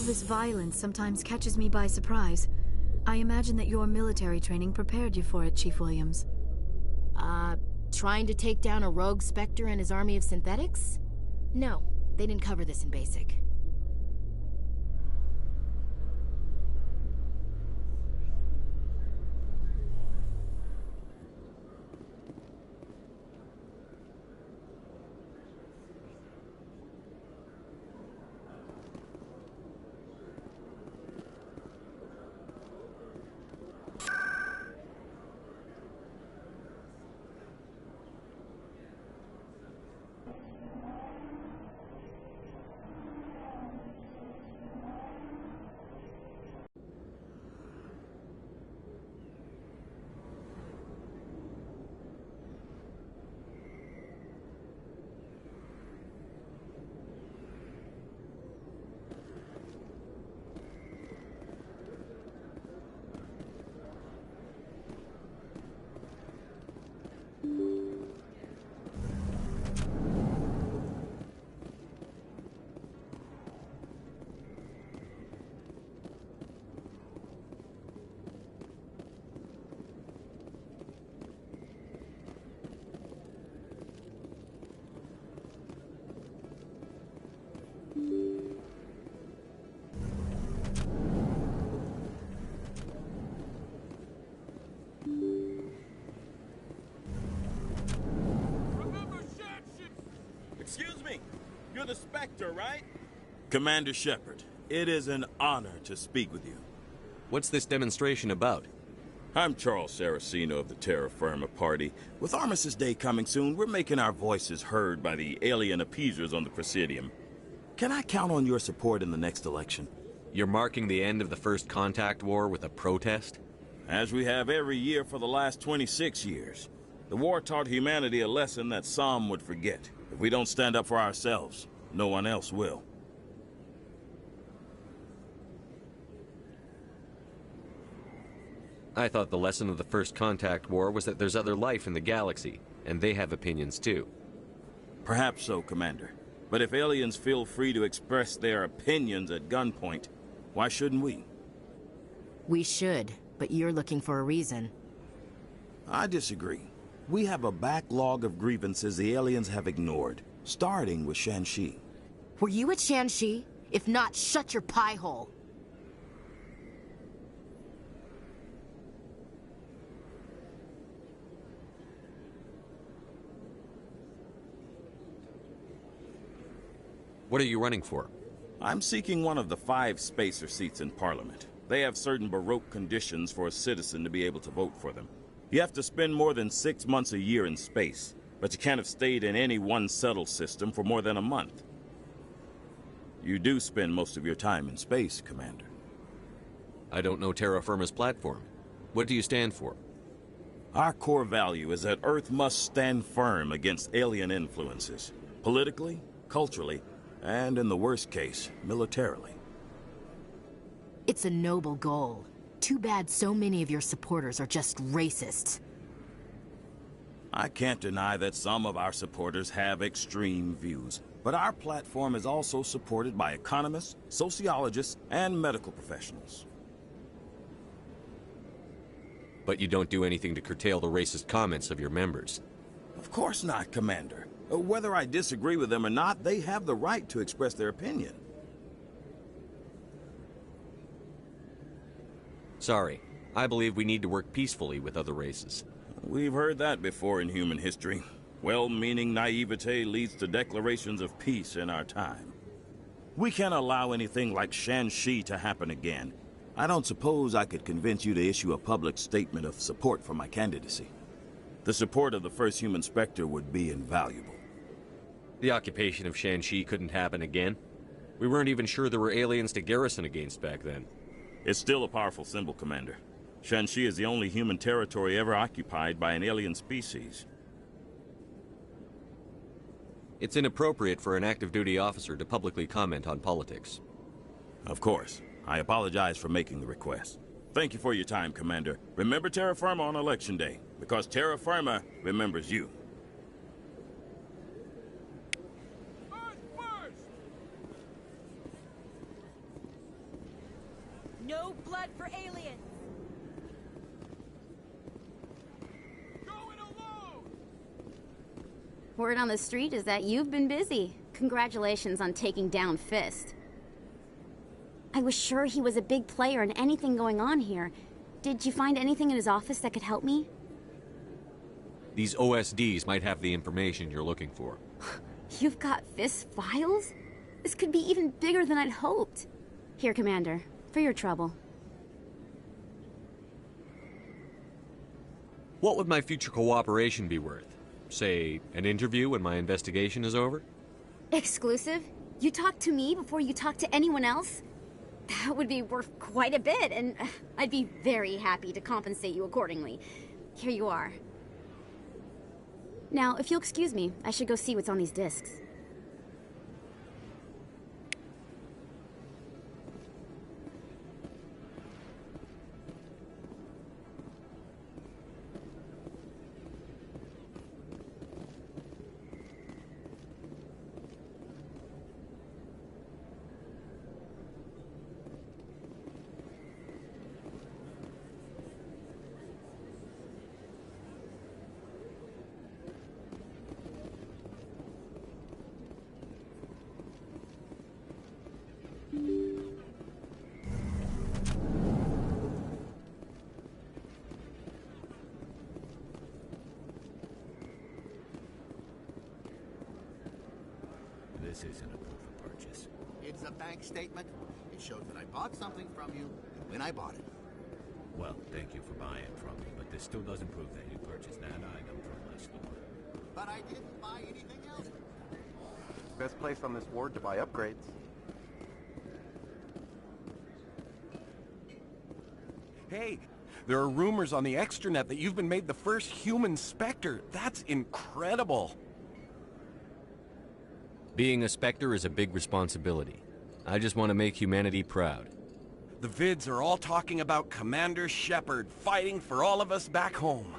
this violence sometimes catches me by surprise. I imagine that your military training prepared you for it, Chief Williams. Trying to take down a rogue Spectre and his army of synthetics? No, they didn't cover this in basic. Excuse me, you're the Spectre, right? Commander Shepard, it is an honor to speak with you. What's this demonstration about? I'm Charles Saraceno of the Terra Firma Party. With Armistice Day coming soon, we're making our voices heard by the alien appeasers on the Presidium. Can I count on your support in the next election? You're marking the end of the First Contact War with a protest? As we have every year for the last 26 years. The war taught humanity a lesson that some would forget. If we don't stand up for ourselves, no one else will. I thought the lesson of the First Contact War was that there's other life in the galaxy, and they have opinions too. Perhaps so, Commander. But if aliens feel free to express their opinions at gunpoint, why shouldn't we? We should, but you're looking for a reason. I disagree. We have a backlog of grievances the aliens have ignored, starting with Shanxi. Were you at Shanxi? If not, shut your pie hole. What are you running for? I'm seeking one of the 5 spacer seats in Parliament. They have certain Baroque conditions for a citizen to be able to vote for them. You have to spend more than 6 months a year in space, but you can't have stayed in any one settled system for more than a month. You do spend most of your time in space, Commander. I don't know Terra Firma's platform. What do you stand for? Our core value is that Earth must stand firm against alien influences, politically, culturally, and in the worst case, militarily. It's a noble goal. Too bad so many of your supporters are just racists. I can't deny that some of our supporters have extreme views, but our platform is also supported by economists, sociologists, and medical professionals. But you don't do anything to curtail the racist comments of your members. Of course not, Commander. Whether I disagree with them or not, they have the right to express their opinion. Sorry. I believe we need to work peacefully with other races. We've heard that before in human history. Well-meaning naivete leads to declarations of peace in our time. We can't allow anything like Shanxi to happen again. I don't suppose I could convince you to issue a public statement of support for my candidacy. The support of the first human Spectre would be invaluable. The occupation of Shanxi couldn't happen again. We weren't even sure there were aliens to garrison against back then. It's still a powerful symbol, Commander. Shanxi is the only human territory ever occupied by an alien species. It's inappropriate for an active duty officer to publicly comment on politics. Of course. I apologize for making the request. Thank you for your time, Commander. Remember Terra Firma on Election Day, because Terra Firma remembers you. Word on the street is that you've been busy. Congratulations on taking down Fist. I was sure he was a big player in anything going on here. Did you find anything in his office that could help me? These OSDs might have the information you're looking for. You've got Fist files? This could be even bigger than I'd hoped. Here, Commander, for your trouble. What would my future cooperation be worth? Say, an interview when my investigation is over? Exclusive? You talk to me before you talk to anyone else? That would be worth quite a bit, and I'd be very happy to compensate you accordingly. Here you are. Now, if you'll excuse me, I should go see what's on these discs. This isn't a proof of purchase. It's a bank statement. It shows that I bought something from you when I bought it. Well, thank you for buying from me, but this still doesn't prove that you purchased that item from my store. But I didn't buy anything else. Best place on this ward to buy upgrades. Hey, there are rumors on the extranet that you've been made the first human Spectre. That's incredible. Being a Spectre is a big responsibility. I just want to make humanity proud. The vids are all talking about Commander Shepard fighting for all of us back home.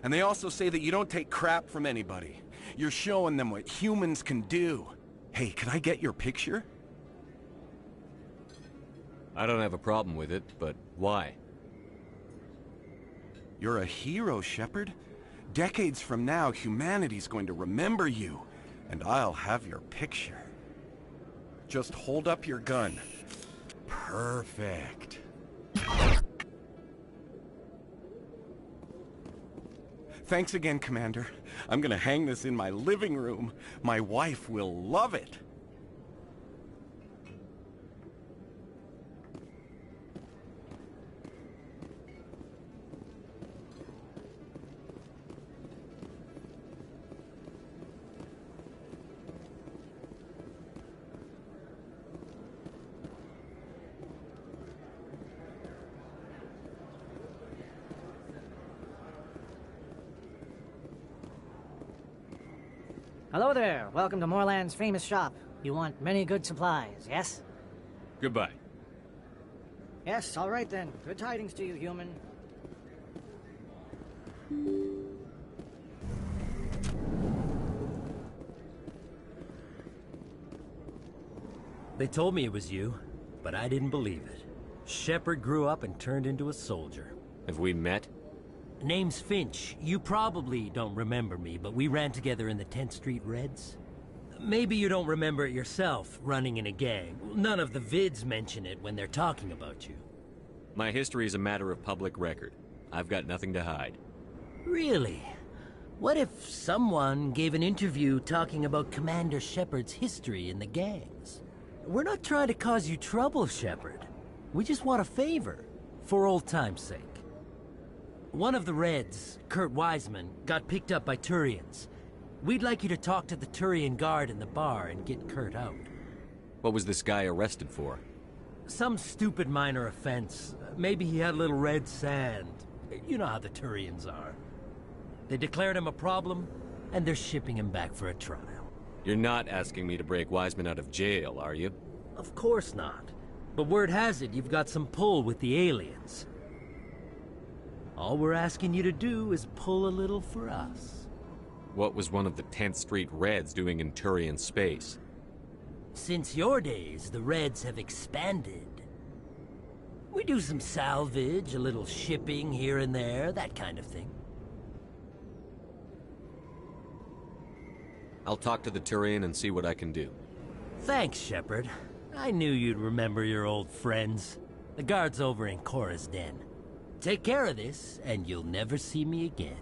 And they also say that you don't take crap from anybody. You're showing them what humans can do. Hey, can I get your picture? I don't have a problem with it, but why? You're a hero, Shepard. Decades from now, humanity's going to remember you. And I'll have your picture. Just hold up your gun. Perfect. Thanks again, Commander. I'm gonna hang this in my living room. My wife will love it. Hello there. Welcome to Moorland's famous shop. You want many good supplies, yes? Goodbye. Yes, all right then. Good tidings to you, human. They told me it was you, but I didn't believe it. Shepard grew up and turned into a soldier. Have we met? Name's Finch. You probably don't remember me, but we ran together in the 10th Street Reds. Maybe you don't remember it yourself, running in a gang. None of the vids mention it when they're talking about you. My history is a matter of public record. I've got nothing to hide. Really? What if someone gave an interview talking about Commander Shepard's history in the gangs? We're not trying to cause you trouble, Shepard. We just want a favor, for old time's sake. One of the Reds, Kurt Wiseman, got picked up by Turians. We'd like you to talk to the Turian guard in the bar and get Kurt out. What was this guy arrested for? Some stupid minor offense. Maybe he had a little red sand. You know how the Turians are. They declared him a problem, and they're shipping him back for a trial. You're not asking me to break Wiseman out of jail, are you? Of course not. But word has it you've got some pull with the aliens. All we're asking you to do is pull a little for us. What was one of the 10th Street Reds doing in Turian space? Since your days, the Reds have expanded. We do some salvage, a little shipping here and there, that kind of thing. I'll talk to the Turian and see what I can do. Thanks, Shepard. I knew you'd remember your old friends. The guards over in Cora's Den. Take care of this, and you'll never see me again.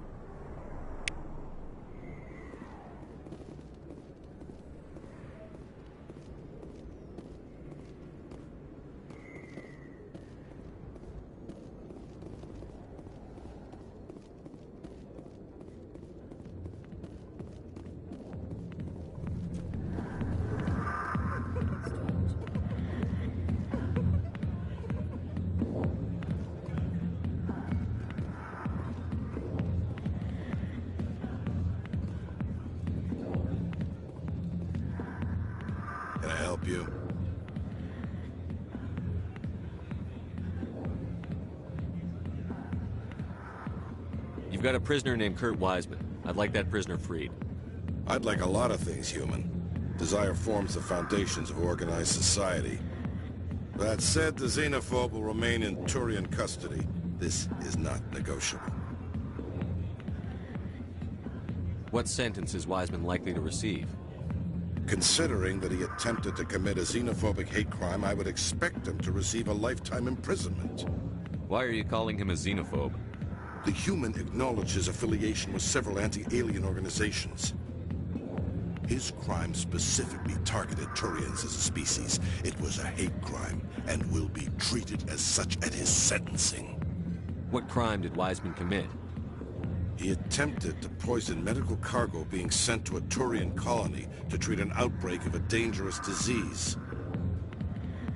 Can I help you? You've got a prisoner named Kurt Wiseman. I'd like that prisoner freed. I'd like a lot of things, human. Desire forms the foundations of organized society. That said, the xenophobe will remain in Turian custody. This is not negotiable. What sentence is Wiseman likely to receive? Considering that he attempted to commit a xenophobic hate crime, I would expect him to receive a lifetime imprisonment. Why are you calling him a xenophobe? The human acknowledged his affiliation with several anti-alien organizations. His crime specifically targeted Turians as a species. It was a hate crime, and will be treated as such at his sentencing. What crime did Wiseman commit? He attempted to poison medical cargo being sent to a Turian colony to treat an outbreak of a dangerous disease.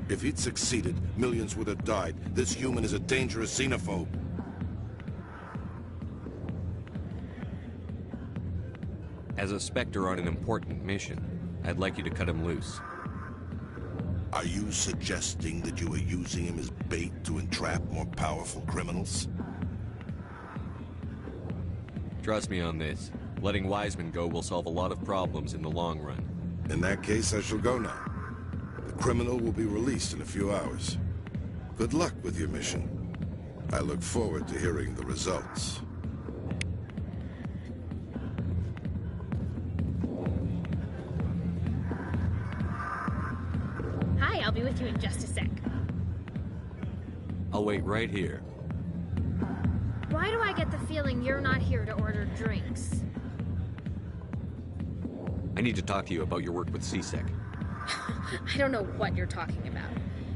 If he'd succeeded, millions would have died. This human is a dangerous xenophobe. As a Spectre on an important mission, I'd like you to cut him loose. Are you suggesting that you are using him as bait to entrap more powerful criminals? Trust me on this. Letting Wiseman go will solve a lot of problems in the long run. In that case, I shall go now. The criminal will be released in a few hours. Good luck with your mission. I look forward to hearing the results. Hi, I'll be with you in just a sec. I'll wait right here. Why do I get the feeling you're not here to order drinks? I need to talk to you about your work with C-Sec. I don't know what you're talking about.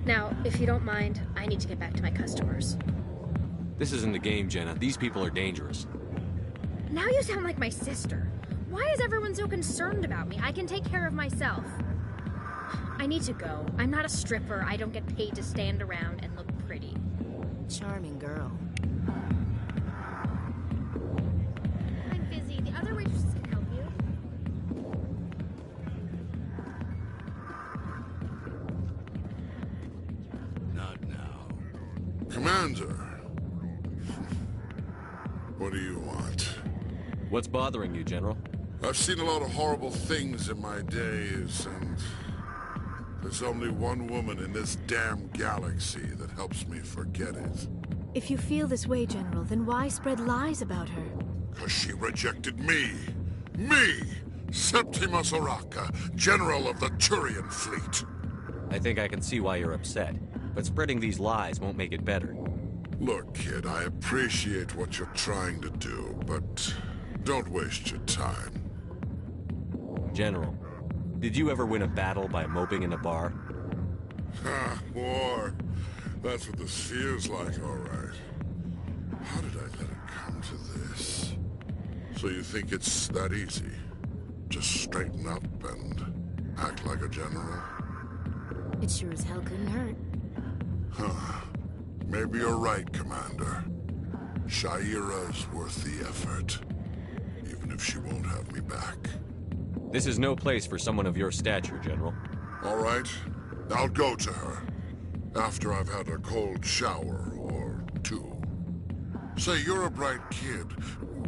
Now, if you don't mind, I need to get back to my customers. This isn't a game, Jenna. These people are dangerous. Now you sound like my sister. Why is everyone so concerned about me? I can take care of myself. I need to go. I'm not a stripper. I don't get paid to stand around and look pretty. Charming girl. I'm busy. The other waitresses can help you. Not now. Commander. What do you want? What's bothering you, General? I've seen a lot of horrible things in my days, and there's only one woman in this damn galaxy that helps me forget it. If you feel this way, General, then why spread lies about her? 'Cause she rejected me! Me! Septimus Oraka, General of the Turian Fleet! I think I can see why you're upset, but spreading these lies won't make it better. Look, kid, I appreciate what you're trying to do, but don't waste your time. General, did you ever win a battle by moping in a bar? Ha, war. That's what this feels like, all right. How did I let it come to this? So you think it's that easy? Just straighten up and act like a general? It sure as hell couldn't hurt. Huh. Maybe you're right, Commander. Sha'ira's worth the effort. Even if she won't have me back. This is no place for someone of your stature, General. All right. I'll go to her. After I've had a cold shower or two. Say, you're a bright kid.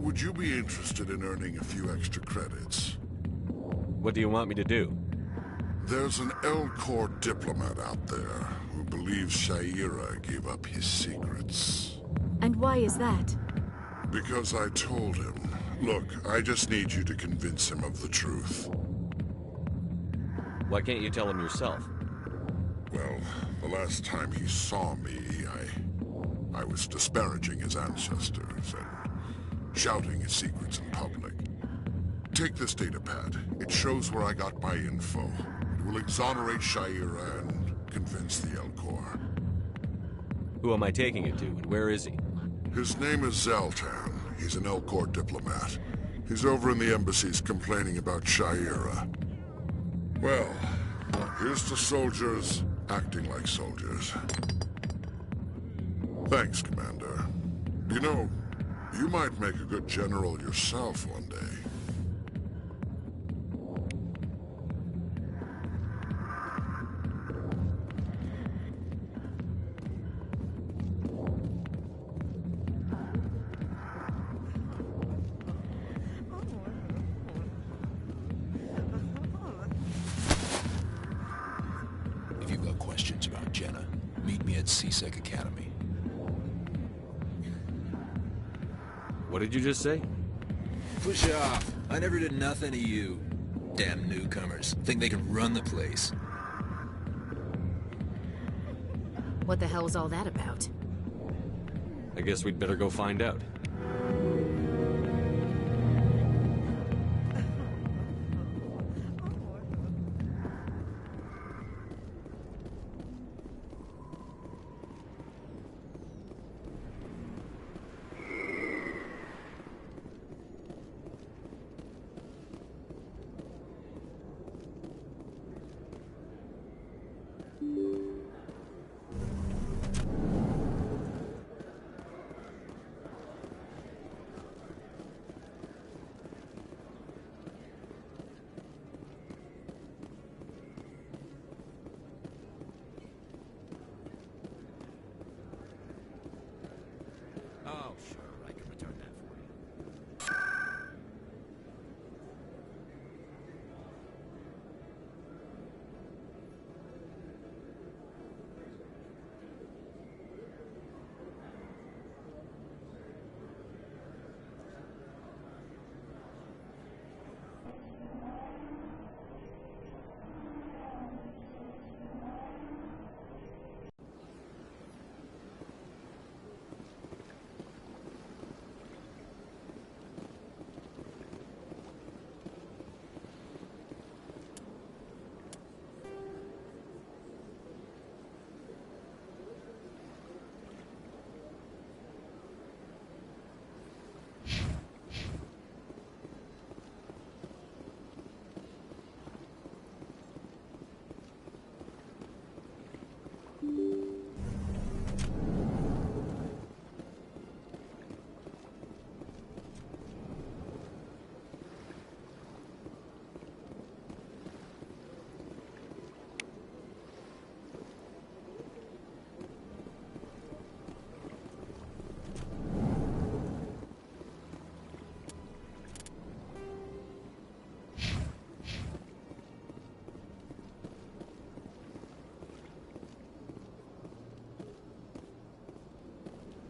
Would you be interested in earning a few extra credits? What do you want me to do? There's an Elcor diplomat out there who believes Sha'ira gave up his secrets. And why is that? Because I told him, Look, I just need you to convince him of the truth. Why can't you tell him yourself? Well, the last time he saw me, I was disparaging his ancestors and shouting his secrets in public. Take this datapad. It shows where I got my info. It will exonerate Sha'ira and convince the Elcor. Who am I taking it to, and where is he? His name is Zaltan. He's an Elcor diplomat. He's over in the embassies complaining about Sha'ira. Well, here's to soldiers acting like soldiers. Thanks, Commander. You know, you might make a good general yourself one day. If you've got questions about Jenna, meet me at CSEC Academy. What did you just say? Push off. I never did nothing to you. Damn newcomers. Think they can run the place. What the hell's all that about? I guess we'd better go find out. Oh, sure, I can return that for you.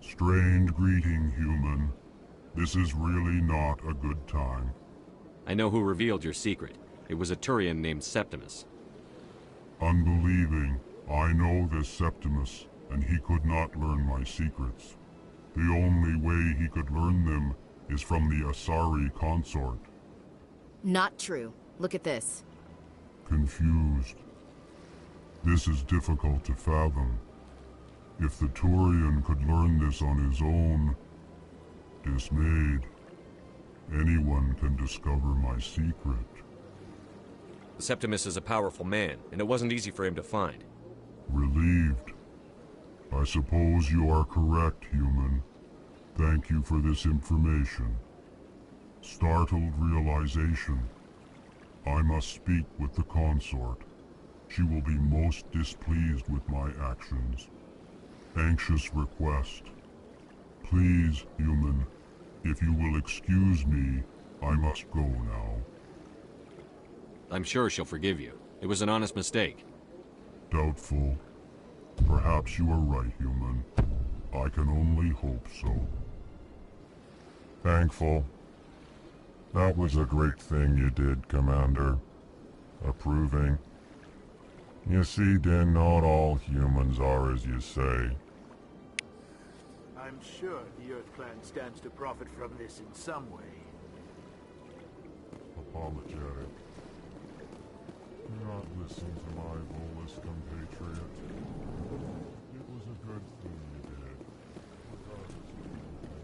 Strange greeting, human. This is really not a good time. I know who revealed your secret. It was a Turian named Septimus. Unbelieving. I know this Septimus, and he could not learn my secrets. The only way he could learn them is from the Asari consort. Not true. Look at this. Confused. This is difficult to fathom. If the Turian could learn this on his own, dismayed, anyone can discover my secret. Septimus is a powerful man, and it wasn't easy for him to find. Relieved. I suppose you are correct, human. Thank you for this information. Startled realization. I must speak with the consort. She will be most displeased with my actions. Anxious request. Please, human, if you will excuse me, I must go now. I'm sure she'll forgive you. It was an honest mistake. Doubtful. Perhaps you are right, human. I can only hope so. Thankful. That was a great thing you did, Commander. Approving. You see, Din, not all humans are as you say. I'm sure the Earth Clan stands to profit from this in some way. Apologetic. Do not listen to my Volus compatriot. It was a good thing you did, regardless of your intentions.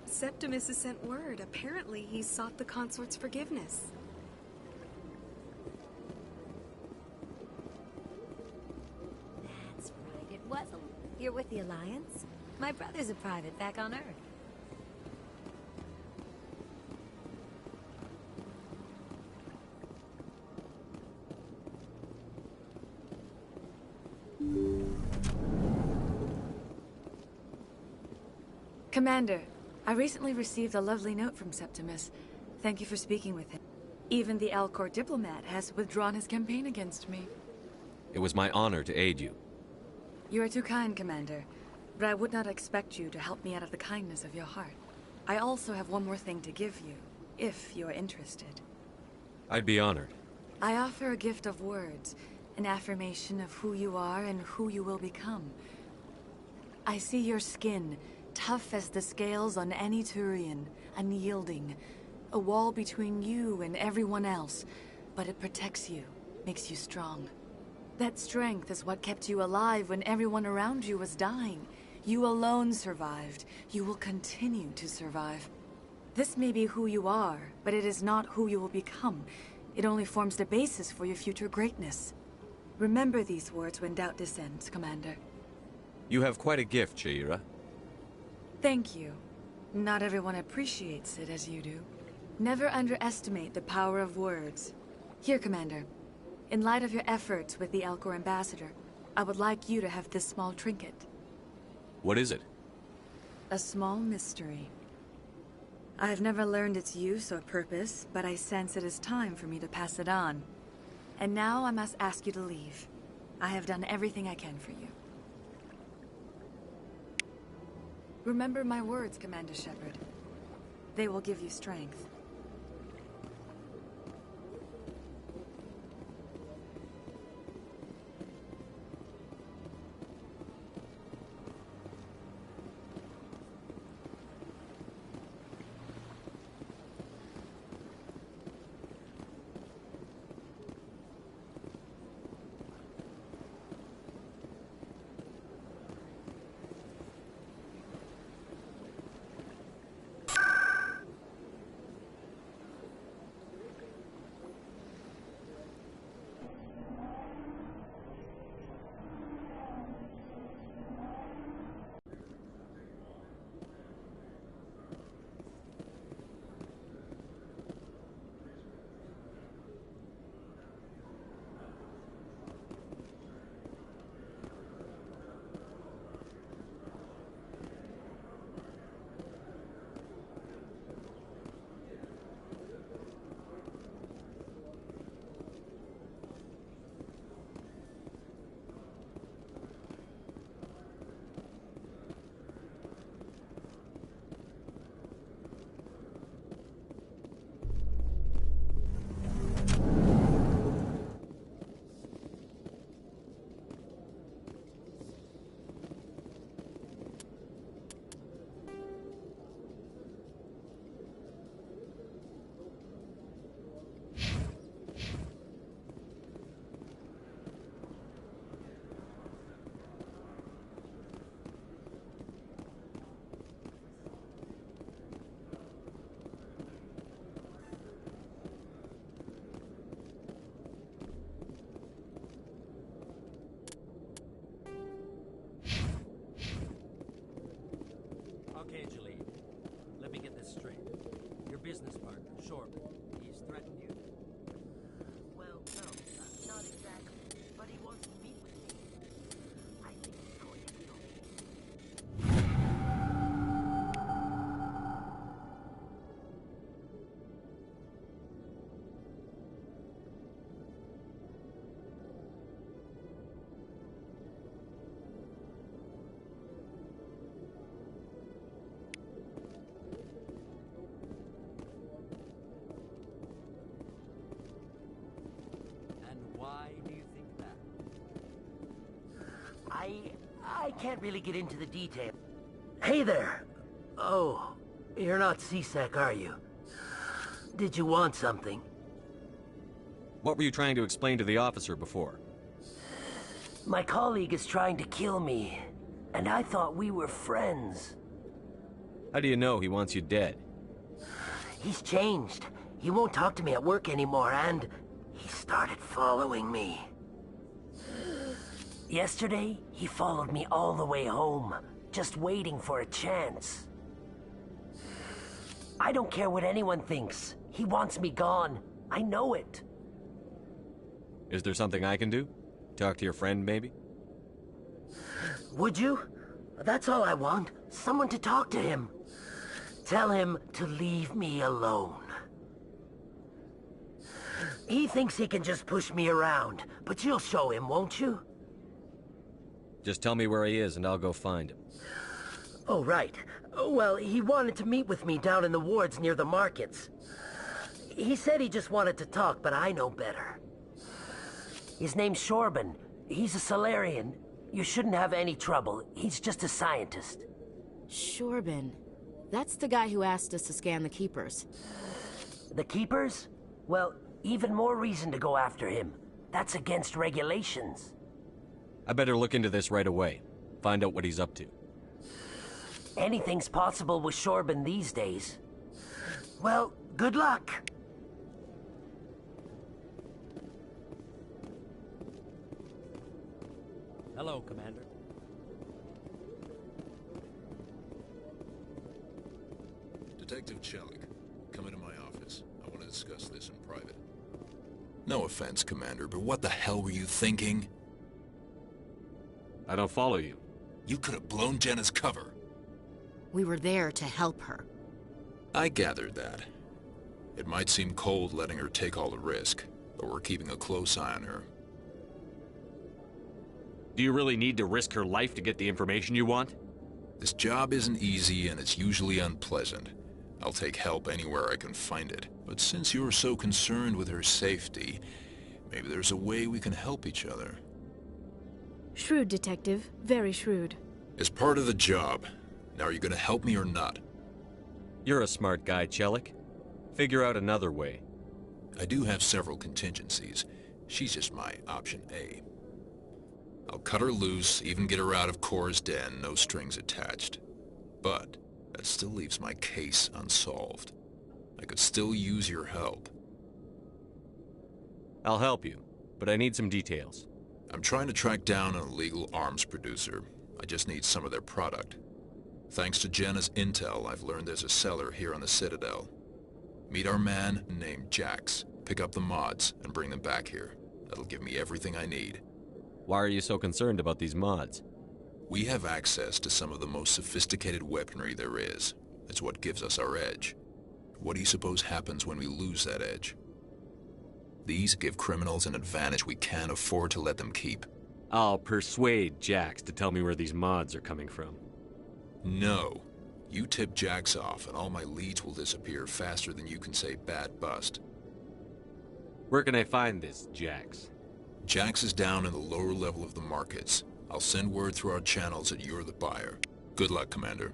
Septimus has sent word. Apparently, he sought the consort's forgiveness. That's right, it was a... You're with the Alliance? My brother's a private back on Earth. Commander, I recently received a lovely note from Septimus. Thank you for speaking with him. Even the Alcor diplomat has withdrawn his campaign against me. It was my honor to aid you. You are too kind, Commander. But I would not expect you to help me out of the kindness of your heart. I also have one more thing to give you, if you are interested. I'd be honored. I offer a gift of words, an affirmation of who you are and who you will become. I see your skin, tough as the scales on any Turian, unyielding. A wall between you and everyone else, but it protects you, makes you strong. That strength is what kept you alive when everyone around you was dying. You alone survived. You will continue to survive. This may be who you are, but it is not who you will become. It only forms the basis for your future greatness. Remember these words when doubt descends, Commander. You have quite a gift, Sha'ira. Thank you. Not everyone appreciates it as you do. Never underestimate the power of words. Here, Commander. In light of your efforts with the Alcor ambassador, I would like you to have this small trinket. What is it? A small mystery. I have never learned its use or purpose, but I sense it is time for me to pass it on. And now I must ask you to leave. I have done everything I can for you. Remember my words, Commander Shepard. They will give you strength. I can't really get into the detail. Hey there. Oh, you're not C-Sec, are you? Did you want something? What were you trying to explain to the officer before? My colleague is trying to kill me, and I thought we were friends. How do you know he wants you dead? He's changed. He won't talk to me at work anymore, and he started following me. Yesterday, he followed me all the way home, just waiting for a chance. I don't care what anyone thinks. He wants me gone. I know it. Is there something I can do? Talk to your friend, maybe? Would you? That's all I want. Someone to talk to him. Tell him to leave me alone. He thinks he can just push me around, but you'll show him, won't you? Just tell me where he is and I'll go find him. Oh, right. Well, he wanted to meet with me down in the wards near the markets. He said he just wanted to talk, but I know better. His name's Shorban. He's a Solarian. You shouldn't have any trouble. He's just a scientist. Shorban. That's the guy who asked us to scan the Keepers. The Keepers? Well, even more reason to go after him. That's against regulations. I better look into this right away. Find out what he's up to. Anything's possible with Shorban these days. Well, good luck. Hello, Commander. Detective Chelik, come into my office. I want to discuss this in private. No offense, Commander, but what the hell were you thinking? I don't follow you. You could have blown Jenna's cover. We were there to help her. I gathered that. It might seem cold letting her take all the risk, but we're keeping a close eye on her. Do you really need to risk her life to get the information you want? This job isn't easy and it's usually unpleasant. I'll take help anywhere I can find it. But since you're so concerned with her safety, maybe there's a way we can help each other. Shrewd, Detective. Very shrewd. It's part of the job. Now are you gonna help me or not? You're a smart guy, Chelik. Figure out another way. I do have several contingencies. She's just my option A. I'll cut her loose, even get her out of Cora's den, no strings attached. But that still leaves my case unsolved. I could still use your help. I'll help you, but I need some details. I'm trying to track down an illegal arms producer. I just need some of their product. Thanks to Jenna's intel, I've learned there's a seller here on the Citadel. Meet our man named Jax, pick up the mods, and bring them back here. That'll give me everything I need. Why are you so concerned about these mods? We have access to some of the most sophisticated weaponry there is. It's what gives us our edge. What do you suppose happens when we lose that edge? These give criminals an advantage we can't afford to let them keep. I'll persuade Jax to tell me where these mods are coming from. No. You tip Jax off and all my leads will disappear faster than you can say bad bust. Where can I find this Jax? Jax is down in the lower level of the markets. I'll send word through our channels that you're the buyer. Good luck, Commander.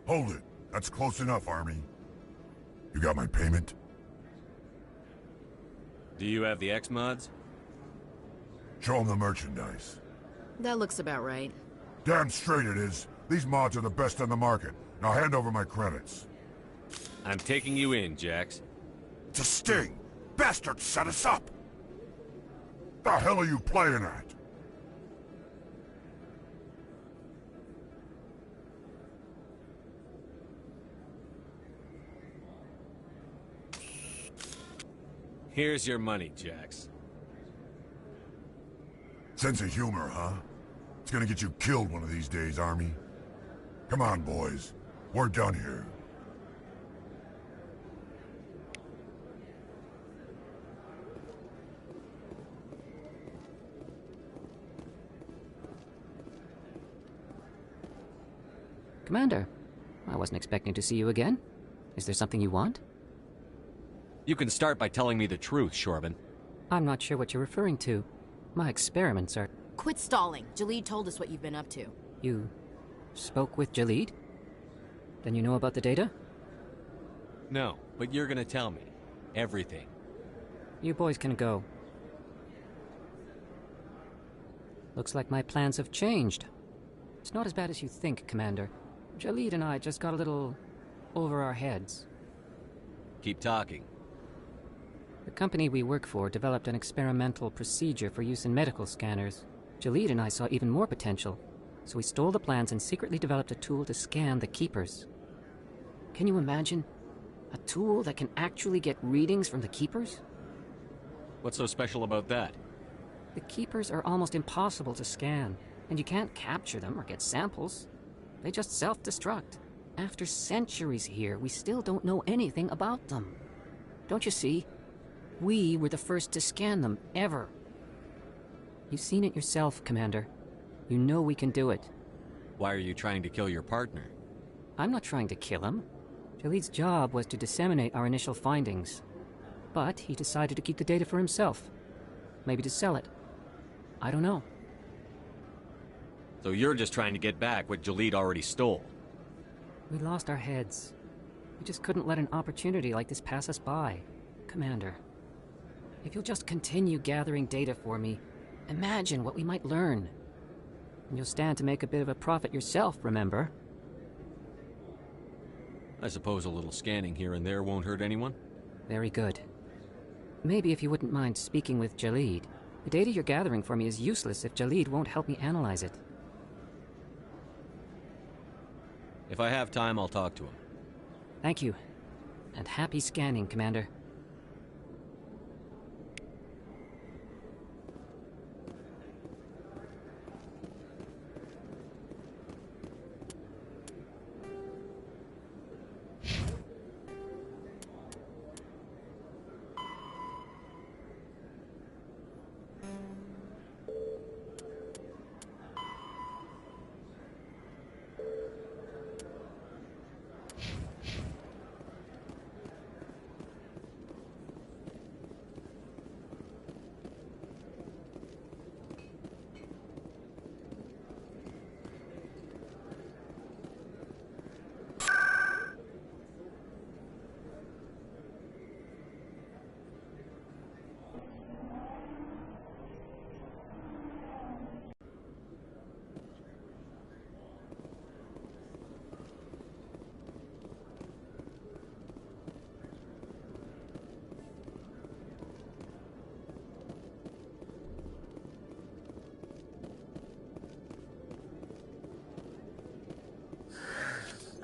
Hold it. That's close enough, Army. You got my payment? Do you have the X-Mods? Show them the merchandise. That looks about right. Damn straight it is. These mods are the best on the market. Now hand over my credits. I'm taking you in, Jax. It's a sting! Bastards set us up! The hell are you playing at? Here's your money, Jax. Sense of humor, huh? It's gonna get you killed one of these days, Army. Come on, boys. We're done here. Commander, I wasn't expecting to see you again. Is there something you want? You can start by telling me the truth, Shorban. I'm not sure what you're referring to. My experiments are... Quit stalling. Jalid told us what you've been up to. You spoke with Jalid? Then you know about the data? No, but you're gonna tell me. Everything. You boys can go. Looks like my plans have changed. It's not as bad as you think, Commander. Jalid and I just got a little over our heads. Keep talking. The company we work for developed an experimental procedure for use in medical scanners. Jalid and I saw even more potential, so we stole the plans and secretly developed a tool to scan the Keepers. Can you imagine? A tool that can actually get readings from the Keepers? What's so special about that? The Keepers are almost impossible to scan, and you can't capture them or get samples. They just self-destruct. After centuries here, we still don't know anything about them. Don't you see? We were the first to scan them, ever. You've seen it yourself, Commander. You know we can do it. Why are you trying to kill your partner? I'm not trying to kill him. Jalid's job was to disseminate our initial findings. But he decided to keep the data for himself. Maybe to sell it. I don't know. So you're just trying to get back what Jalid already stole? We lost our heads. We just couldn't let an opportunity like this pass us by. Commander, if you'll just continue gathering data for me, imagine what we might learn. And you'll stand to make a bit of a profit yourself, remember? I suppose a little scanning here and there won't hurt anyone? Very good. Maybe if you wouldn't mind speaking with Jalid. The data you're gathering for me is useless if Jalid won't help me analyze it. If I have time, I'll talk to him. Thank you. And happy scanning, Commander.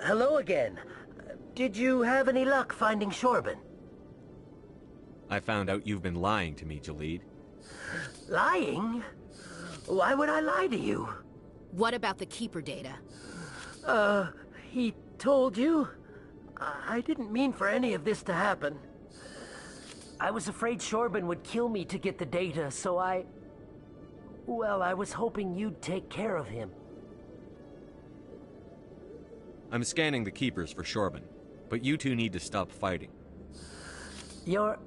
Hello again. Did you have any luck finding Shorban? I found out you've been lying to me, Jalid. Lying? Why would I lie to you? What about the Keeper data? He told you? I didn't mean for any of this to happen. I was afraid Shorban would kill me to get the data, so well, I was hoping you'd take care of him. I'm scanning the Keepers for Shorban, but you two need to stop fighting. You're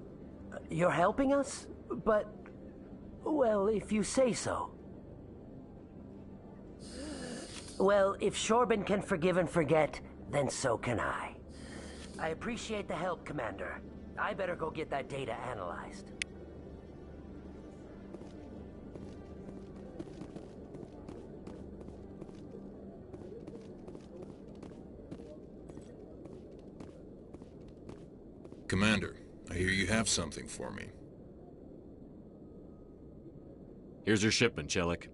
helping us? But, well, if you say so. Well, if Shorban can forgive and forget, then so can I. I appreciate the help, Commander. I better go get that data analyzed. Commander, I hear you have something for me. Here's your shipment, Chelik.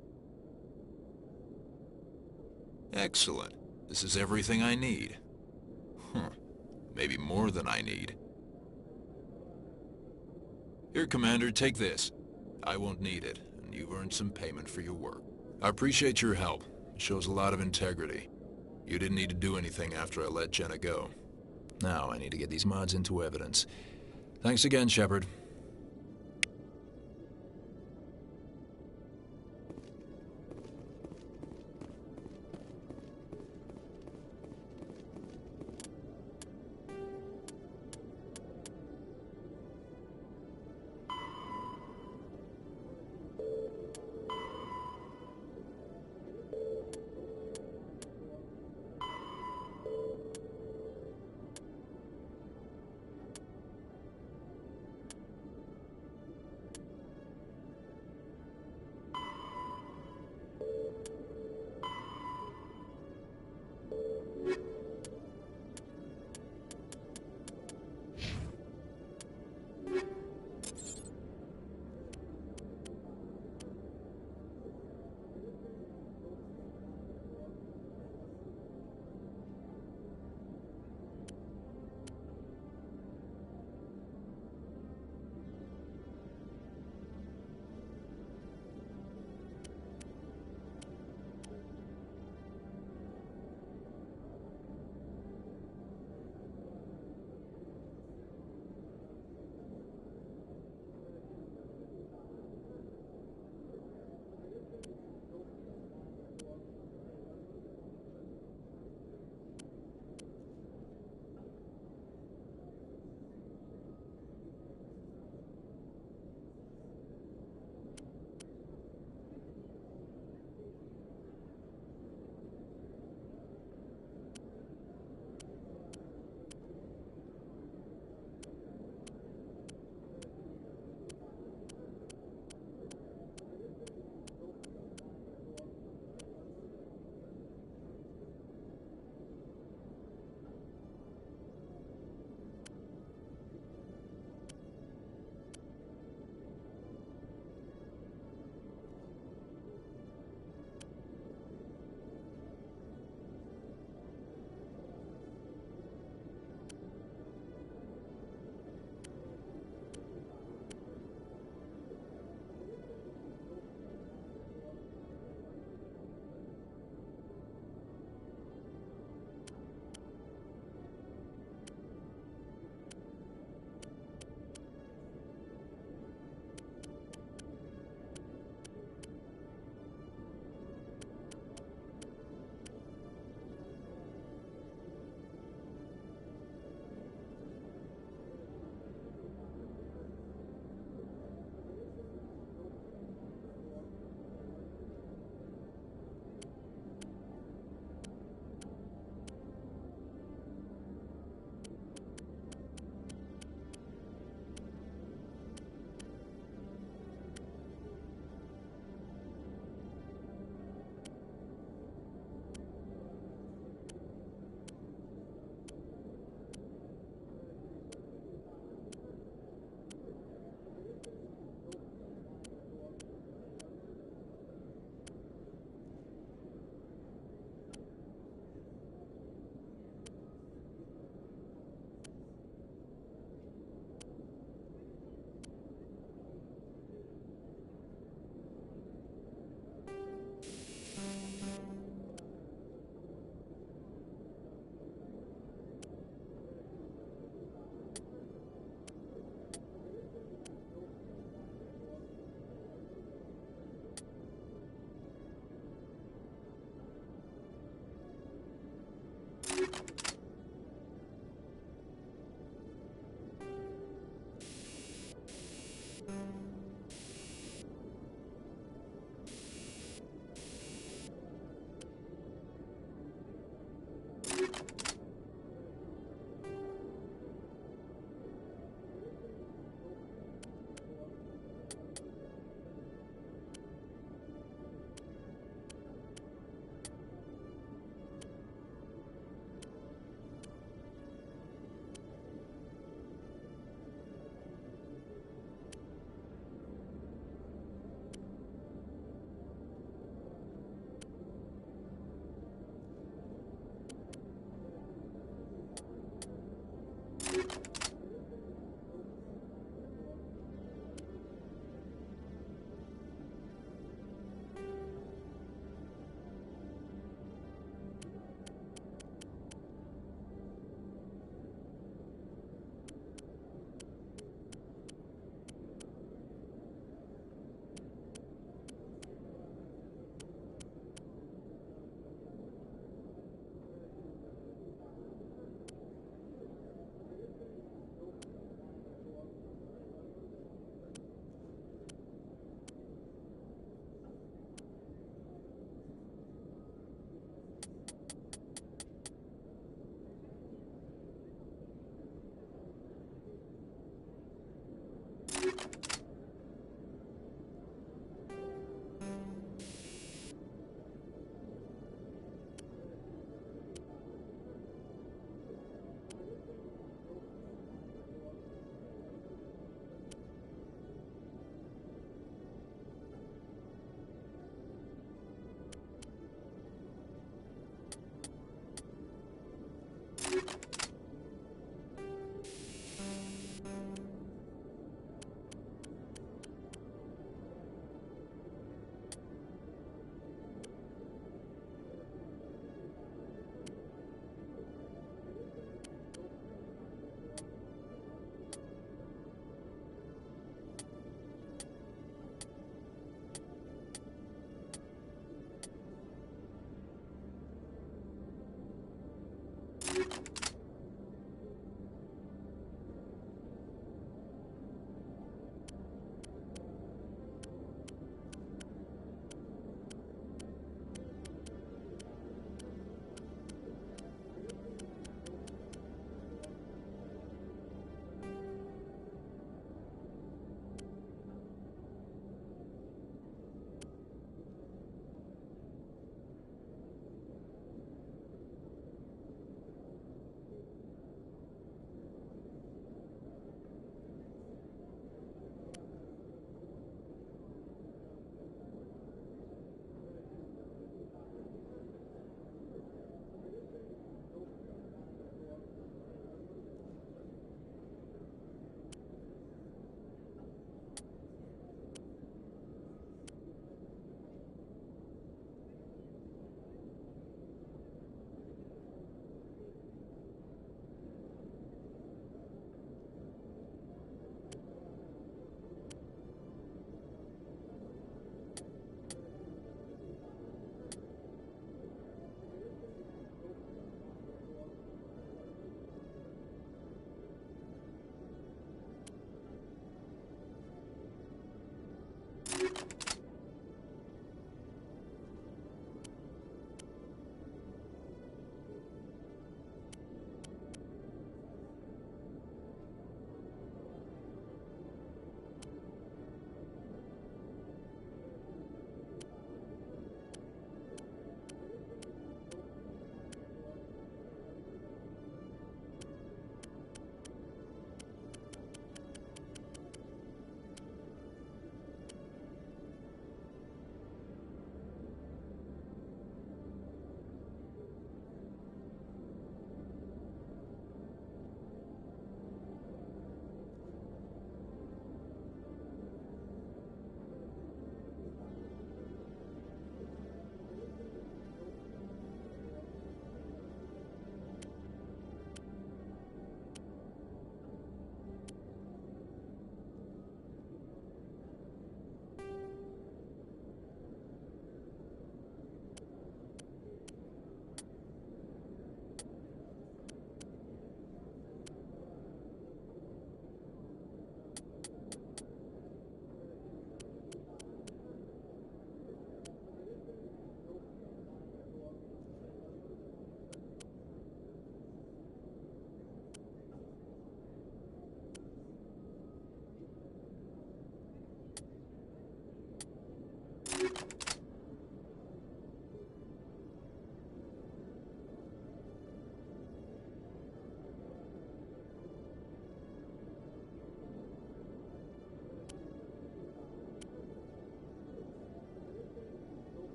Excellent. This is everything I need. Maybe more than I need. Here, Commander, take this. I won't need it, and you've earned some payment for your work. I appreciate your help. It shows a lot of integrity. You didn't need to do anything after I let Jenna go. Now I need to get these mods into evidence. Thanks again, Shepard.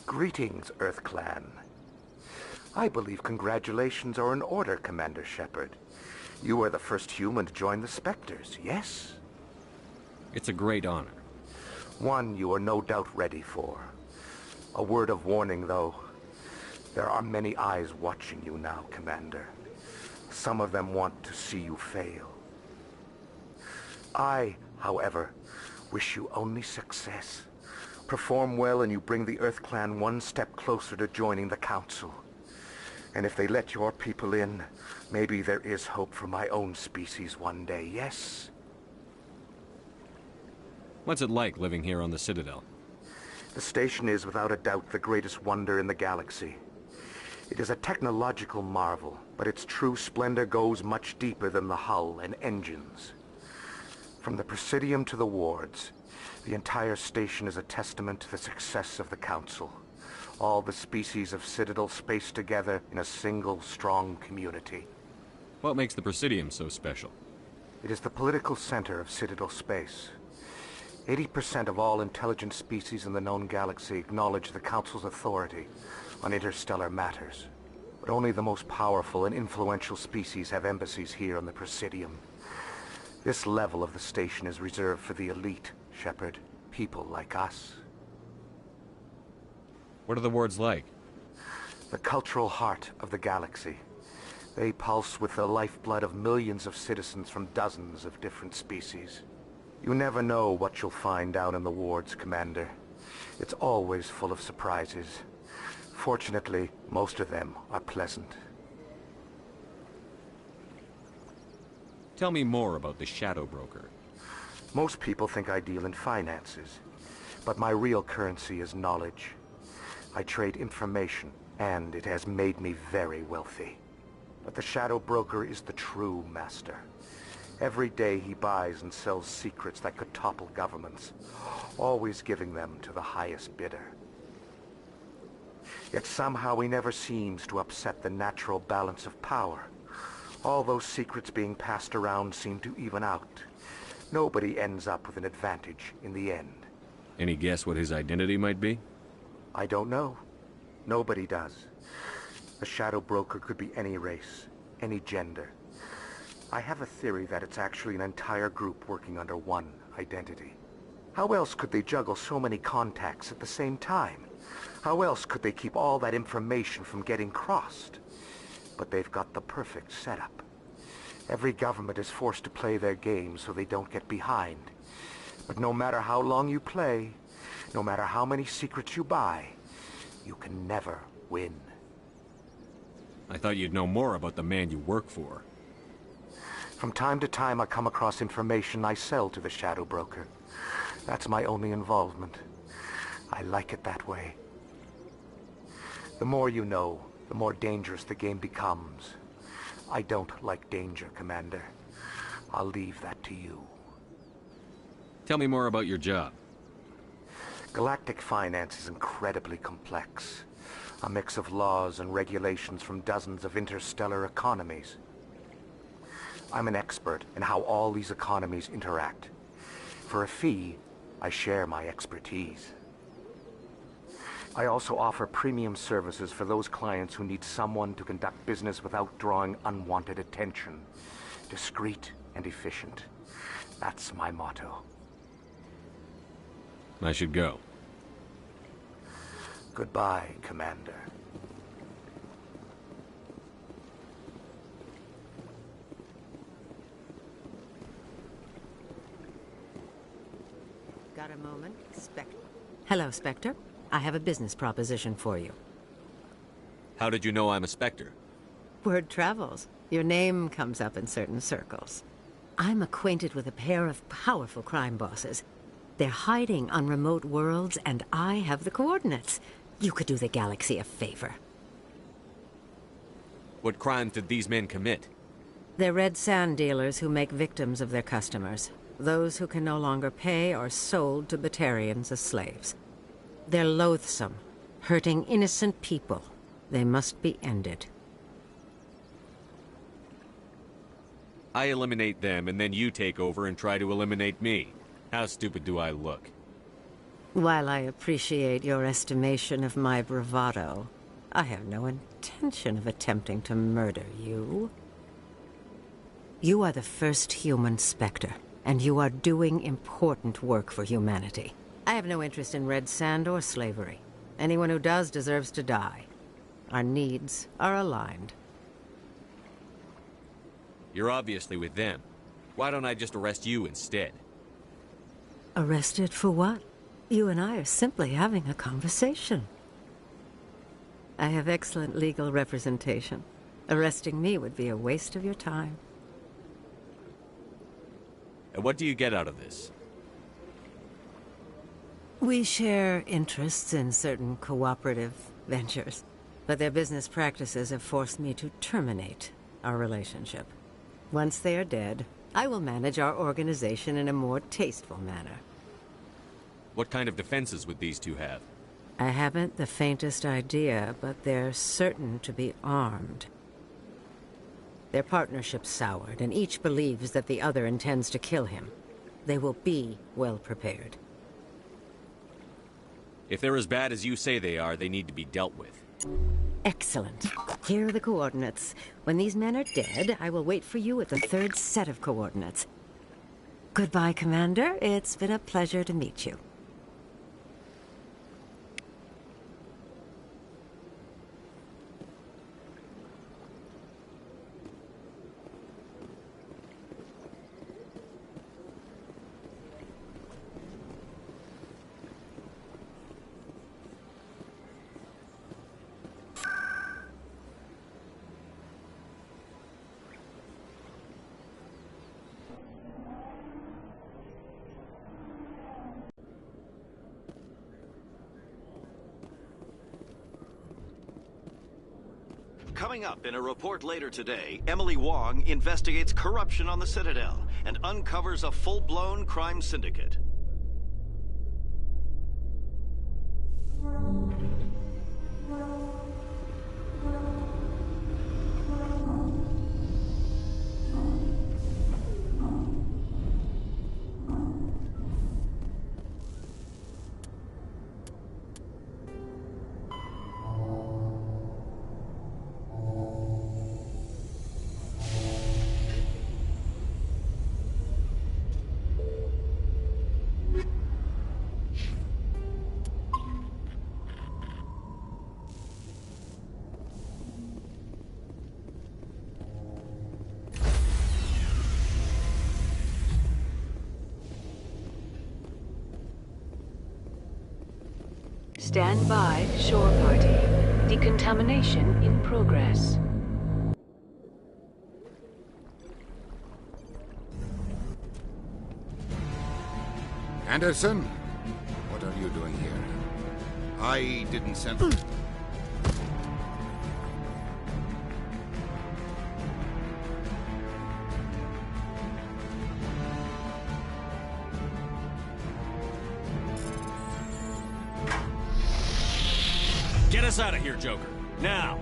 Greetings, Earth Clan. I believe congratulations are in order, Commander Shepard. You are the first human to join the Spectres, yes? It's a great honor. One you are no doubt ready for. A word of warning, though. There are many eyes watching you now, Commander. Some of them want to see you fail. I, however, wish you only success. Perform well and you bring the Earth Clan one step closer to joining the Council. And if they let your people in, maybe there is hope for my own species one day, yes? What's it like living here on the Citadel? The station is without a doubt the greatest wonder in the galaxy. It is a technological marvel, but its true splendor goes much deeper than the hull and engines. From the Presidium to the wards, the entire station is a testament to the success of the Council. All the species of Citadel spaced together in a single, strong community. What makes the Presidium so special? It is the political center of Citadel space. 80% of all intelligent species in the known galaxy acknowledge the Council's authority on interstellar matters. But only the most powerful and influential species have embassies here on the Presidium. This level of the station is reserved for the elite, Shepard. People like us. What are the wards like? The cultural heart of the galaxy. They pulse with the lifeblood of millions of citizens from dozens of different species. You never know what you'll find down in the wards, Commander. It's always full of surprises. Fortunately, most of them are pleasant. Tell me more about the Shadow Broker. Most people think I deal in finances, but my real currency is knowledge. I trade information, and it has made me very wealthy. But the Shadow Broker is the true master. Every day he buys and sells secrets that could topple governments, always giving them to the highest bidder. Yet somehow he never seems to upset the natural balance of power. All those secrets being passed around seem to even out. Nobody ends up with an advantage in the end. Any guess what his identity might be? I don't know. Nobody does. A Shadow Broker could be any race, any gender. I have a theory that it's actually an entire group working under one identity. How else could they juggle so many contacts at the same time? How else could they keep all that information from getting crossed? But they've got the perfect setup. Every government is forced to play their game so they don't get behind. But no matter how long you play, no matter how many secrets you buy, you can never win. I thought you'd know more about the man you work for. From time to time, I come across information I sell to the Shadow Broker. That's my only involvement. I like it that way. The more you know, the more dangerous the game becomes. I don't like danger, Commander. I'll leave that to you. Tell me more about your job. Galactic finance is incredibly complex. A mix of laws and regulations from dozens of interstellar economies. I'm an expert in how all these economies interact. For a fee, I share my expertise. I also offer premium services for those clients who need someone to conduct business without drawing unwanted attention. Discreet and efficient. That's my motto. I should go. Goodbye, Commander. Got a moment? Hello, Spectre. I have a business proposition for you. How did you know I'm a Spectre? Word travels. Your name comes up in certain circles. I'm acquainted with a pair of powerful crime bosses. They're hiding on remote worlds, and I have the coordinates. You could do the galaxy a favor. What crimes did these men commit? They're red sand dealers who make victims of their customers. Those who can no longer pay are sold to Batarians as slaves. They're loathsome, hurting innocent people. They must be ended. I eliminate them, and then you take over and try to eliminate me. How stupid do I look? While I appreciate your estimation of my bravado, I have no intention of attempting to murder you. You are the first human Spectre, and you are doing important work for humanity. I have no interest in red sand or slavery. Anyone who does deserves to die. Our needs are aligned. You're obviously with them. Why don't I just arrest you instead? Arrested for what? You and I are simply having a conversation. I have excellent legal representation. Arresting me would be a waste of your time. And what do you get out of this? We share interests in certain cooperative ventures, but their business practices have forced me to terminate our relationship. Once they are dead, I will manage our organization in a more tasteful manner. What kind of defenses would these two have? I haven't the faintest idea, but they're certain to be armed. Their partnership's soured, and each believes that the other intends to kill him. They will be well prepared. If they're as bad as you say they are, they need to be dealt with. Excellent. Here are the coordinates. When these men are dead, I will wait for you at the third set of coordinates. Goodbye, Commander. It's been a pleasure to meet you. Coming up in a report later today, Emily Wong investigates corruption on the Citadel and uncovers a full-blown crime syndicate. Stand by, shore party. Decontamination in progress. Anderson, what are you doing here? I didn't send... Get us out of here, Joker. Now!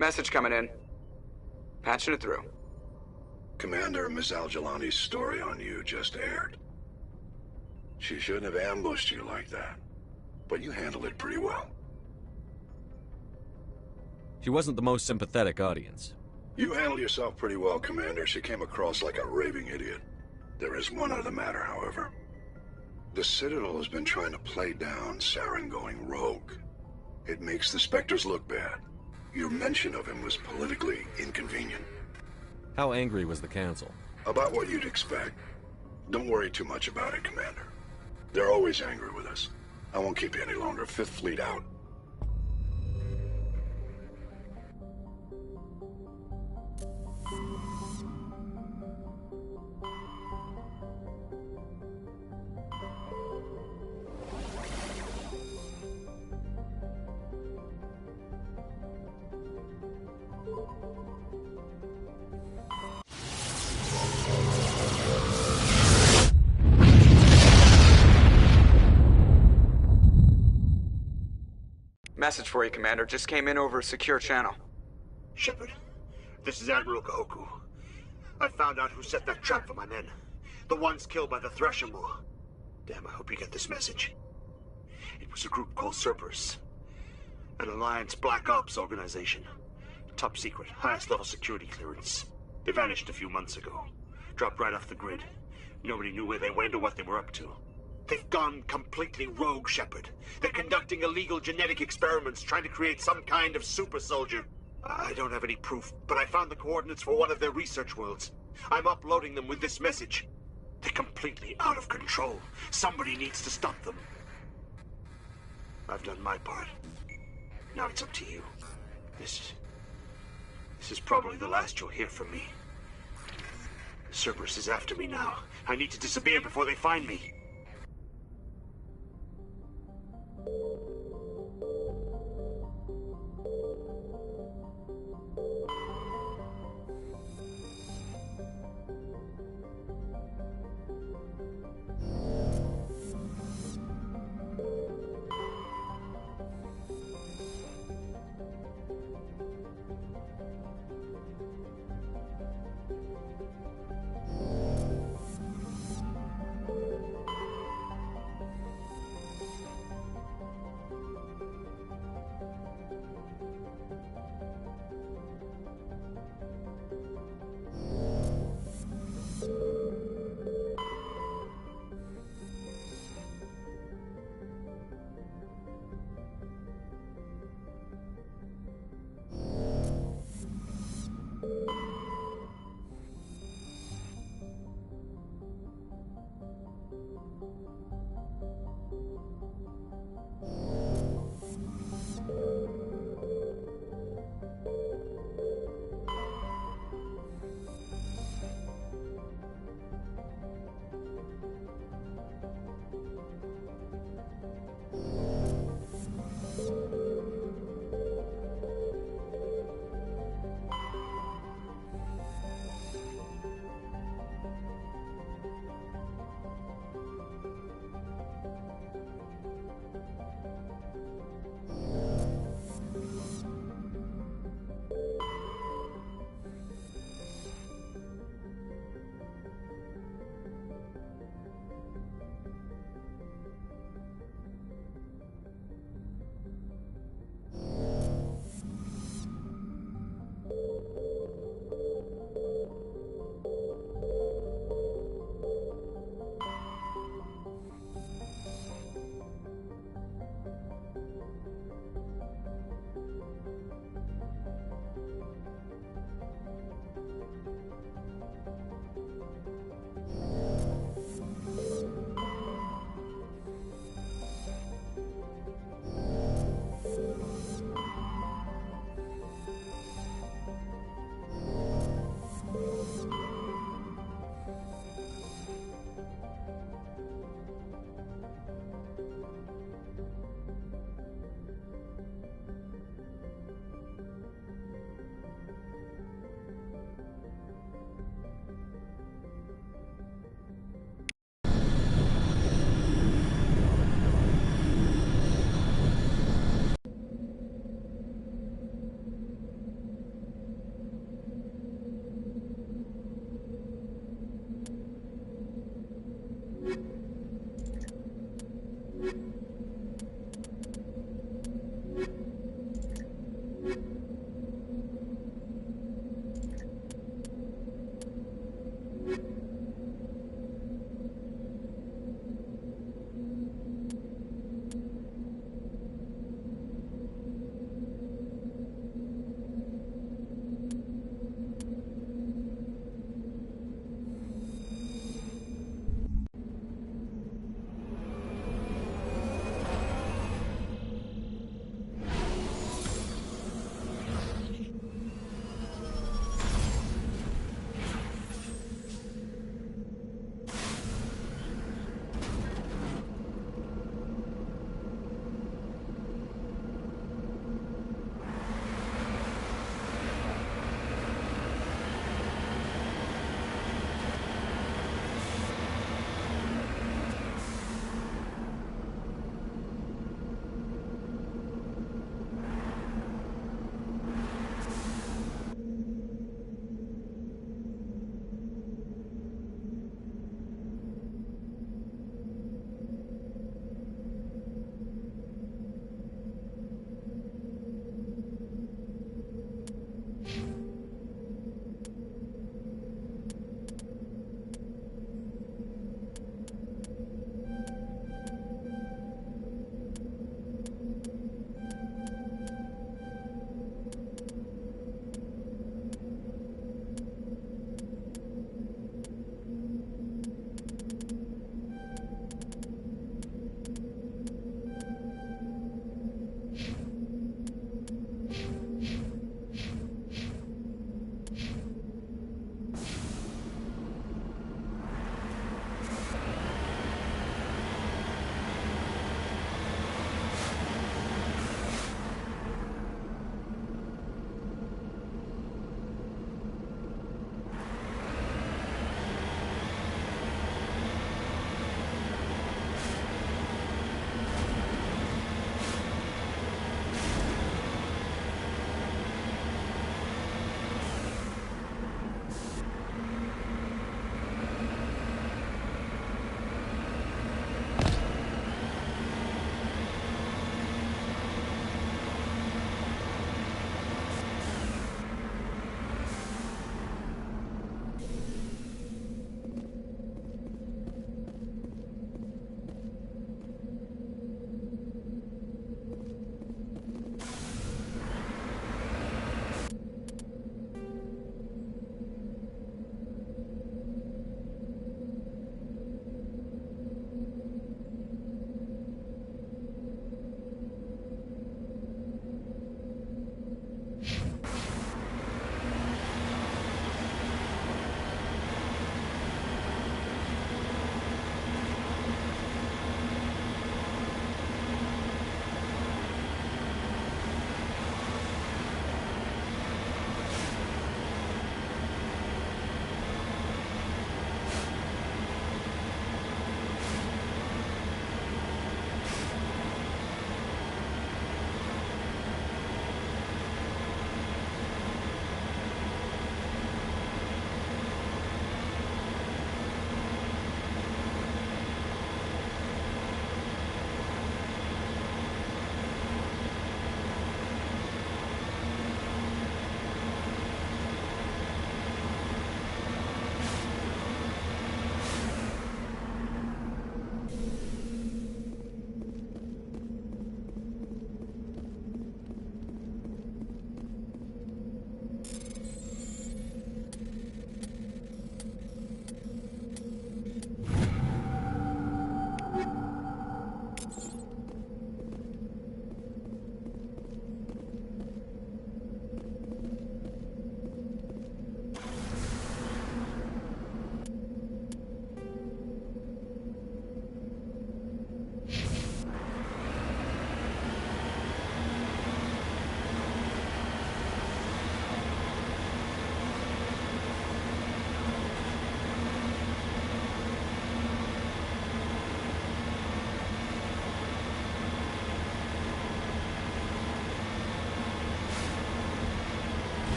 Message coming in. Patching it through. Commander, Miss Al-Jalani's story on you just aired. She shouldn't have ambushed you like that, but you handled it pretty well. She wasn't the most sympathetic audience. You handled yourself pretty well, Commander. She came across like a raving idiot. There is one other matter, however. The Citadel has been trying to play down Saren going rogue. It makes the Spectres look bad. Your mention of him was politically inconvenient. How angry was the Council? About what you'd expect. Don't worry too much about it, Commander. They're always angry with us. I won't keep you any longer. Fifth Fleet out. Message for you, Commander. Just came in over a secure channel. Shepard, this is Admiral Kahoku. I found out who set that trap for my men. The ones killed by the Thresher Maw. Damn, I hope you get this message. It was a group called Cerberus. An Alliance Black Ops organization. Top secret, highest level security clearance. They vanished a few months ago. Dropped right off the grid. Nobody knew where they went or what they were up to. They've gone completely rogue, Shepard. They're conducting illegal genetic experiments, trying to create some kind of super soldier. I don't have any proof, but I found the coordinates for one of their research worlds. I'm uploading them with this message. They're completely out of control. Somebody needs to stop them. I've done my part. Now it's up to you. This is probably the last you'll hear from me. Cerberus is after me now. I need to disappear before they find me.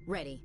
Ready.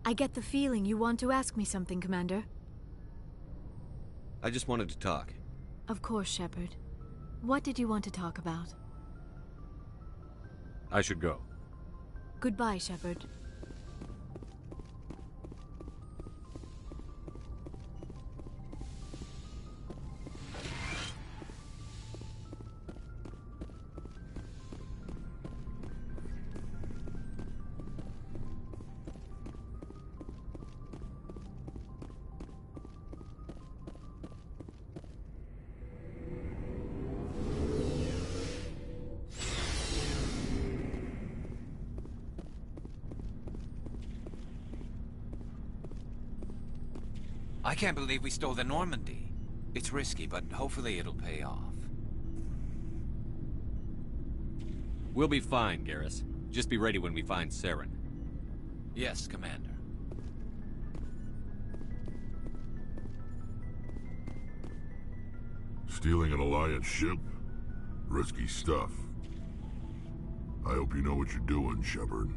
I get the feeling you want to ask me something, Commander. I just wanted to talk. Of course, Shepard. What did you want to talk about? I should go. Goodbye, Shepard. I can't believe we stole the Normandy. It's risky, but hopefully it'll pay off. We'll be fine, Garrus. Just be ready when we find Saren. Yes, Commander. Stealing an Alliance ship? Risky stuff. I hope you know what you're doing, Shepard.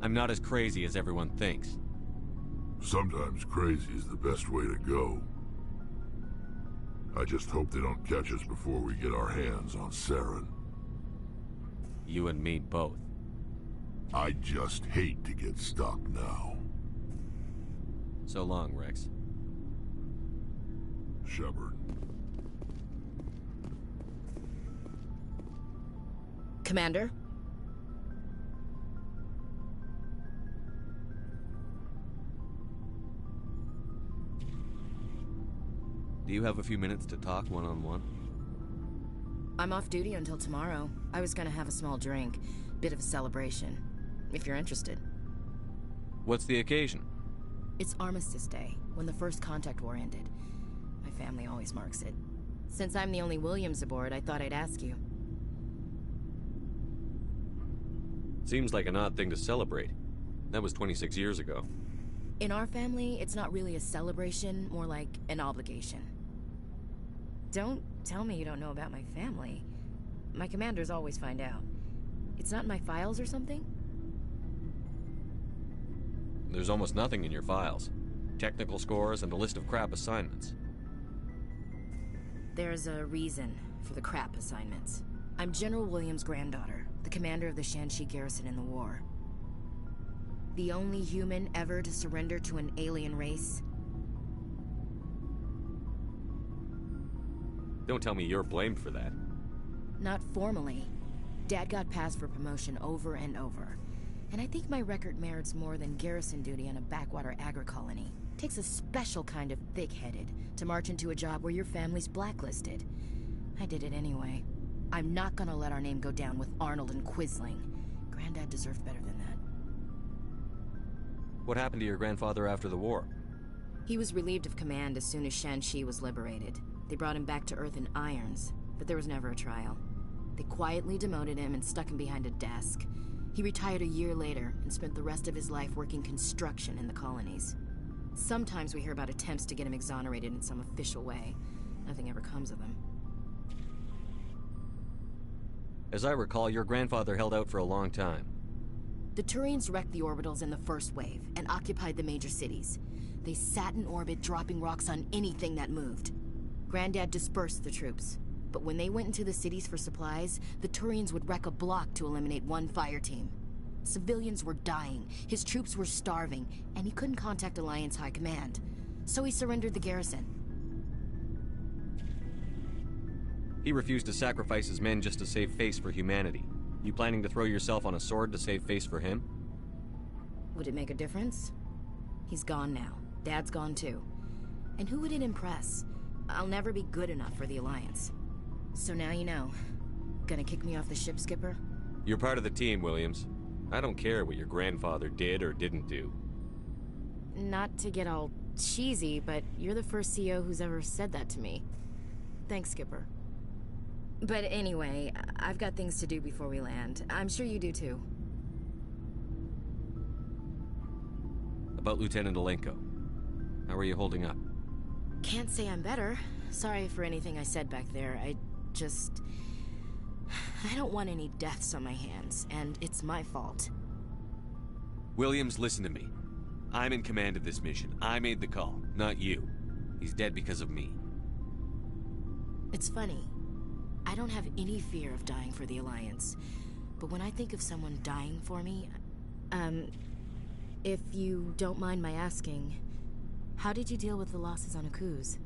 I'm not as crazy as everyone thinks. Sometimes crazy is the best way to go. I just hope they don't catch us before we get our hands on Saren. You and me both. I just hate to get stuck now. So long, Rex. Shepard. Commander? Do you have a few minutes to talk one-on-one? I'm off duty until tomorrow. I was gonna have a small drink. Bit of a celebration. If you're interested. What's the occasion? It's Armistice Day, when the First Contact War ended. My family always marks it. Since I'm the only Williams aboard, I thought I'd ask you. Seems like an odd thing to celebrate. That was 26 years ago. In our family, it's not really a celebration, more like an obligation. Don't tell me you don't know about my family. My commanders always find out. It's not in my files or something? There's almost nothing in your files. Technical scores and a list of crap assignments. There's a reason for the crap assignments. I'm General Williams' granddaughter, the commander of the Shanxi garrison in the war. The only human ever to surrender to an alien race. Don't tell me you're blamed for that. Not formally. Dad got passed for promotion over and over. And I think my record merits more than garrison duty on a backwater agri-colony. Takes a special kind of thick-headed to march into a job where your family's blacklisted. I did it anyway. I'm not gonna let our name go down with Arnold and Quisling. Granddad deserved better than that. What happened to your grandfather after the war? He was relieved of command as soon as Shanxi was liberated. They brought him back to Earth in irons, but there was never a trial. They quietly demoted him and stuck him behind a desk. He retired a year later and spent the rest of his life working construction in the colonies. Sometimes we hear about attempts to get him exonerated in some official way. Nothing ever comes of them. As I recall, your grandfather held out for a long time. The Turians wrecked the orbitals in the first wave and occupied the major cities. They sat in orbit, dropping rocks on anything that moved. Granddad dispersed the troops, but when they went into the cities for supplies, the Turians would wreck a block to eliminate one fire team. Civilians were dying, his troops were starving, and he couldn't contact Alliance High Command. So he surrendered the garrison. He refused to sacrifice his men just to save face for humanity. You planning to throw yourself on a sword to save face for him? Would it make a difference? He's gone now. Dad's gone too. And who would it impress? I'll never be good enough for the Alliance. So now you know. Gonna kick me off the ship, Skipper? You're part of the team, Williams. I don't care what your grandfather did or didn't do. Not to get all cheesy, but you're the first CO who's ever said that to me. Thanks, Skipper. But anyway, I've got things to do before we land. I'm sure you do too. About Lieutenant Alenko. How are you holding up? Can't say I'm better. Sorry for anything I said back there. I don't want any deaths on my hands, and it's my fault. Williams, listen to me. I'm in command of this mission. I made the call, not you. He's dead because of me. It's funny. I don't have any fear of dying for the Alliance. But when I think of someone dying for me, if you don't mind my asking, how did you deal with the losses on Akuz?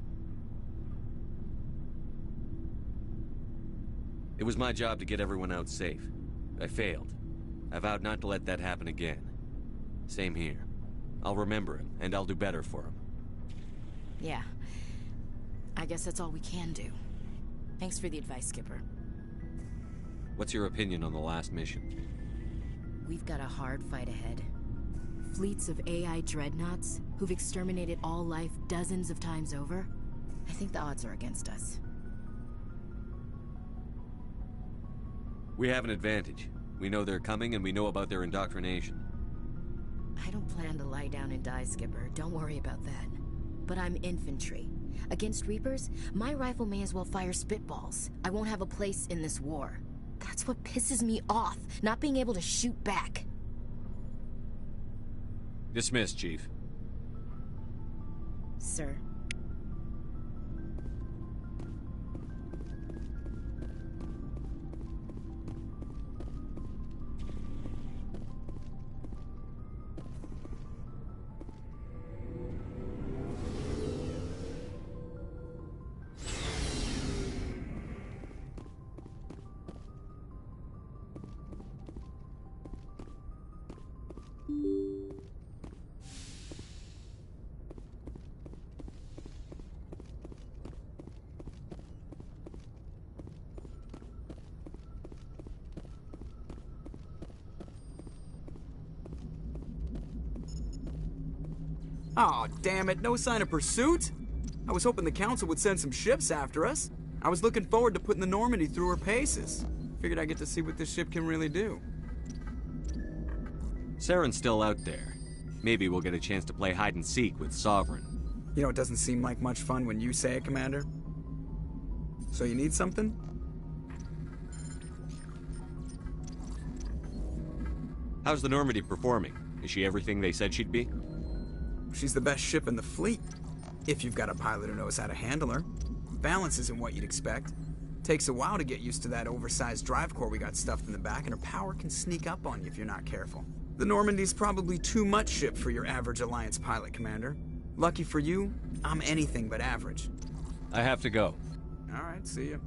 It was my job to get everyone out safe. I failed. I vowed not to let that happen again. Same here. I'll remember him, and I'll do better for him. Yeah. I guess that's all we can do. Thanks for the advice, Skipper. What's your opinion on the last mission? We've got a hard fight ahead. Fleets of AI dreadnoughts who've exterminated all life dozens of times over. I think the odds are against us. We have an advantage. We know they're coming, and we know about their indoctrination. I don't plan to lie down and die, Skipper. Don't worry about that. But I'm infantry. Against Reapers, my rifle may as well fire spitballs. I won't have a place in this war. That's what pisses me off, not being able to shoot back. Dismissed, Chief. Sir. Aw, damn it, no sign of pursuit? I was hoping the Council would send some ships after us. I was looking forward to putting the Normandy through her paces. Figured I'd get to see what this ship can really do. Saren's still out there. Maybe we'll get a chance to play hide and seek with Sovereign. You know, it doesn't seem like much fun when you say it, Commander. So you need something? How's the Normandy performing? Is she everything they said she'd be? She's the best ship in the fleet, if you've got a pilot who knows how to handle her. Balance isn't what you'd expect. Takes a while to get used to that oversized drive core we got stuffed in the back, and her power can sneak up on you if you're not careful. The Normandy's probably too much ship for your average Alliance pilot, Commander. Lucky for you, I'm anything but average. I have to go. All right, see ya.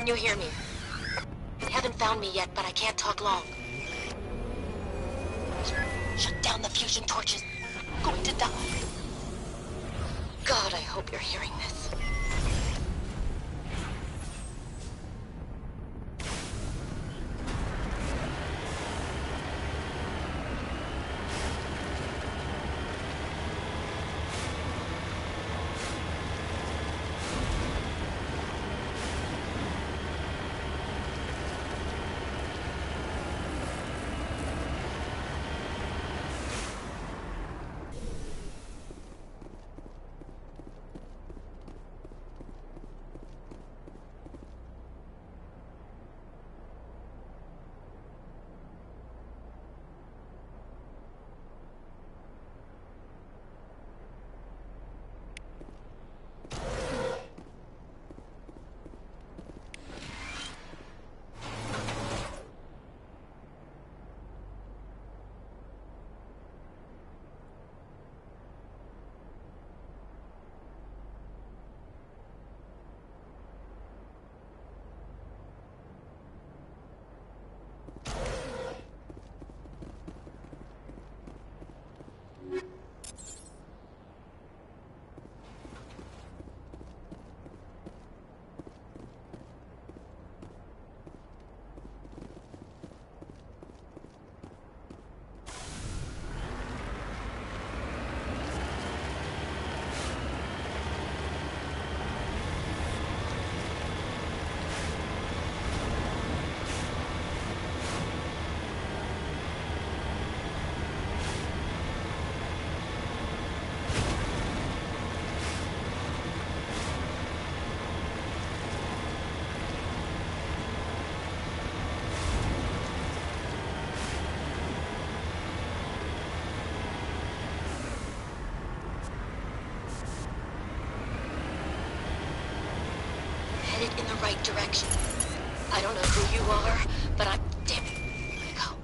Can you hear me? You haven't found me yet, but I can't talk long. Shut down the fusion torches. I'm going to die. God, I hope you're hearing this. In the right direction. I don't know who you are, but I'm... Damn it. Go.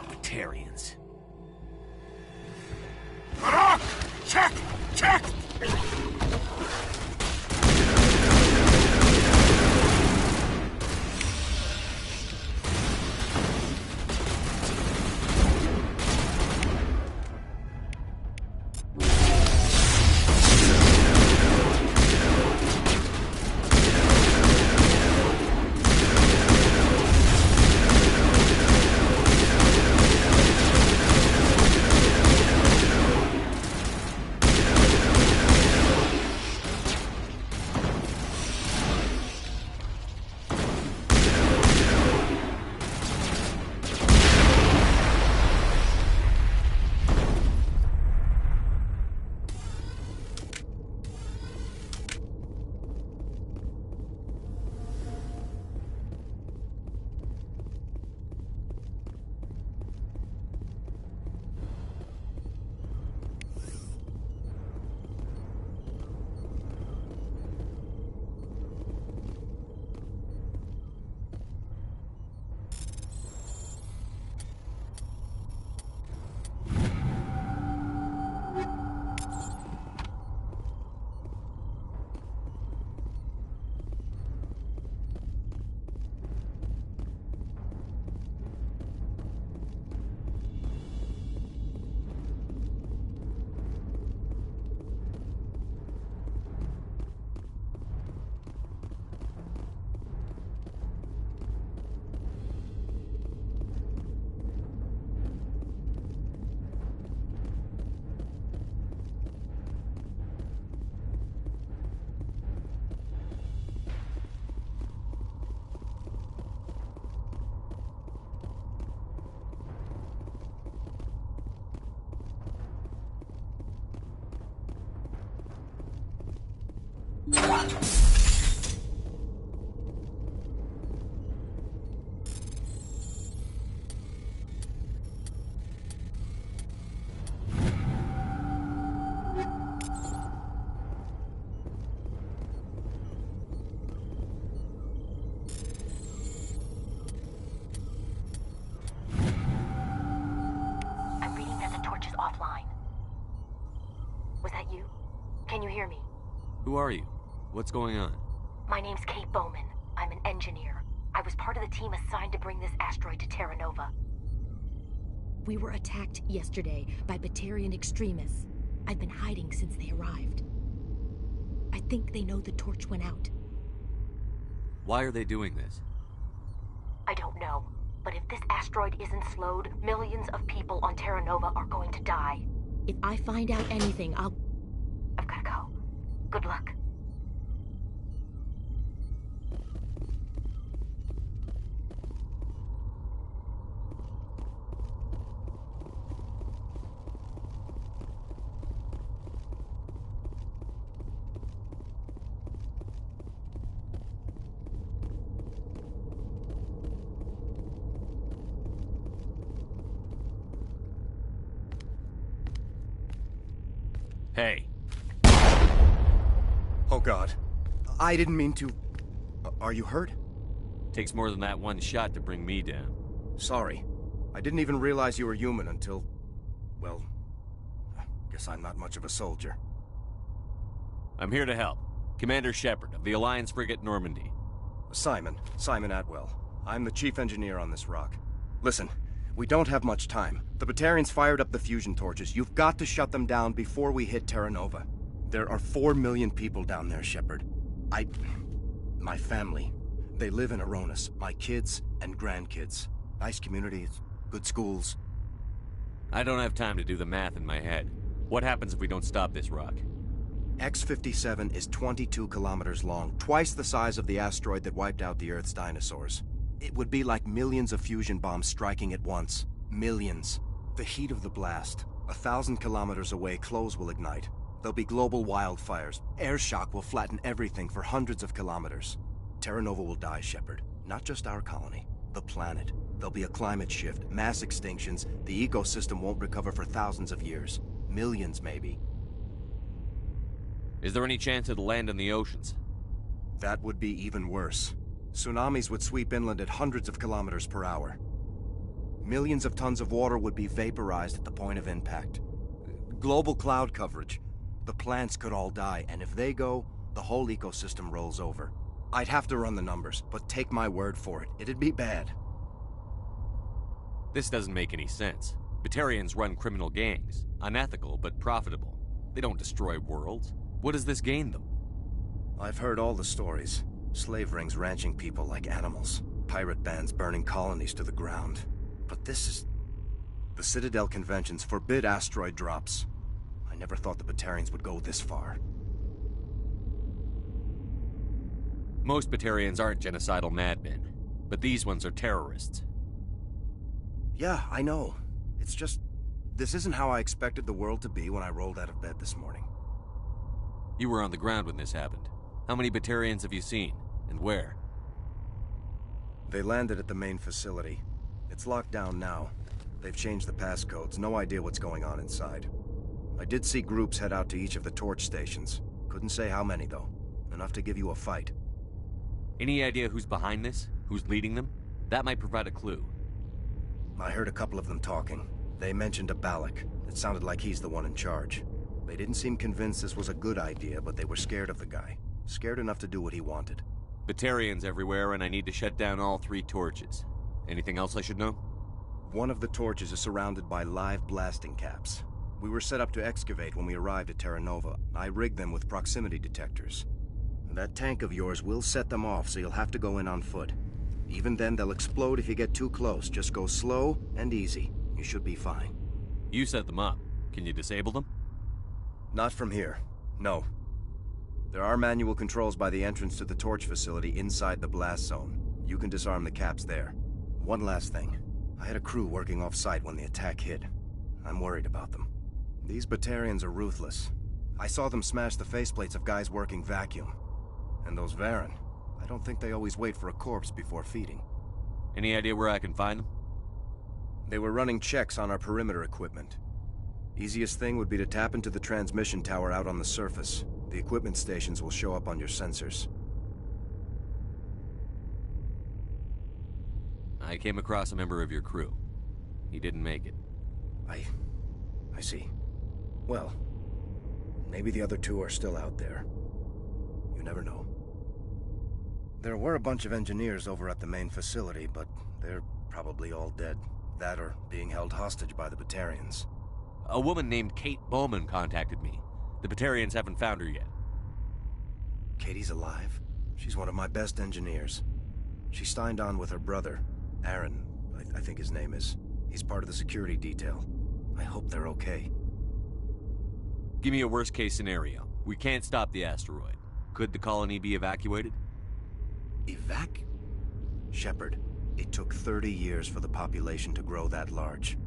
Batarians. Check! Check! I'm reading that the torch is offline. Was that you? Can you hear me? Who are you? What's going on? My name's Kate Bowman. I'm an engineer. I was part of the team assigned to bring this asteroid to Terra Nova. We were attacked yesterday by Batarian extremists. I've been hiding since they arrived. I think they know the torch went out. Why are they doing this? I don't know. But if this asteroid isn't slowed, millions of people on Terra Nova are going to die. If I find out anything, I've gotta go. Good luck. Hey. Oh God. I didn't mean to... Are you hurt? Takes more than that one shot to bring me down. Sorry. I didn't even realize you were human until... Well... Guess I'm not much of a soldier. I'm here to help. Commander Shepard of the Alliance Frigate Normandy. Simon Atwell. I'm the chief engineer on this rock. Listen, we don't have much time. The Batarians fired up the fusion torches. You've got to shut them down before we hit Terra Nova. There are 4 million people down there, Shepard. My family. They live in Aronis. My kids and grandkids. Nice communities, good schools. I don't have time to do the math in my head. What happens if we don't stop this rock? X-57 is 22 kilometers long, twice the size of the asteroid that wiped out the Earth's dinosaurs. It would be like millions of fusion bombs striking at once. Millions. The heat of the blast. 1,000 kilometers away, clothes will ignite. There'll be global wildfires. Air shock will flatten everything for hundreds of kilometers. Terra Nova will die, Shepard. Not just our colony. The planet. There'll be a climate shift, mass extinctions. The ecosystem won't recover for thousands of years. Millions, maybe. Is there any chance it'll land in the oceans? That would be even worse. Tsunamis would sweep inland at hundreds of kilometers per hour. Millions of tons of water would be vaporized at the point of impact. Global cloud coverage. The plants could all die, and if they go, the whole ecosystem rolls over. I'd have to run the numbers, but take my word for it, it'd be bad. This doesn't make any sense. Batarians run criminal gangs. Unethical, but profitable. They don't destroy worlds. What does this gain them? I've heard all the stories. Slave rings ranching people like animals. Pirate bands burning colonies to the ground. But this is... The Citadel conventions forbid asteroid drops. I never thought the Batarians would go this far. Most Batarians aren't genocidal madmen, but these ones are terrorists. Yeah, I know. It's just... This isn't how I expected the world to be when I rolled out of bed this morning. You were on the ground when this happened. How many Batarians have you seen, and where? They landed at the main facility. It's locked down now. They've changed the passcodes, no idea what's going on inside. I did see groups head out to each of the torch stations. Couldn't say how many, though. Enough to give you a fight. Any idea who's behind this? Who's leading them? That might provide a clue. I heard a couple of them talking. They mentioned a Balak. It sounded like he's the one in charge. They didn't seem convinced this was a good idea, but they were scared of the guy. Scared enough to do what he wanted. Batarians everywhere, and I need to shut down all 3 torches. Anything else I should know? One of the torches is surrounded by live blasting caps. We were set up to excavate when we arrived at Terra Nova. I rigged them with proximity detectors. That tank of yours will set them off, so you'll have to go in on foot. Even then, they'll explode if you get too close. Just go slow and easy. You should be fine. You set them up. Can you disable them? Not from here. No. There are manual controls by the entrance to the torch facility inside the blast zone. You can disarm the caps there. One last thing. I had a crew working off-site when the attack hit. I'm worried about them. These Batarians are ruthless. I saw them smash the faceplates of guys working vacuum. And those Varren, I don't think they always wait for a corpse before feeding. Any idea where I can find them? They were running checks on our perimeter equipment. Easiest thing would be to tap into the transmission tower out on the surface. The equipment stations will show up on your sensors. I came across a member of your crew. He didn't make it. I see. Well, maybe the other 2 are still out there. You never know. There were a bunch of engineers over at the main facility, but they're probably all dead. That or being held hostage by the Batarians. A woman named Kate Bowman contacted me. The Batarians haven't found her yet. Katie's alive? She's one of my best engineers. She signed on with her brother, Aaron, I think his name is. He's part of the security detail. I hope they're okay. Give me a worst-case scenario. We can't stop the asteroid. Could the colony be evacuated? Shepard, it took 30 years for the population to grow that large.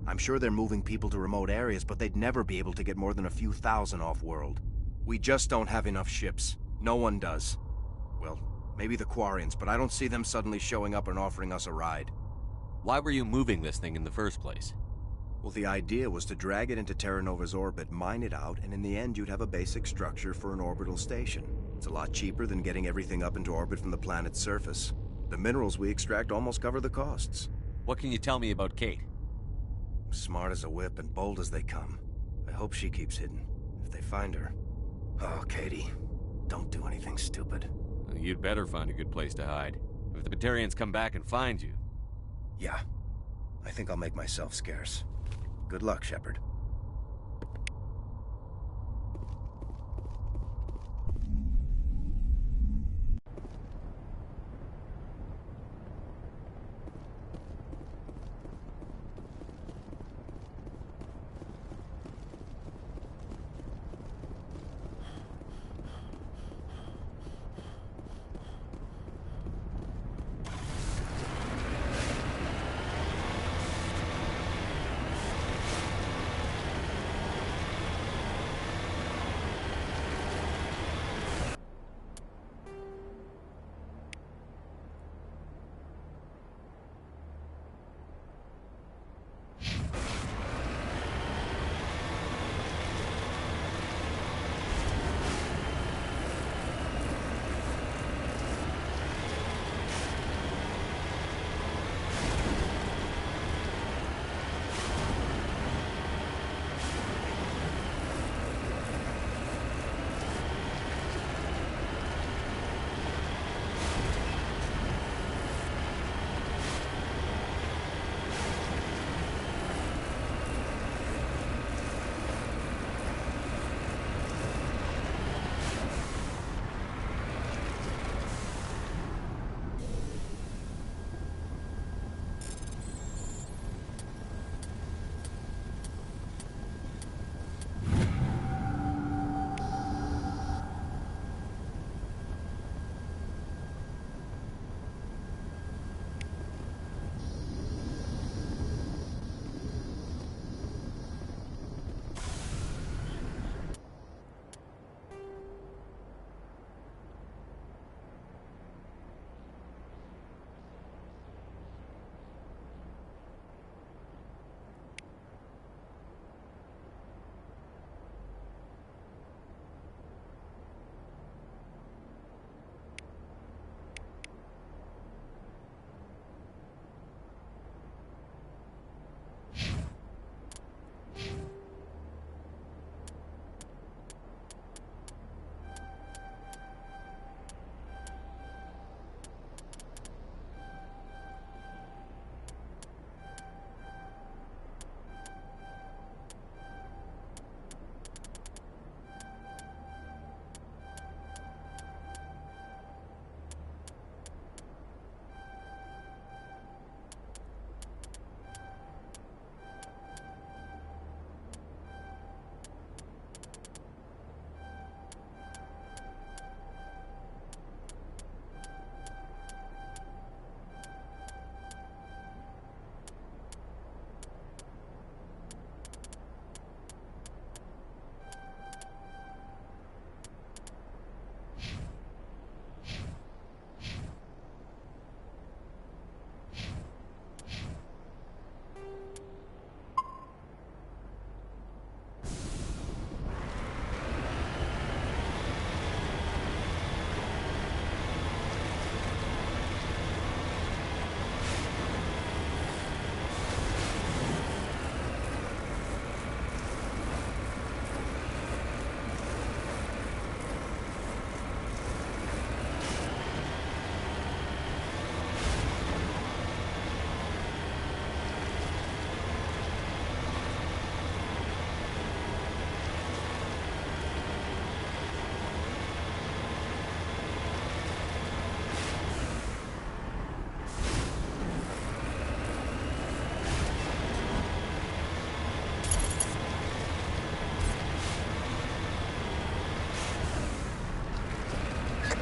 I'm sure they're moving people to remote areas, but they'd never be able to get more than a few thousand off-world. We just don't have enough ships. No one does. Well, maybe the Quarians, but I don't see them suddenly showing up and offering us a ride. Why were you moving this thing in the first place? Well, the idea was to drag it into Terra Nova's orbit, mine it out, and in the end you'd have a basic structure for an orbital station. It's a lot cheaper than getting everything up into orbit from the planet's surface. The minerals we extract almost cover the costs. What can you tell me about Kate? Smart as a whip and bold as they come. I hope she keeps hidden. If they find her... Oh, Katie, don't do anything stupid. You'd better find a good place to hide. If the Batarians come back and find you... Yeah. I think I'll make myself scarce. Good luck, Shepard.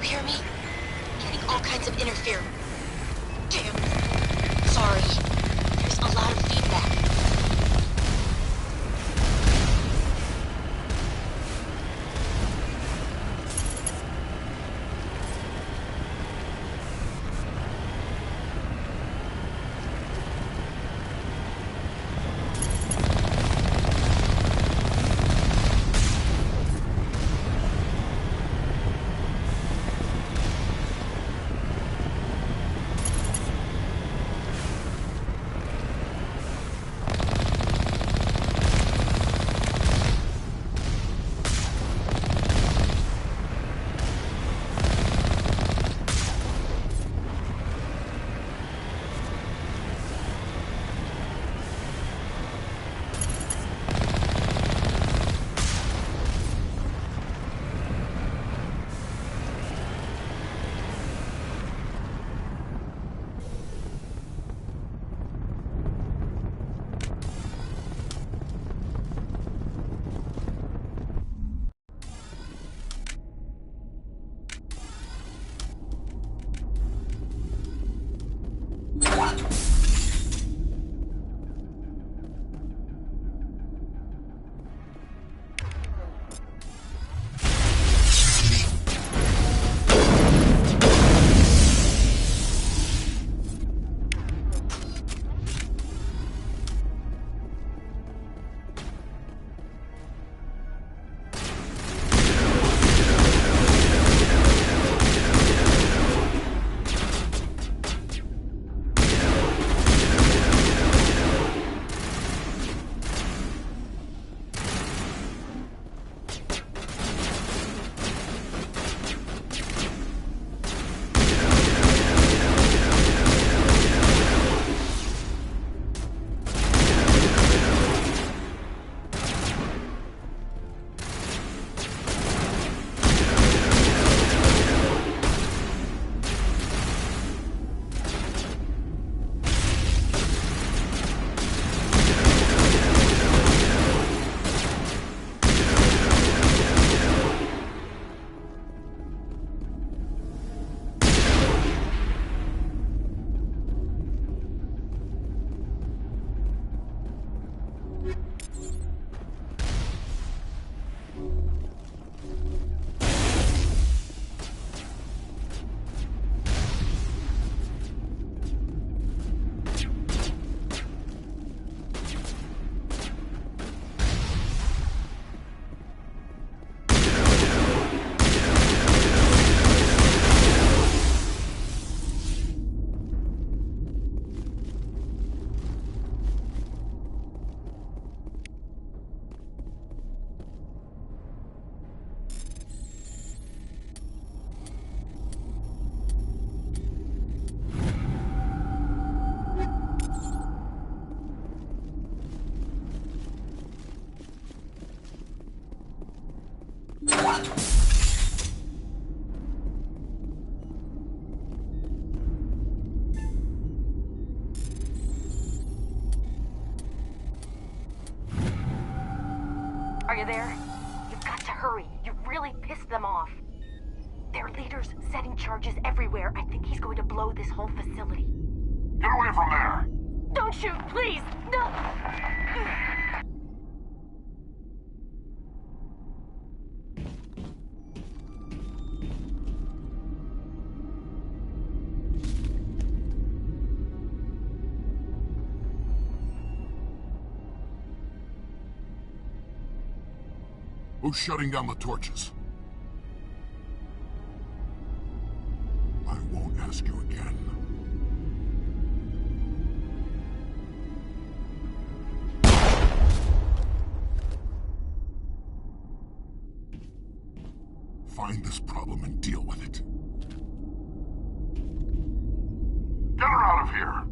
hear me? Getting all kinds of interference. Damn. Sorry. There's a lot of feedback. Are you there? You've got to hurry. You've really pissed them off. Their leader's setting charges everywhere. I think he's going to blow this whole facility. Get away from there! Don't shoot, please! No! Who's shutting down the torches? I won't ask you again. Find this problem and deal with it. Get her out of here!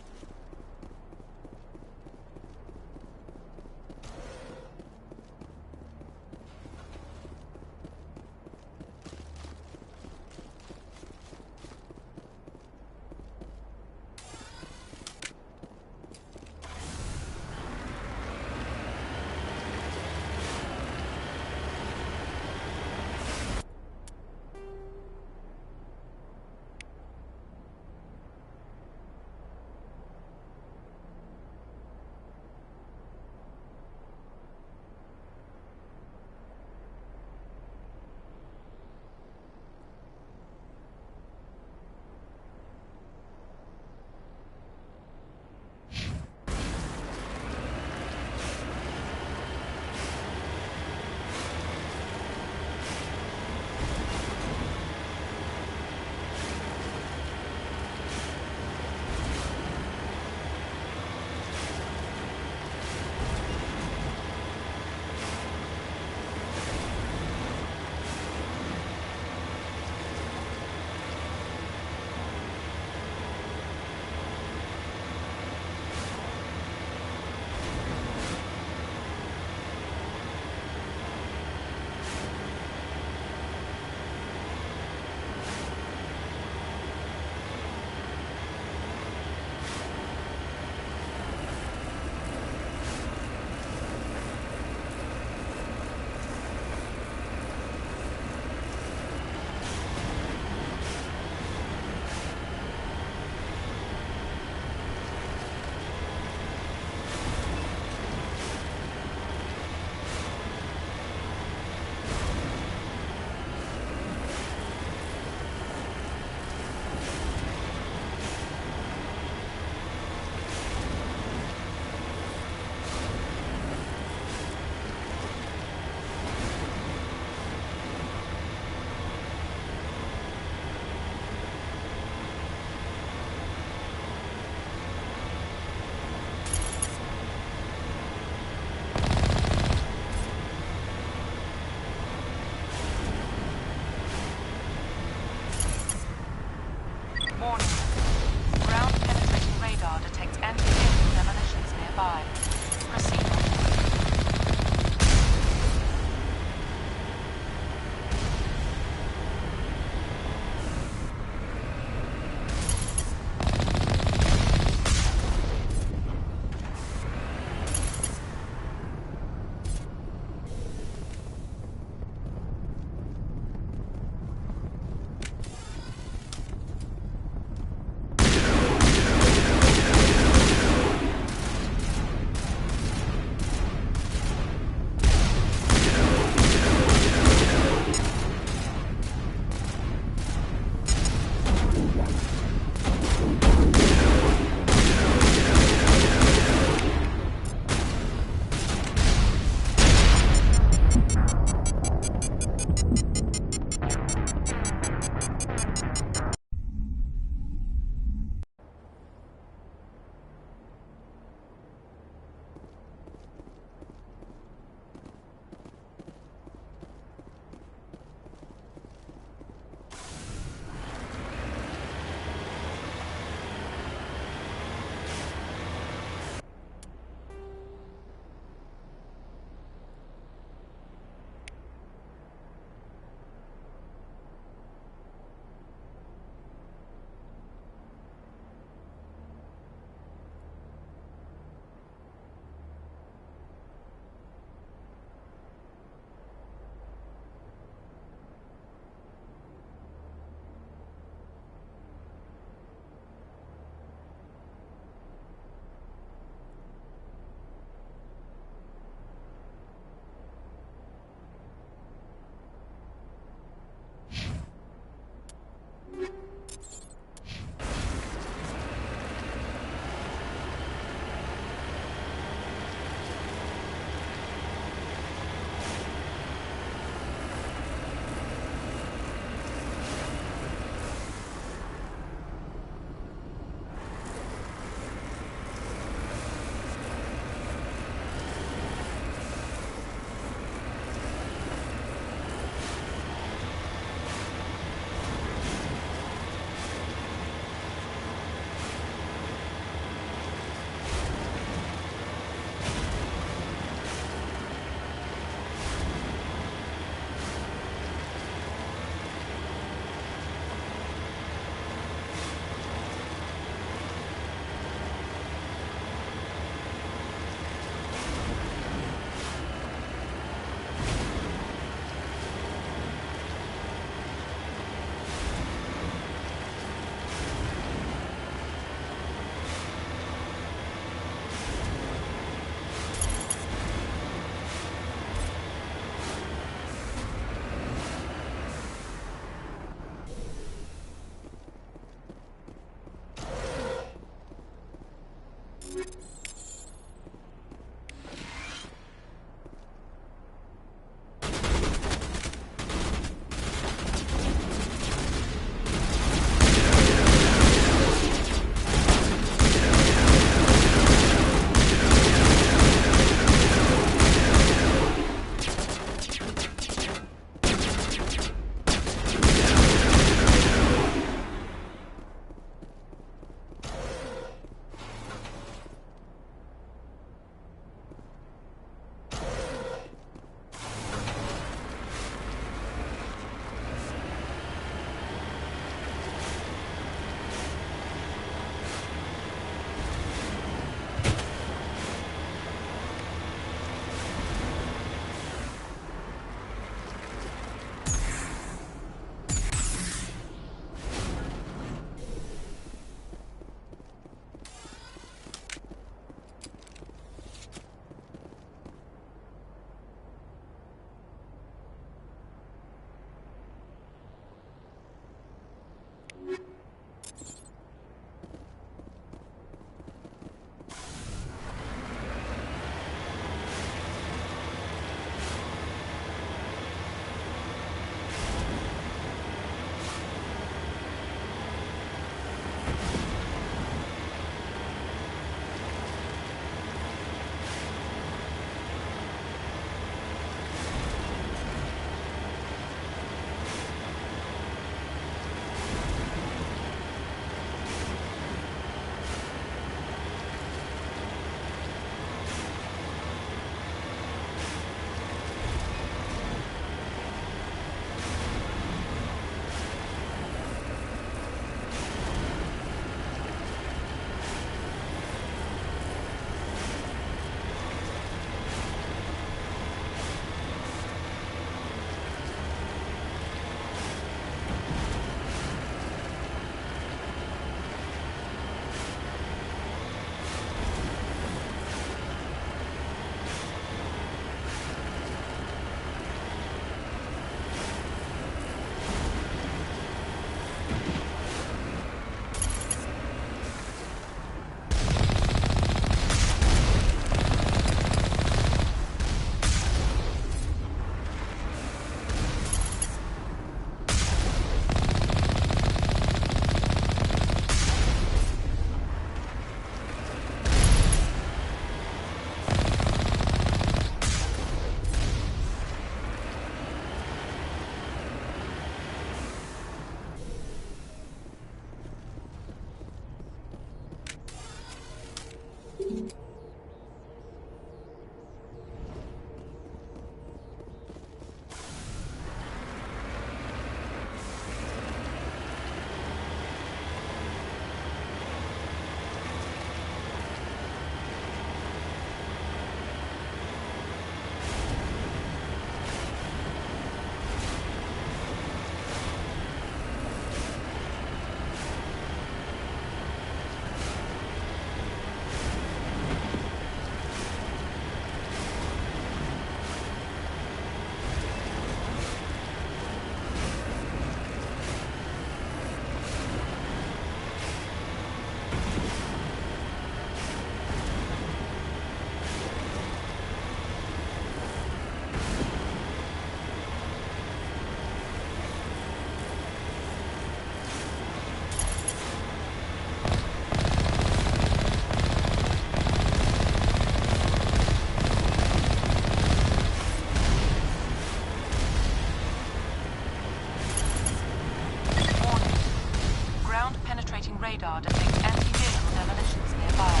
radar detects anti-vehicle demolitions nearby.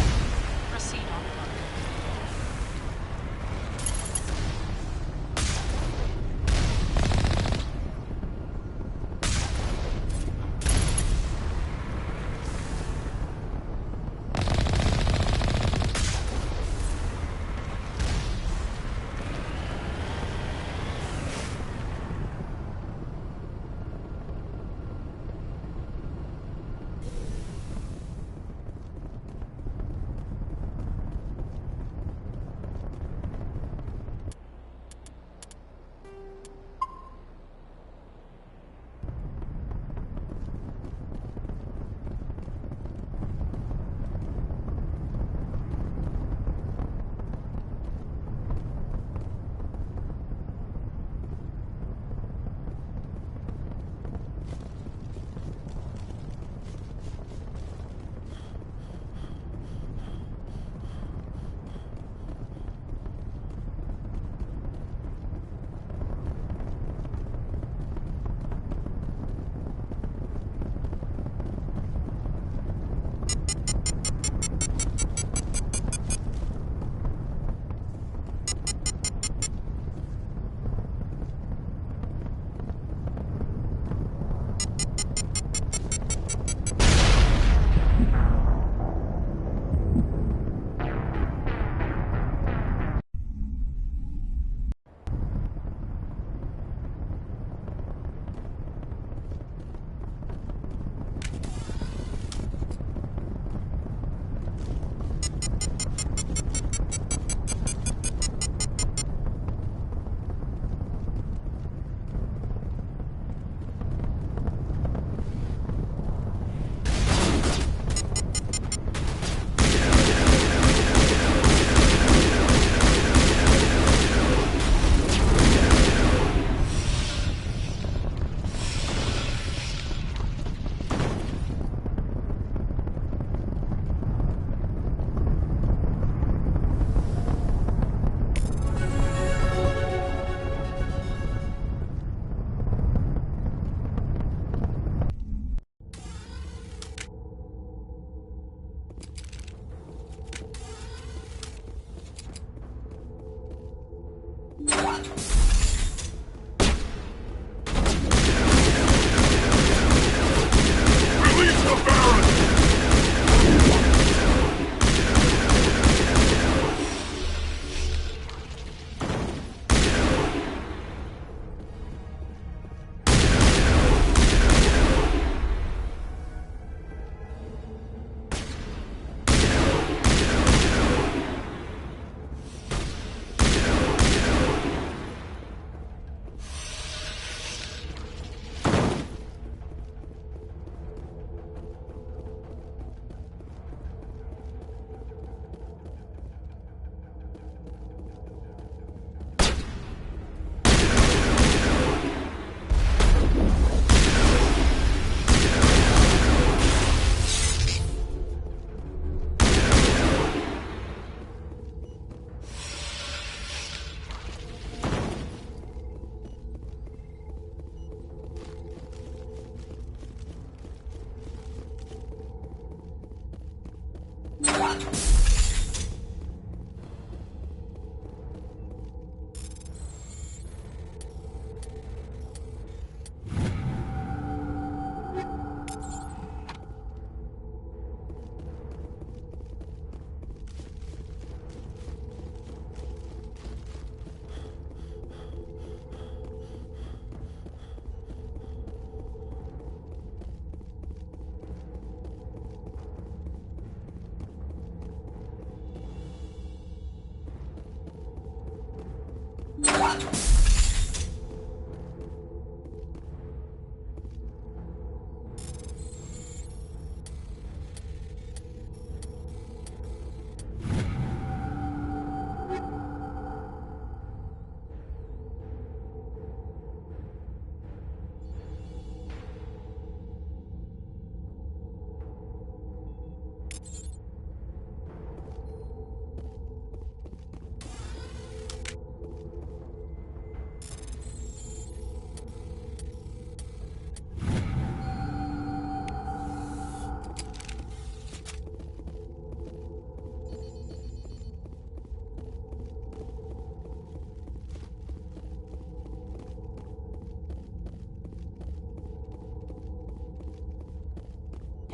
Proceed on foot.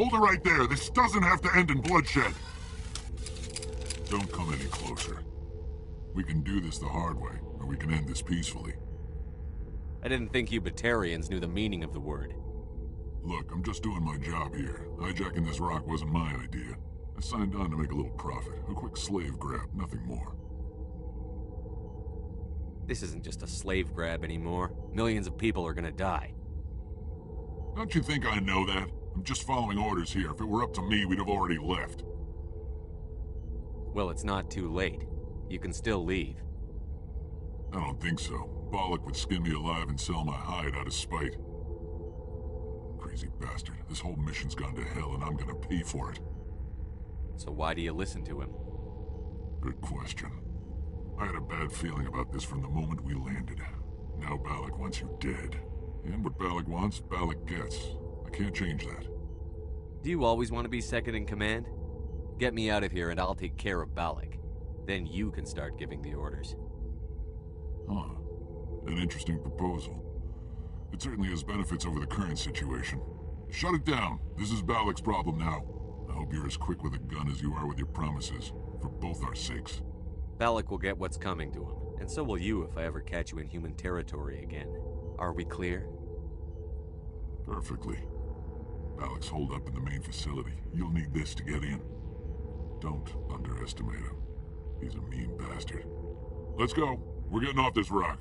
Hold it right there. This doesn't have to end in bloodshed. Don't come any closer. We can do this the hard way, or we can end this peacefully. I didn't think you Batarians knew the meaning of the word. Look, I'm just doing my job here. Hijacking this rock wasn't my idea. I signed on to make a little profit. A quick slave grab, nothing more. This isn't just a slave grab anymore. Millions of people are gonna die. Don't you think I know that? I'm just following orders here. If it were up to me, we'd have already left. Well, it's not too late. You can still leave. I don't think so. Bollock would skin me alive and sell my hide out of spite. Crazy bastard. This whole mission's gone to hell and I'm gonna pay for it. So why do you listen to him? Good question. I had a bad feeling about this from the moment we landed. Now Balak wants you dead. And what Balak wants, Balak gets. I can't change that. Do you always want to be second in command? Get me out of here and I'll take care of Balak. Then you can start giving the orders. Huh. An interesting proposal. It certainly has benefits over the current situation. Shut it down. This is Balak's problem now. I hope you're as quick with a gun as you are with your promises, for both our sakes. Balak will get what's coming to him, and so will you if I ever catch you in human territory again. Are we clear? Perfectly. Balak's holed up in the main facility. You'll need this to get in. Don't underestimate him. He's a mean bastard. Let's go. We're getting off this rock.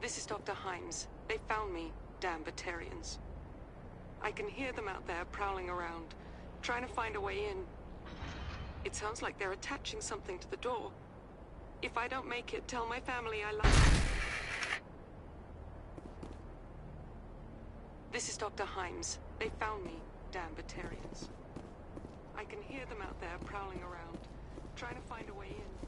This is Dr. Himes. They found me, damn Batarians. I can hear them out there prowling around, trying to find a way in. It sounds like they're attaching something to the door. If I don't make it, tell my family I love them. This is Dr. Himes. They found me, damn Batarians. I can hear them out there prowling around, trying to find a way in.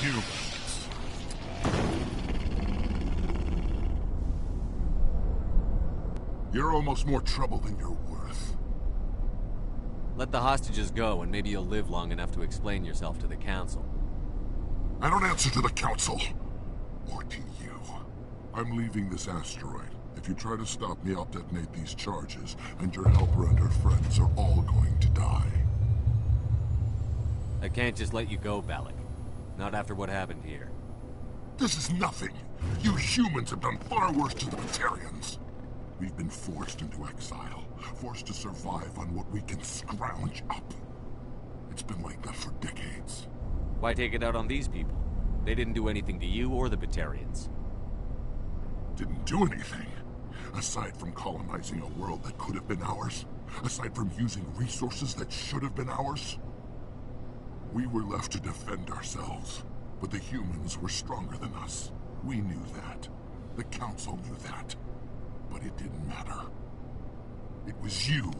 humans. You're almost more trouble than you're worth. Let the hostages go, and maybe you'll live long enough to explain yourself to the Council. I don't answer to the Council. Or to you. I'm leaving this asteroid. If you try to stop me, I'll detonate these charges, and your helper and her friends are all going to die. I can't just let you go, Valak. Not after what happened here. This is nothing. You humans have done far worse to the Batarians. We've been forced into exile, forced to survive on what we can scrounge up. It's been like that for decades. Why take it out on these people? They didn't do anything to you or the Batarians. Didn't do anything. Aside from colonizing a world that could have been ours. Aside from using resources that should have been ours. We were left to defend ourselves. But the humans were stronger than us. We knew that. The Council knew that. But it didn't matter. It was you.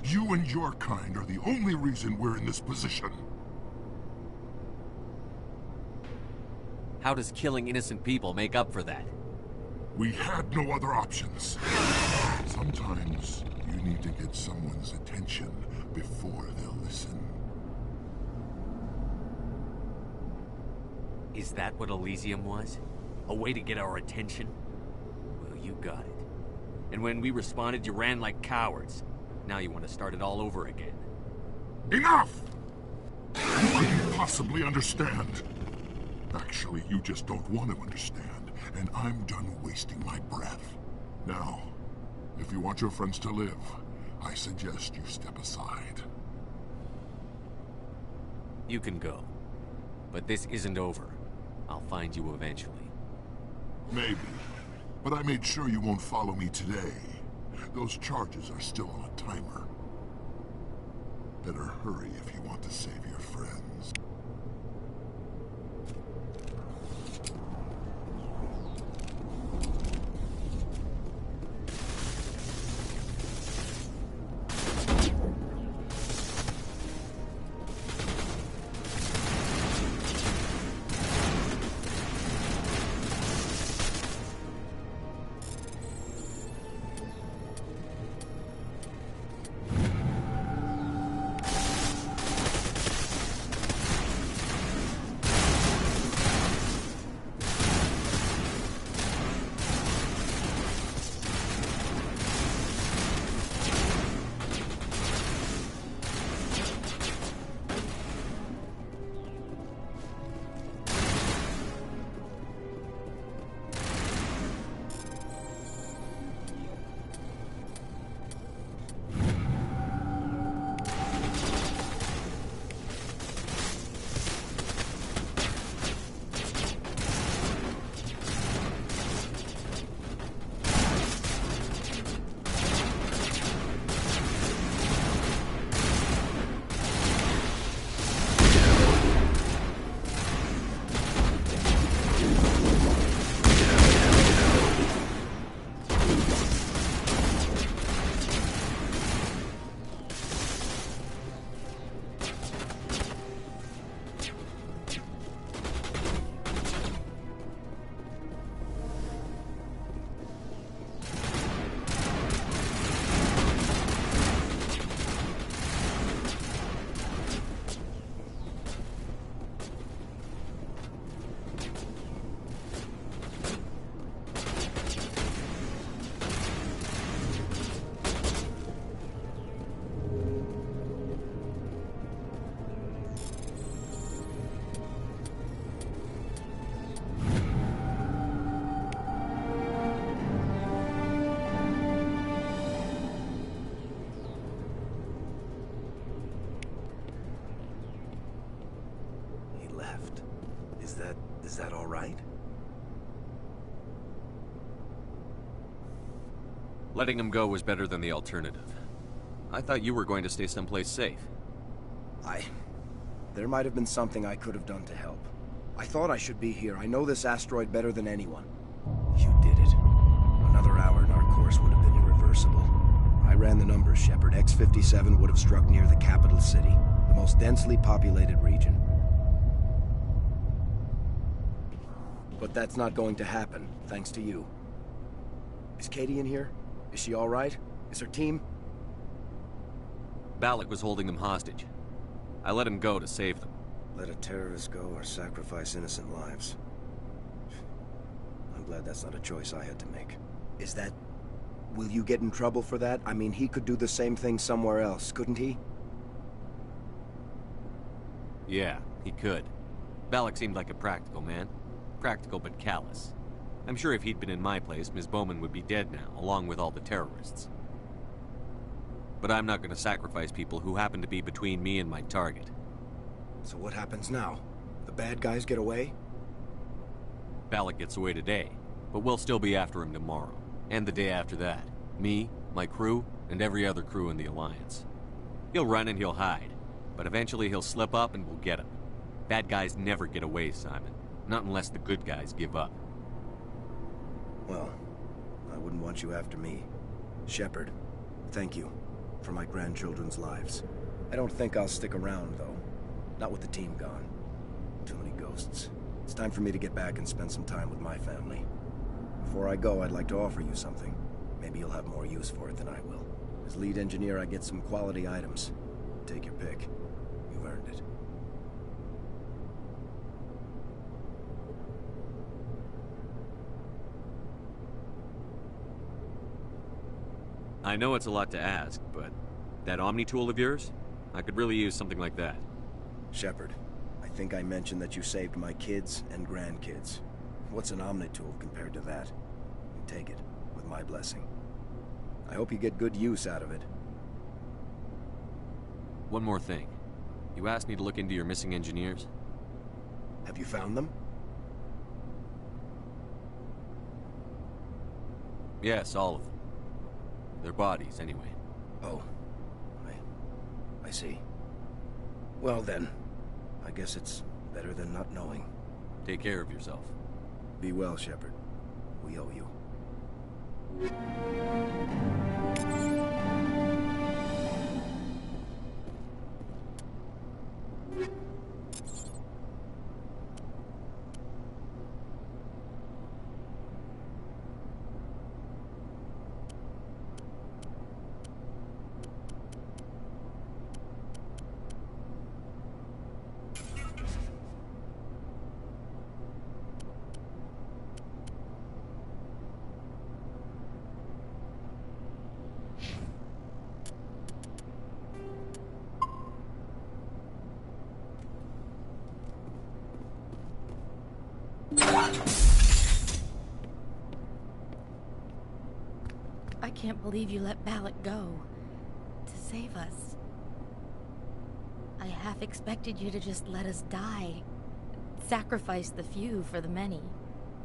You and your kind are the only reason we're in this position. How does killing innocent people make up for that? We had no other options. Sometimes you need to get someone's attention before they'll listen. Is that what Elysium was? A way to get our attention? Well, you got it. And when we responded, you ran like cowards. Now you want to start it all over again. Enough! You couldn't possibly understand. Actually, you just don't want to understand, and I'm done wasting my breath. Now, if you want your friends to live, I suggest you step aside. You can go. But this isn't over. I'll find you eventually. Maybe. But I made sure you won't follow me today. Those charges are still on a timer. Better hurry if you want to save your friends. Is that all right? Letting him go was better than the alternative. I thought you were going to stay someplace safe. There might have been something I could have done to help. I thought I should be here. I know this asteroid better than anyone. You did it. Another hour and our course would have been irreversible. I ran the numbers, Shepard. X-57 would have struck near the capital city, the most densely populated region. But that's not going to happen, thanks to you. Is Katie in here? Is she all right? Is her team? Balak was holding them hostage. I let him go to save them. Let a terrorist go or sacrifice innocent lives. I'm glad that's not a choice I had to make. Is that... Will you get in trouble for that? I mean, he could do the same thing somewhere else, couldn't he? Yeah, he could. Balak seemed like a practical man. Practical but callous. I'm sure if he'd been in my place, Ms. Bowman would be dead now, along with all the terrorists. But I'm not going to sacrifice people who happen to be between me and my target. So what happens now? The bad guys get away? Balak gets away today, but we'll still be after him tomorrow. And the day after that. Me, my crew, and every other crew in the Alliance. He'll run and he'll hide, but eventually he'll slip up and we'll get him. Bad guys never get away, Simon. Not unless the good guys give up. Well, I wouldn't want you after me. Shepard, thank you for my grandchildren's lives. I don't think I'll stick around, though. Not with the team gone. Too many ghosts. It's time for me to get back and spend some time with my family. Before I go, I'd like to offer you something. Maybe you'll have more use for it than I will. As lead engineer, I get some quality items. Take your pick. You've earned it. I know it's a lot to ask, but that Omni tool of yours? I could really use something like that. Shepard, I think I mentioned that you saved my kids and grandkids. What's an Omni tool compared to that? You take it, with my blessing. I hope you get good use out of it. One more thing. You asked me to look into your missing engineers? Have you found them? Yes, all of them. Their bodies, anyway. Oh. I see. Well then, I guess it's better than not knowing. Take care of yourself. Be well, Shepard. We owe you. I can't believe you let Balak go. To save us. I half expected you to just let us die. Sacrifice the few for the many.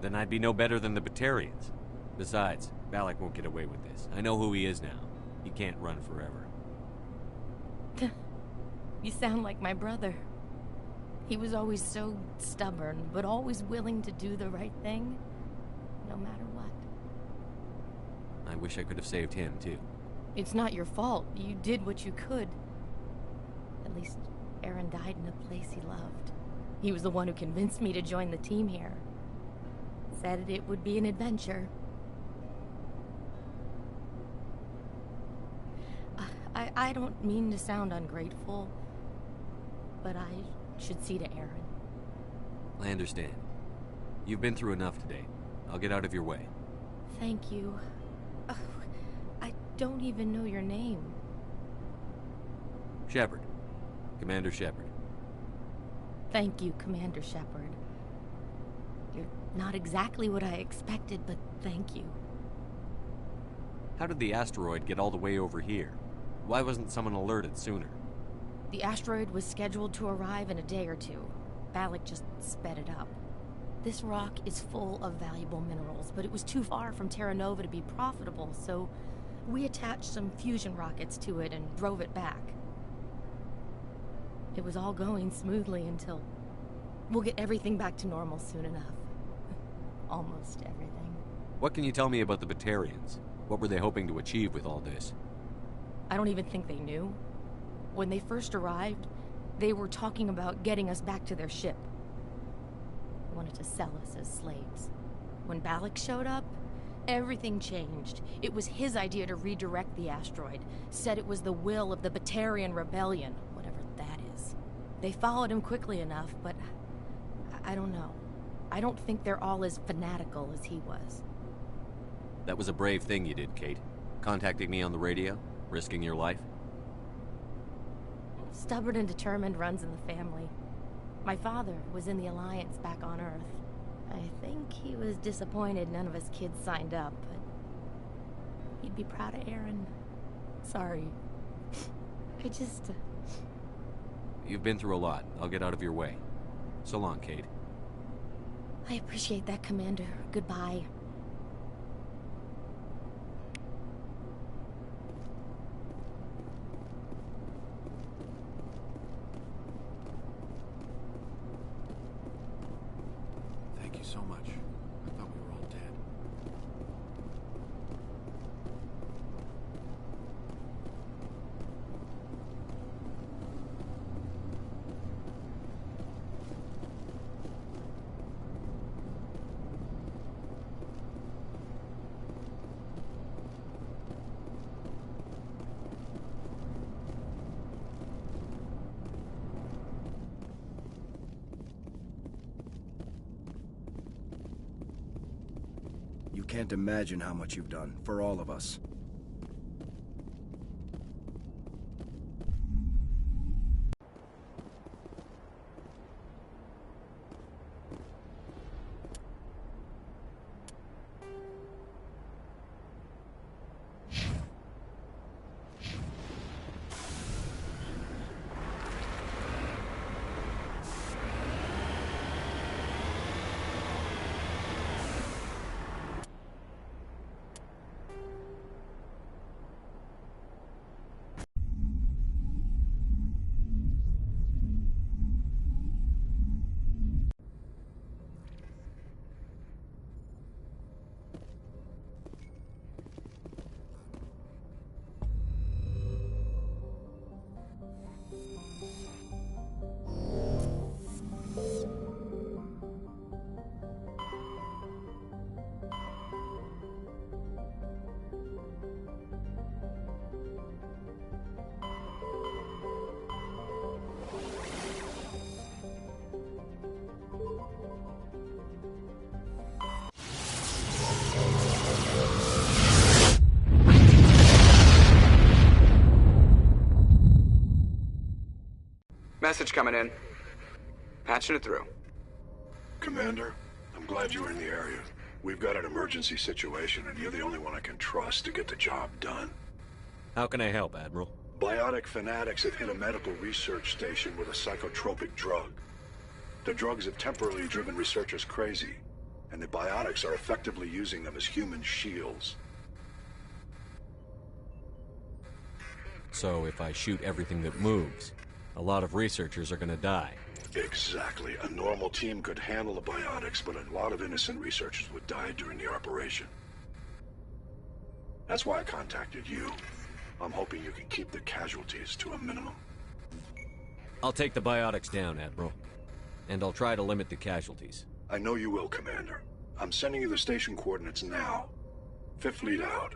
Then I'd be no better than the Batarians. Besides, Balak won't get away with this. I know who he is now. He can't run forever. You sound like my brother. He was always so stubborn, but always willing to do the right thing, no matter what. I wish I could have saved him, too. It's not your fault. You did what you could. At least, Aaron died in a place he loved. He was the one who convinced me to join the team here. Said it would be an adventure. I don't mean to sound ungrateful, but I should see to Aaron. I understand. You've been through enough today. I'll get out of your way. Thank you. Oh, I don't even know your name. Shepard. Commander Shepard. Thank you, Commander Shepard. You're not exactly what I expected, but thank you. How did the asteroid get all the way over here? Why wasn't someone alerted sooner? The asteroid was scheduled to arrive in a day or two. Balak just sped it up. This rock is full of valuable minerals, but it was too far from Terra Nova to be profitable, so we attached some fusion rockets to it and drove it back. It was all going smoothly until... We'll get everything back to normal soon enough. Almost everything. What can you tell me about the Batarians? What were they hoping to achieve with all this? I don't even think they knew. When they first arrived, they were talking about getting us back to their ship. wanted to sell us as slaves. When Balak showed up, everything changed. It was his idea to redirect the asteroid. Said it was the will of the Batarian Rebellion, whatever that is. They followed him quickly enough, but I don't know. I don't think they're all as fanatical as he was. That was a brave thing you did, Kate. Contacting me on the radio, risking your life. Stubborn and determined runs in the family. My father was in the Alliance back on Earth. I think he was disappointed none of his kids signed up, but he'd be proud of Aaron. Sorry. I just... You've been through a lot. I'll get out of your way. So long, Kate. I appreciate that, Commander. Goodbye. Thank you so much. I thought we were all dead. You can't imagine how much you've done, for all of us. Message coming in. Patching it through. Commander, I'm glad you were in the area. We've got an emergency situation, and you're the only one I can trust to get the job done. How can I help, Admiral? Biotic fanatics have hit a medical research station with a psychotropic drug. The drugs have temporarily driven researchers crazy, and the biotics are effectively using them as human shields. So if I shoot everything that moves, a lot of researchers are gonna die. Exactly. A normal team could handle the biotics, but a lot of innocent researchers would die during the operation. That's why I contacted you. I'm hoping you can keep the casualties to a minimum. I'll take the biotics down, Admiral. And I'll try to limit the casualties. I know you will, Commander. I'm sending you the station coordinates now. Fifth Fleet out.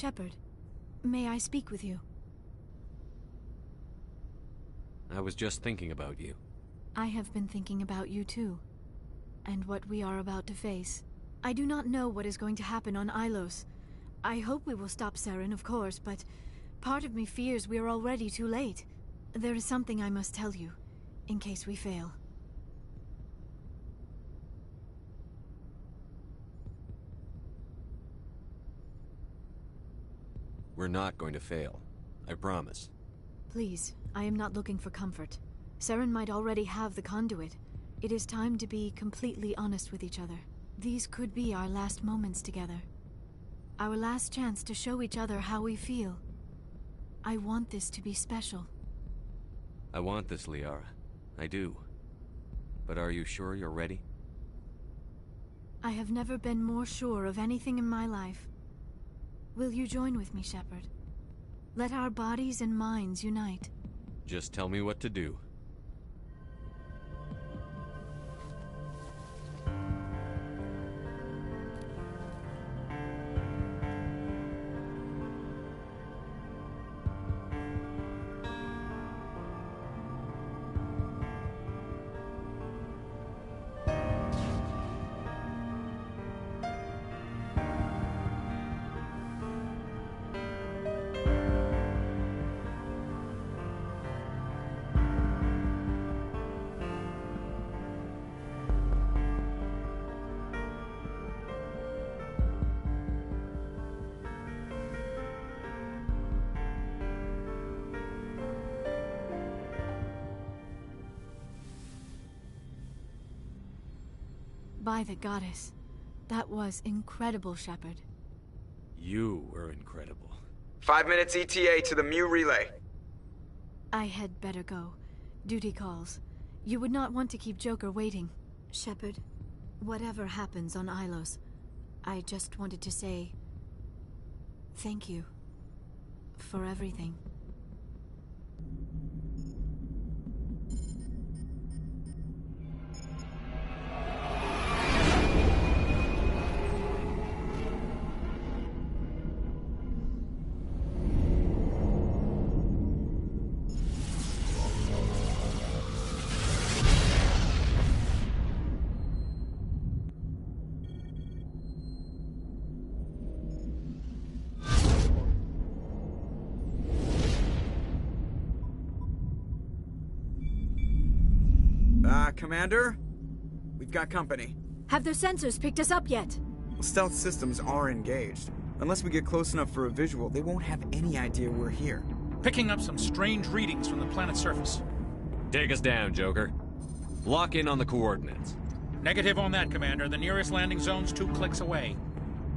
Shepard, may I speak with you? I was just thinking about you. I have been thinking about you too, and what we are about to face. I do not know what is going to happen on Ilos. I hope we will stop Saren, of course, but part of me fears we are already too late. There is something I must tell you, in case we fail. We're not going to fail. I promise. Please, I am not looking for comfort. Saren might already have the conduit. It is time to be completely honest with each other. These could be our last moments together. Our last chance to show each other how we feel. I want this to be special. I want this, Liara. I do. But are you sure you're ready? I have never been more sure of anything in my life. Will you join with me, Shepard? Let our bodies and minds unite. Just tell me what to do. By the goddess, that was incredible, Shepard. You were incredible. 5 minutes ETA to the Mu relay. I had better go. Duty calls. You would not want to keep Joker waiting. Shepard, whatever happens on Ilos, I just wanted to say thank you for everything. Commander? We've got company. Have their sensors picked us up yet? Stealth systems are engaged. Unless we get close enough for a visual, they won't have any idea we're here. Picking up some strange readings from the planet's surface. Take us down, Joker. Lock in on the coordinates. Negative on that, Commander. The nearest landing zone's 2 clicks away.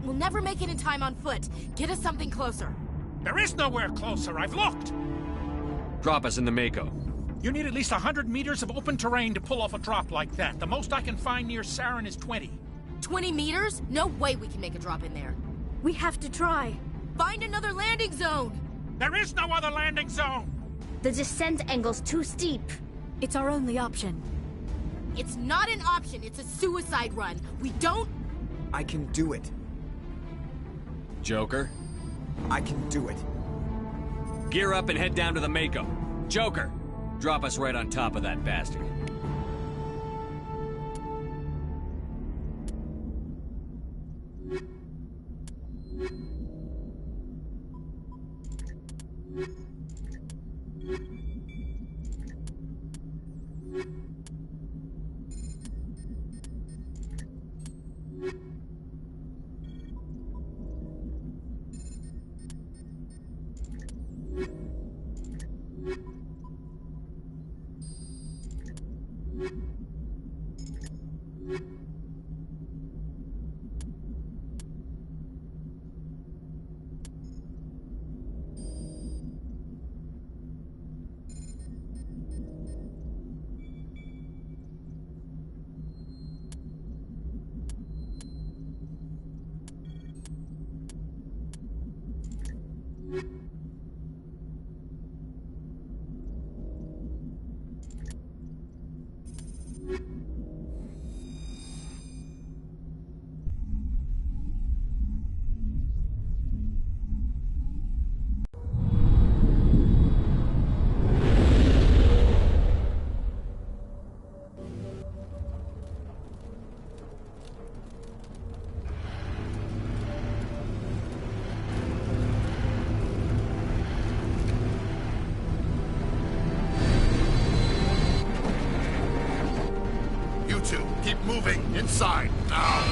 We'll never make it in time on foot. Get us something closer. There is nowhere closer. I've looked. Drop us in the Mako. You need at least 100 meters of open terrain to pull off a drop like that. The most I can find near Saren is 20. 20 meters? No way we can make a drop in there. We have to try. Find another landing zone! There is no other landing zone! The descent angle's too steep. It's our only option. It's not an option, it's a suicide run. We don't... I can do it. Joker? I can do it. Gear up and head down to the Mako. Joker! Drop us right on top of that bastard. moving. Inside, now.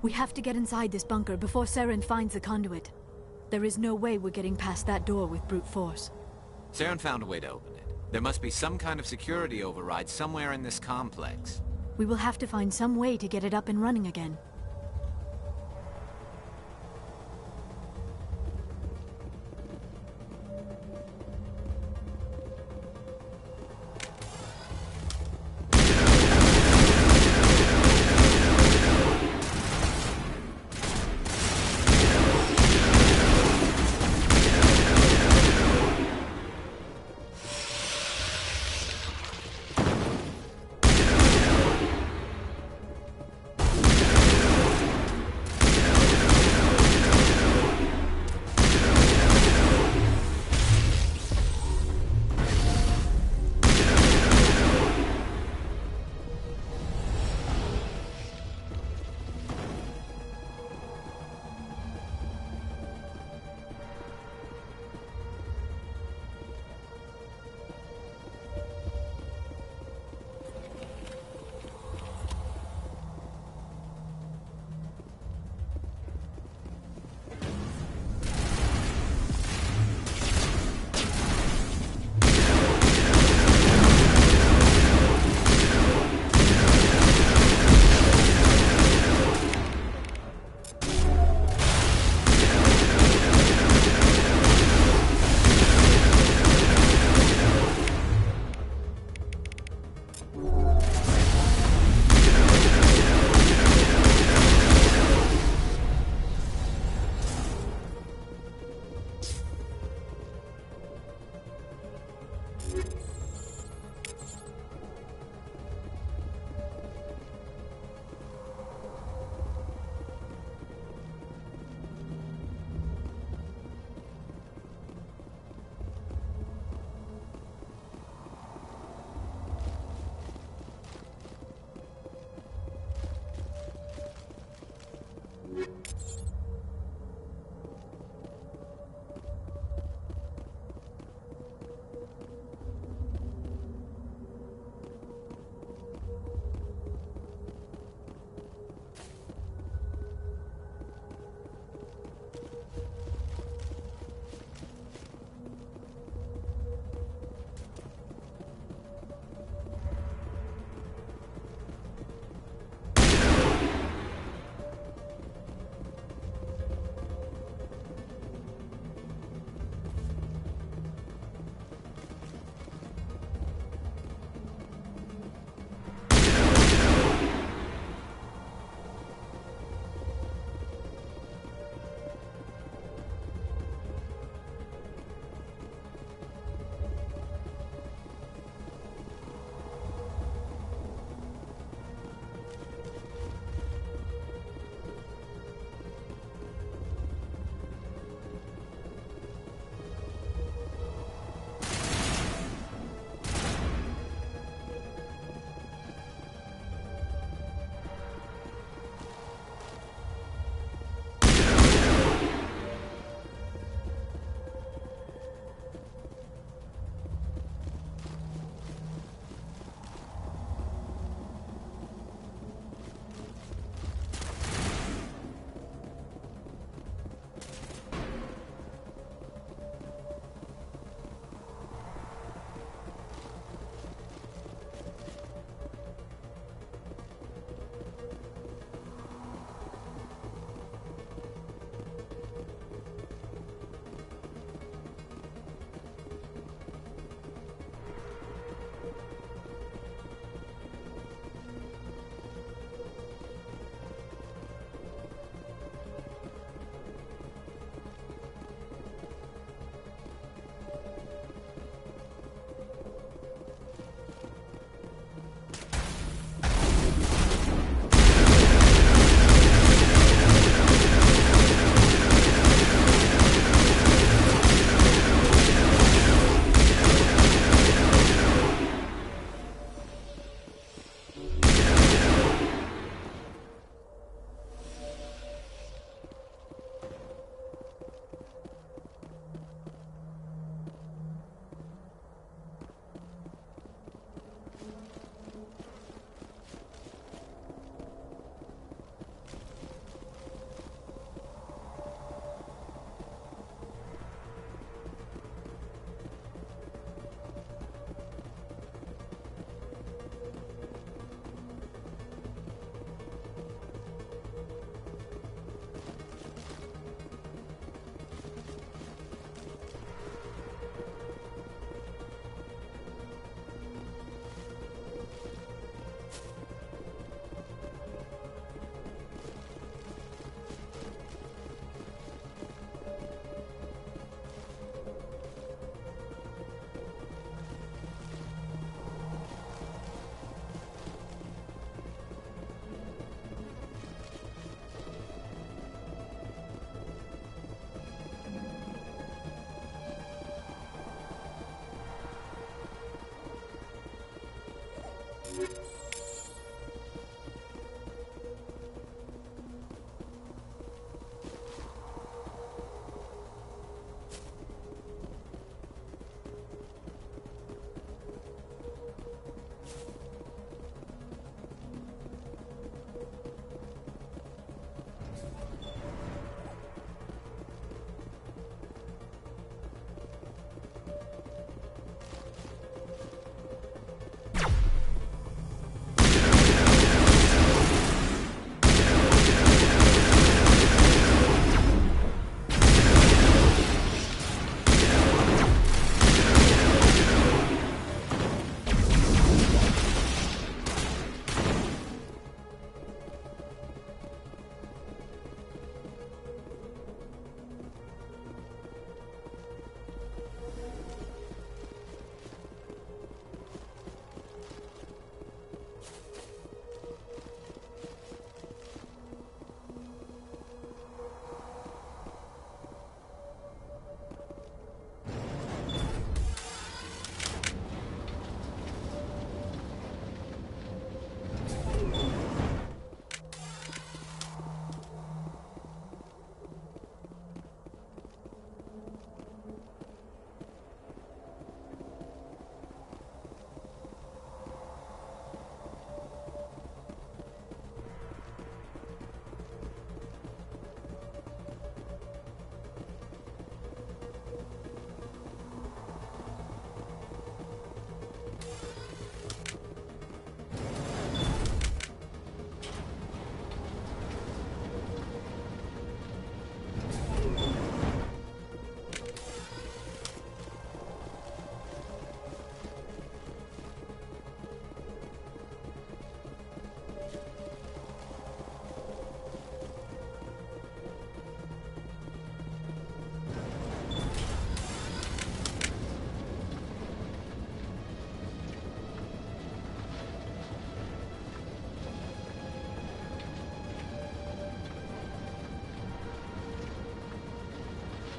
We have to get inside this bunker before Saren finds the conduit. There is no way we're getting past that door with brute force. Saren found a way to open it. There must be some kind of security override somewhere in this complex. We will have to find some way to get it up and running again.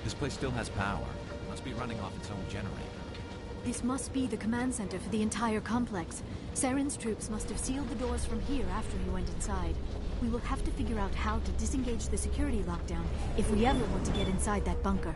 This place still has power. Must be running off its own generator. This must be the command center for the entire complex. Saren's troops must have sealed the doors from here after he went inside. We will have to figure out how to disengage the security lockdown if we ever want to get inside that bunker.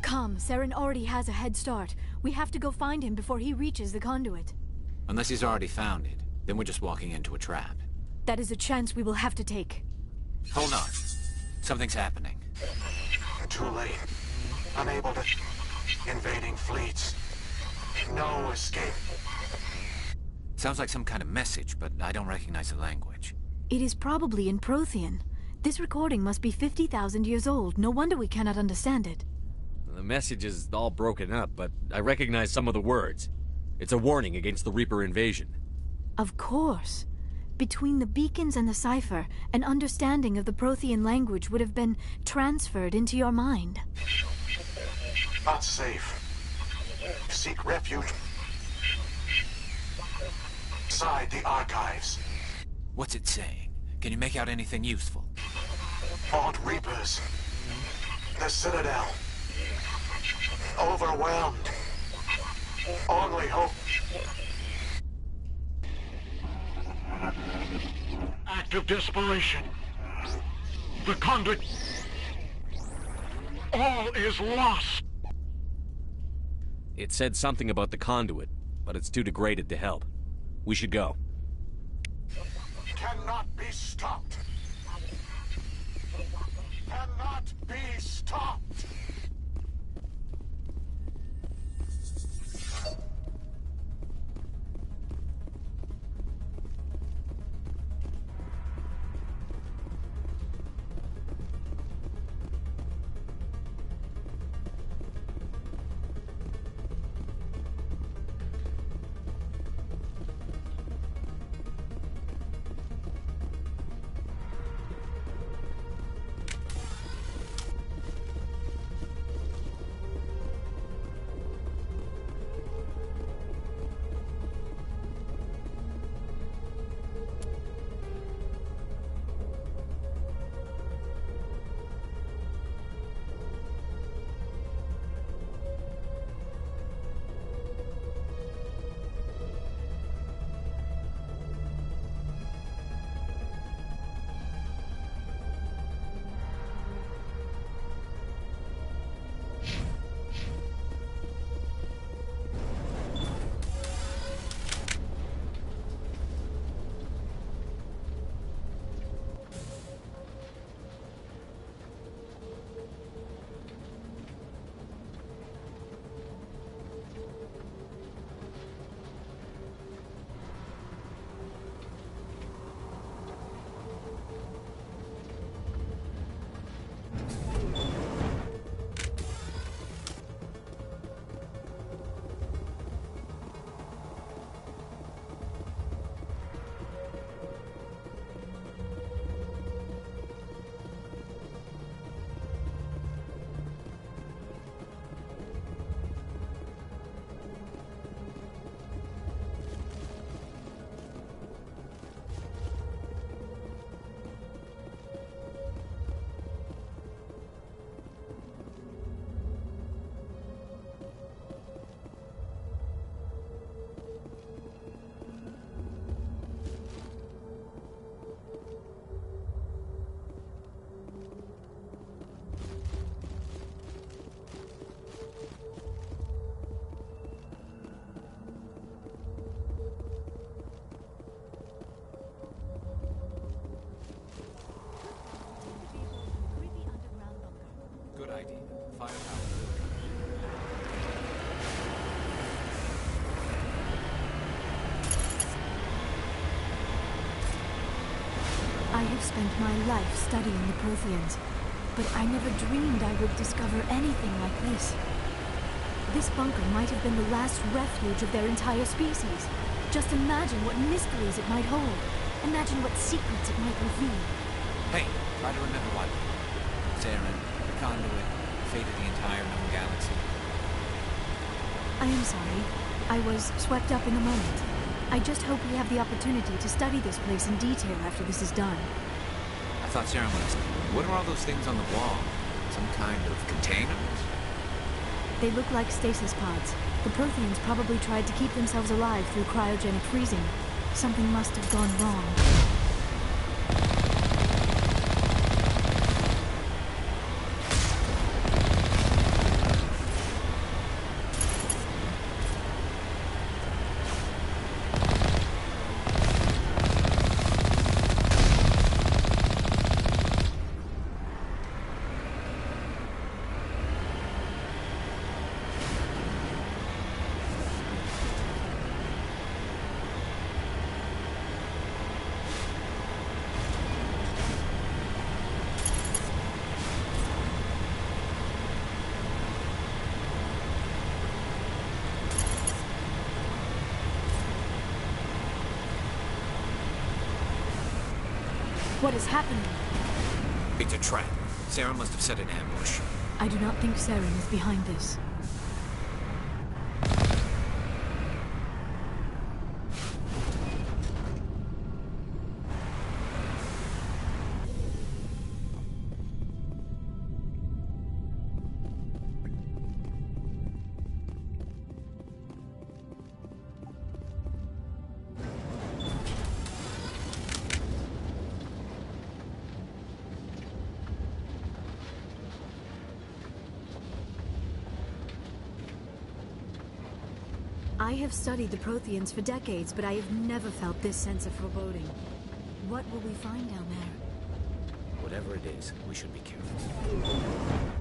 Come, Saren already has a head start. We have to go find him before he reaches the conduit. Unless he's already found it, then we're just walking into a trap. That is a chance we will have to take. Hold on. Something's happening. Too late. Unable to... Invading fleets. No escape. Sounds like some kind of message, but I don't recognize the language. It is probably in Prothean. This recording must be 50,000 years old. No wonder we cannot understand it. The message is all broken up, but I recognize some of the words. It's a warning against the Reaper invasion. Of course. Between the beacons and the cipher, an understanding of the Prothean language would have been transferred into your mind. Not safe. Seek refuge inside the archives. What's it saying? Can you make out anything useful? Fought Reapers. The Citadel. Overwhelmed. Only hope. Act of desperation. The conduit. All is lost. It said something about the conduit, but it's too degraded to help. We should go. Cannot be stopped. Cannot be stopped. Good idea. Firepower. I have spent my life studying the Protheans, but I never dreamed I would discover anything like this. This bunker might have been the last refuge of their entire species. Just imagine what mysteries it might hold. Imagine what secrets it might reveal. Hey, try to remember what. Saren, the conduit, the fate of the entire known galaxy. I am sorry. I was swept up in the moment. I just hope we have the opportunity to study this place in detail after this is done. I thought Saren was... What are all those things on the wall? Some kind of containers? They look like stasis pods. The Protheans probably tried to keep themselves alive through cryogenic freezing. Something must have gone wrong. What is happening? It's a trap. Sarah must have set an ambush. I do not think Saren is behind this. I have studied the Protheans for decades, but I have never felt this sense of foreboding. What will we find down there? Whatever it is, we should be careful.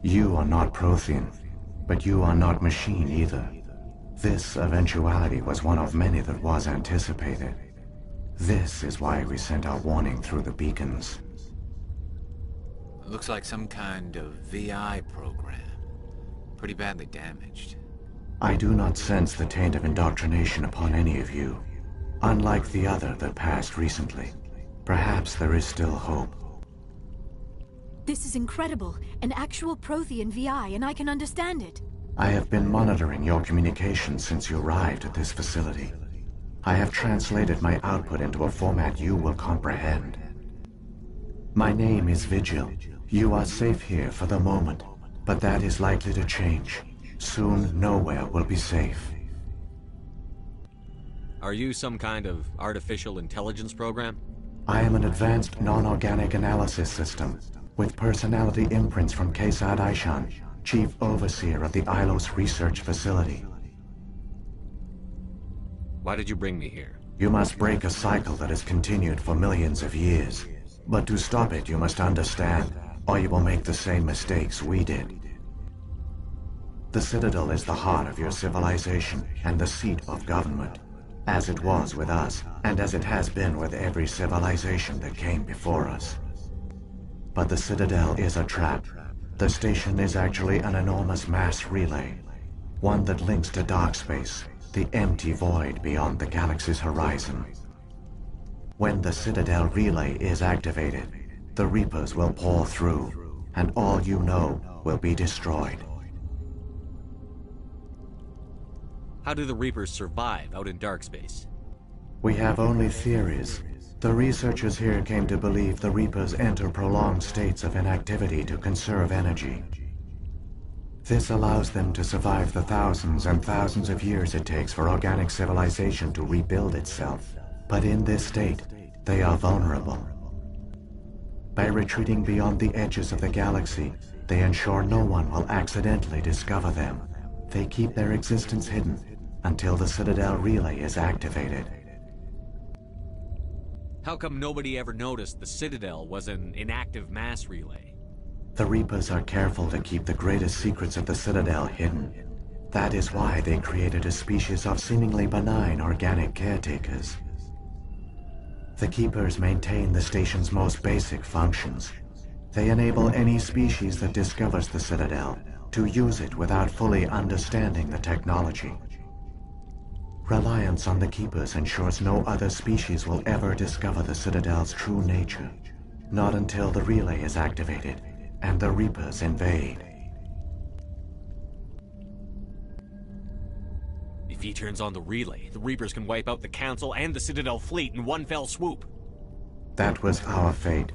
You are not Prothean, but you are not machine either. This eventuality was one of many that was anticipated. This is why we sent our warning through the beacons. It looks like some kind of VI program. Pretty badly damaged. I do not sense the taint of indoctrination upon any of you, unlike the other that passed recently. Perhaps there is still hope. This is incredible. An actual Prothean VI, and I can understand it. I have been monitoring your communications since you arrived at this facility. I have translated my output into a format you will comprehend. My name is Vigil. You are safe here for the moment, but that is likely to change. Soon, nowhere will be safe. Are you some kind of artificial intelligence program? I am an advanced non-organic analysis system, with personality imprints from Kesad Aishan, Chief Overseer of the Ilos Research Facility. Why did you bring me here? You must break a cycle that has continued for millions of years. But to stop it, you must understand, or you will make the same mistakes we did. The Citadel is the heart of your civilization and the seat of government, as it was with us, and as it has been with every civilization that came before us. But the Citadel is a trap. The station is actually an enormous mass relay, one that links to dark space, the empty void beyond the galaxy's horizon. When the Citadel relay is activated, the Reapers will pour through, and all you know will be destroyed. How do the Reapers survive out in dark space? We have only theories. The researchers here came to believe the Reapers enter prolonged states of inactivity to conserve energy. This allows them to survive the thousands and thousands of years it takes for organic civilization to rebuild itself. But in this state, they are vulnerable. By retreating beyond the edges of the galaxy, they ensure no one will accidentally discover them. They keep their existence hidden until the Citadel relay is activated. How come nobody ever noticed the Citadel was an inactive mass relay? The Reapers are careful to keep the greatest secrets of the Citadel hidden. That is why they created a species of seemingly benign organic caretakers. The Keepers maintain the station's most basic functions. They enable any species that discovers the Citadel to use it without fully understanding the technology. Reliance on the Keepers ensures no other species will ever discover the Citadel's true nature. Not until the relay is activated and the Reapers invade. If he turns on the relay, the Reapers can wipe out the Council and the Citadel fleet in one fell swoop. That was our fate.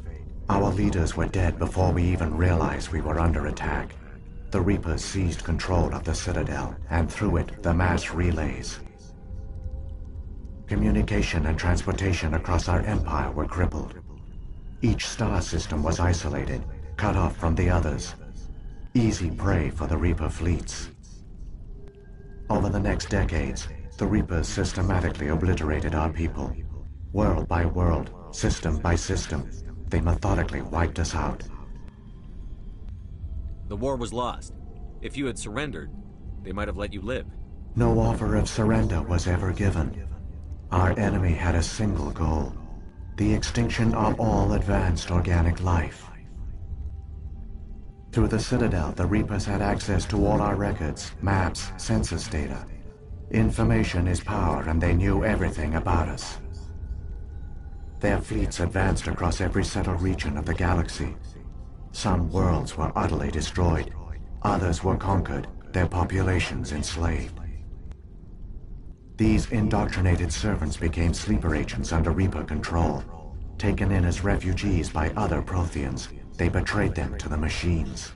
Our leaders were dead before we even realized we were under attack. The Reapers seized control of the Citadel, and through it, the mass relays. Communication and transportation across our empire were crippled. Each star system was isolated, cut off from the others. Easy prey for the Reaper fleets. Over the next decades, the Reapers systematically obliterated our people. World by world, system by system, they methodically wiped us out. The war was lost. If you had surrendered, they might have let you live. No offer of surrender was ever given. Our enemy had a single goal: the extinction of all advanced organic life. Through the Citadel, the Reapers had access to all our records, maps, census data. Information is power, and they knew everything about us. Their fleets advanced across every settled region of the galaxy. Some worlds were utterly destroyed. Others were conquered, their populations enslaved. These indoctrinated servants became sleeper agents under Reaper control. Taken in as refugees by other Protheans, they betrayed them to the machines.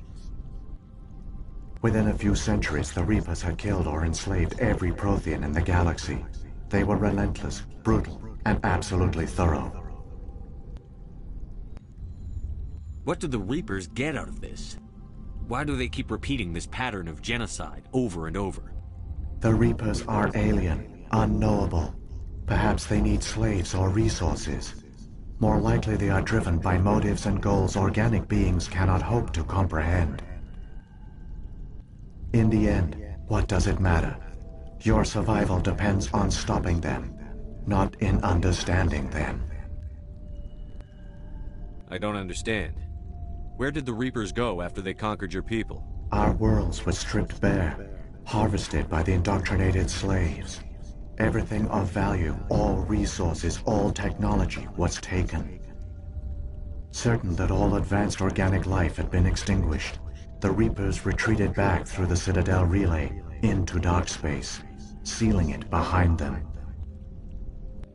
Within a few centuries, the Reapers had killed or enslaved every Prothean in the galaxy. They were relentless, brutal, and absolutely thorough. What do the Reapers get out of this? Why do they keep repeating this pattern of genocide over and over? The Reapers are alien, unknowable. Perhaps they need slaves or resources. More likely they are driven by motives and goals organic beings cannot hope to comprehend. In the end, what does it matter? Your survival depends on stopping them, not in understanding them. I don't understand. Where did the Reapers go after they conquered your people? Our worlds were stripped bare. harvested by the indoctrinated slaves. Everything of value, all resources, all technology was taken. Certain that all advanced organic life had been extinguished, the Reapers retreated back through the Citadel relay into dark space, sealing it behind them.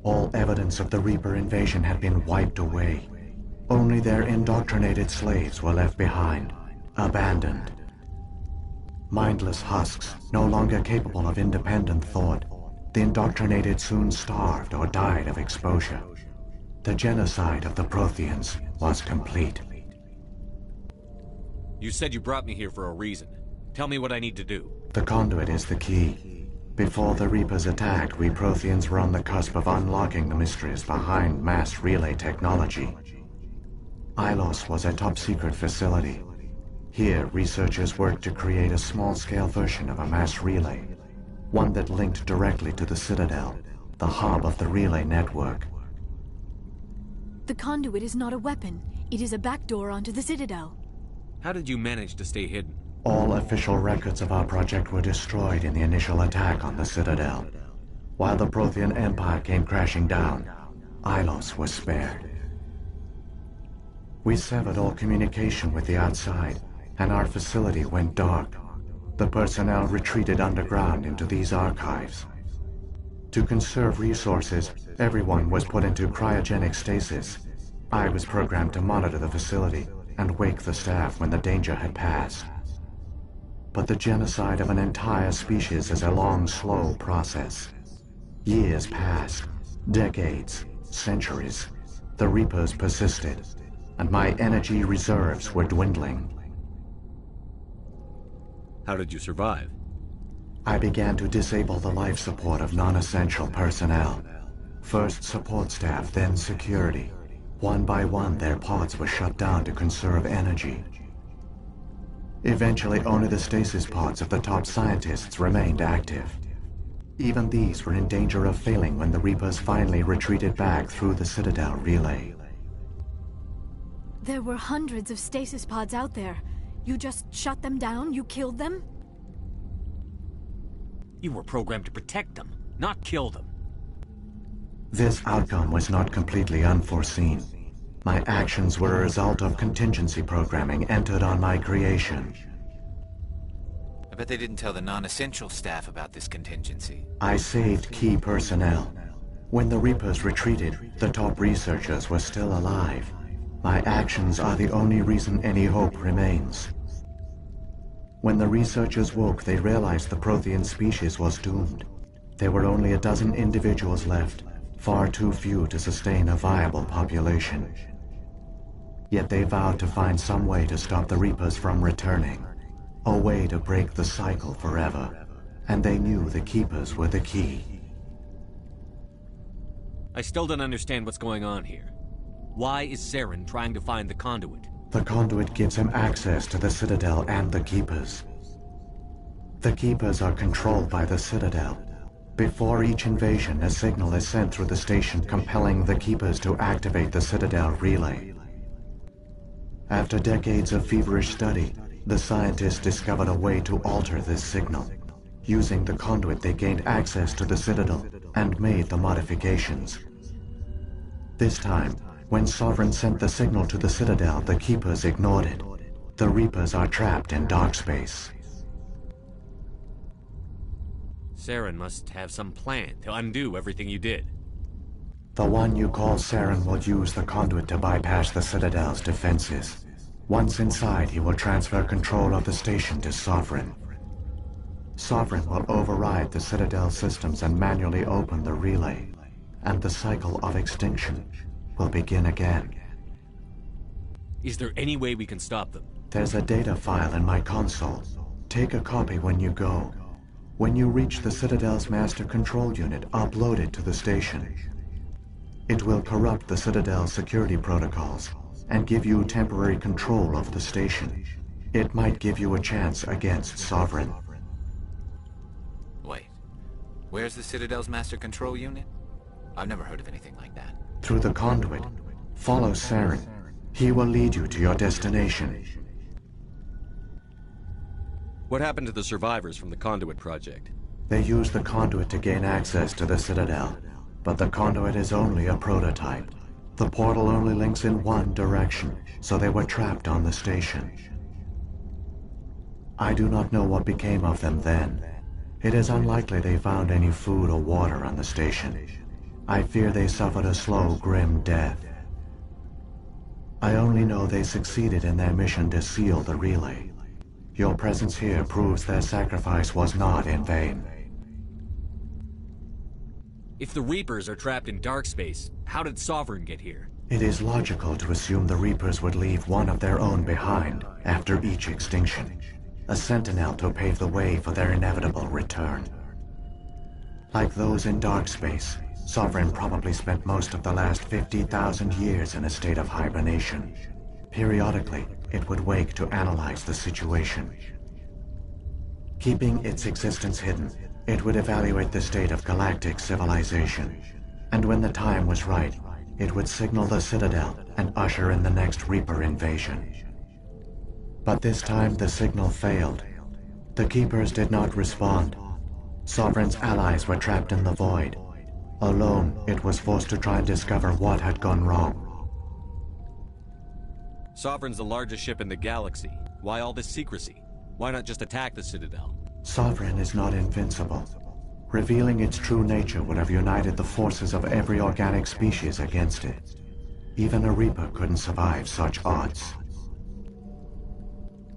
All evidence of the Reaper invasion had been wiped away. Only their indoctrinated slaves were left behind, abandoned. Mindless husks, no longer capable of independent thought, the indoctrinated soon starved or died of exposure. The genocide of the Protheans was complete. You said you brought me here for a reason. Tell me what I need to do. The conduit is the key. Before the Reapers attacked, we Protheans were on the cusp of unlocking the mysteries behind mass relay technology. Ilos was a top-secret facility. Here, researchers worked to create a small-scale version of a mass relay, one that linked directly to the Citadel, the hub of the relay network. The conduit is not a weapon. It is a backdoor onto the Citadel. How did you manage to stay hidden? All official records of our project were destroyed in the initial attack on the Citadel. While the Prothean Empire came crashing down, Ilos was spared. We severed all communication with the outside, and our facility went dark. The personnel retreated underground into these archives. To conserve resources, everyone was put into cryogenic stasis. I was programmed to monitor the facility and wake the staff when the danger had passed. But the genocide of an entire species is a long, slow process. Years passed, decades, centuries. The Reapers persisted, and my energy reserves were dwindling. How did you survive? I began to disable the life support of non-essential personnel. First support staff, then security. One by one, their pods were shut down to conserve energy. Eventually, only the stasis pods of the top scientists remained active. Even these were in danger of failing when the Reapers finally retreated back through the Citadel relay. There were hundreds of stasis pods out there. You just shut them down? You killed them? You were programmed to protect them, not kill them. This outcome was not completely unforeseen. My actions were a result of contingency programming entered on my creation. I bet they didn't tell the non-essential staff about this contingency. I saved key personnel. When the Reapers retreated, the top researchers were still alive. My actions are the only reason any hope remains. When the researchers woke, they realized the Prothean species was doomed. There were only a dozen individuals left, far too few to sustain a viable population. Yet they vowed to find some way to stop the Reapers from returning, a way to break the cycle forever, and they knew the Keepers were the key. I still don't understand what's going on here. Why is Saren trying to find the conduit? The conduit gives him access to the Citadel and the Keepers. The Keepers are controlled by the Citadel. Before each invasion, a signal is sent through the station compelling the Keepers to activate the Citadel relay. After decades of feverish study, the scientists discovered a way to alter this signal. Using the conduit, they gained access to the Citadel and made the modifications. This time, when Sovereign sent the signal to the Citadel, the Keepers ignored it. The Reapers are trapped in dark space. Saren must have some plan to undo everything you did. The one you call Saren will use the conduit to bypass the Citadel's defenses. Once inside, he will transfer control of the station to Sovereign. Sovereign will override the Citadel systems and manually open the relay, and the cycle of extinction will begin again. Is there any way we can stop them? There's a data file in my console. Take a copy when you go. When you reach the Citadel's master control unit, upload it to the station. It will corrupt the Citadel's security protocols and give you temporary control of the station. It might give you a chance against Sovereign. Wait, where's the Citadel's master control unit? I've never heard of anything like that. Through the conduit, follow Saren. He will lead you to your destination. What happened to the survivors from the Conduit project? They used the conduit to gain access to the Citadel, but the conduit is only a prototype. The portal only links in one direction, so they were trapped on the station. I do not know what became of them then. It is unlikely they found any food or water on the station. I fear they suffered a slow, grim death. I only know they succeeded in their mission to seal the relay. Your presence here proves their sacrifice was not in vain. If the Reapers are trapped in dark space, how did Sovereign get here? It is logical to assume the Reapers would leave one of their own behind after each extinction. A sentinel to pave the way for their inevitable return. Like those in dark space, Sovereign probably spent most of the last 50,000 years in a state of hibernation. Periodically, it would wake to analyze the situation. Keeping its existence hidden, it would evaluate the state of galactic civilization. And when the time was right, it would signal the Citadel and usher in the next Reaper invasion. But this time the signal failed. The Keepers did not respond. Sovereign's allies were trapped in the void. Alone, it was forced to try and discover what had gone wrong. Sovereign's the largest ship in the galaxy. Why all this secrecy? Why not just attack the Citadel? Sovereign is not invincible. Revealing its true nature would have united the forces of every organic species against it. Even a Reaper couldn't survive such odds.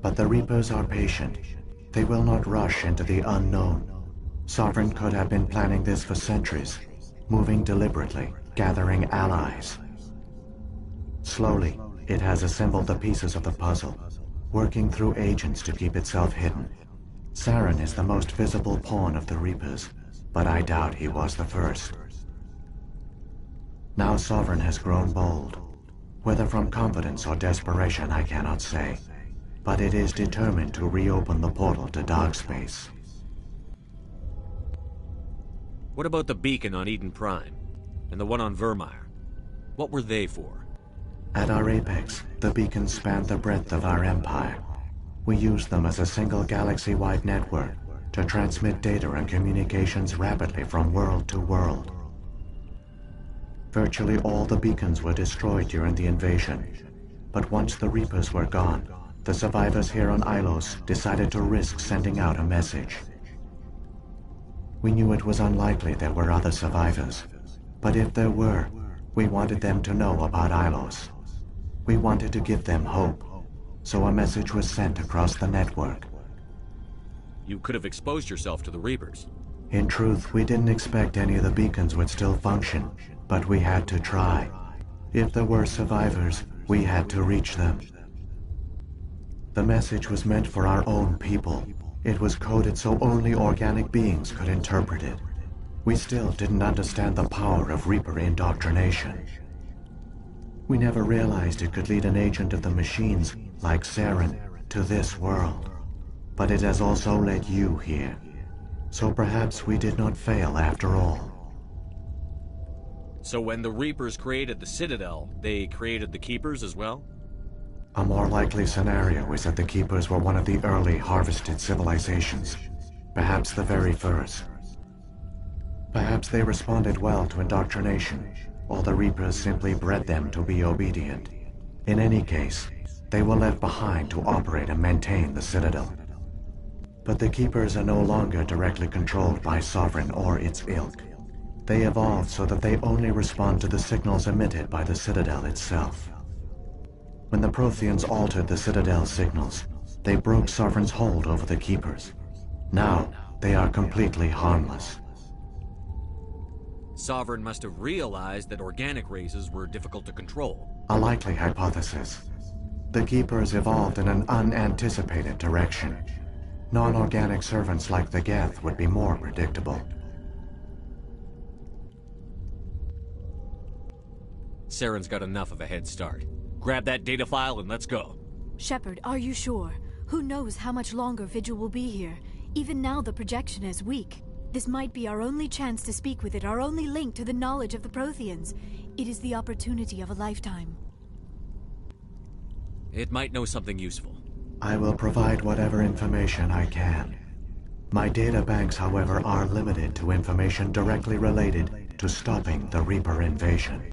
But the Reapers are patient. They will not rush into the unknown. Sovereign could have been planning this for centuries, moving deliberately, gathering allies. Slowly, it has assembled the pieces of the puzzle, working through agents to keep itself hidden. Saren is the most visible pawn of the Reapers, but I doubt he was the first. Now Sovereign has grown bold. Whether from confidence or desperation, I cannot say. But it is determined to reopen the portal to dark space. What about the beacon on Eden Prime? And the one on Vermeer? What were they for? At our apex, the beacons spanned the breadth of our empire. We used them as a single galaxy-wide network to transmit data and communications rapidly from world to world. Virtually all the beacons were destroyed during the invasion, but once the Reapers were gone, the survivors here on Ilos decided to risk sending out a message. We knew it was unlikely there were other survivors, but if there were, we wanted them to know about Ilos. We wanted to give them hope, so a message was sent across the network. You could have exposed yourself to the Reapers. In truth, we didn't expect any of the beacons would still function, but we had to try. If there were survivors, we had to reach them. The message was meant for our own people. It was coded so only organic beings could interpret it. We still didn't understand the power of Reaper indoctrination. We never realized it could lead an agent of the machines, like Saren, to this world. But it has also led you here. So perhaps we did not fail after all. So when the Reapers created the Citadel, they created the Keepers as well? A more likely scenario is that the Keepers were one of the early harvested civilizations, perhaps the very first. Perhaps they responded well to indoctrination, or the Reapers simply bred them to be obedient. In any case, they were left behind to operate and maintain the Citadel. But the Keepers are no longer directly controlled by Sovereign or its ilk. They evolved so that they only respond to the signals emitted by the Citadel itself. When the Protheans altered the Citadel's signals, they broke Sovereign's hold over the Keepers. Now, they are completely harmless. Sovereign must have realized that organic races were difficult to control. A likely hypothesis. The Keepers evolved in an unanticipated direction. Non-organic servants like the Geth would be more predictable. Saren's got enough of a head start. Grab that data file and let's go. Shepard, are you sure? Who knows how much longer Vigil will be here? Even now the projection is weak. This might be our only chance to speak with it, our only link to the knowledge of the Protheans. It is the opportunity of a lifetime. It might know something useful. I will provide whatever information I can. My data banks, however, are limited to information directly related to stopping the Reaper invasion.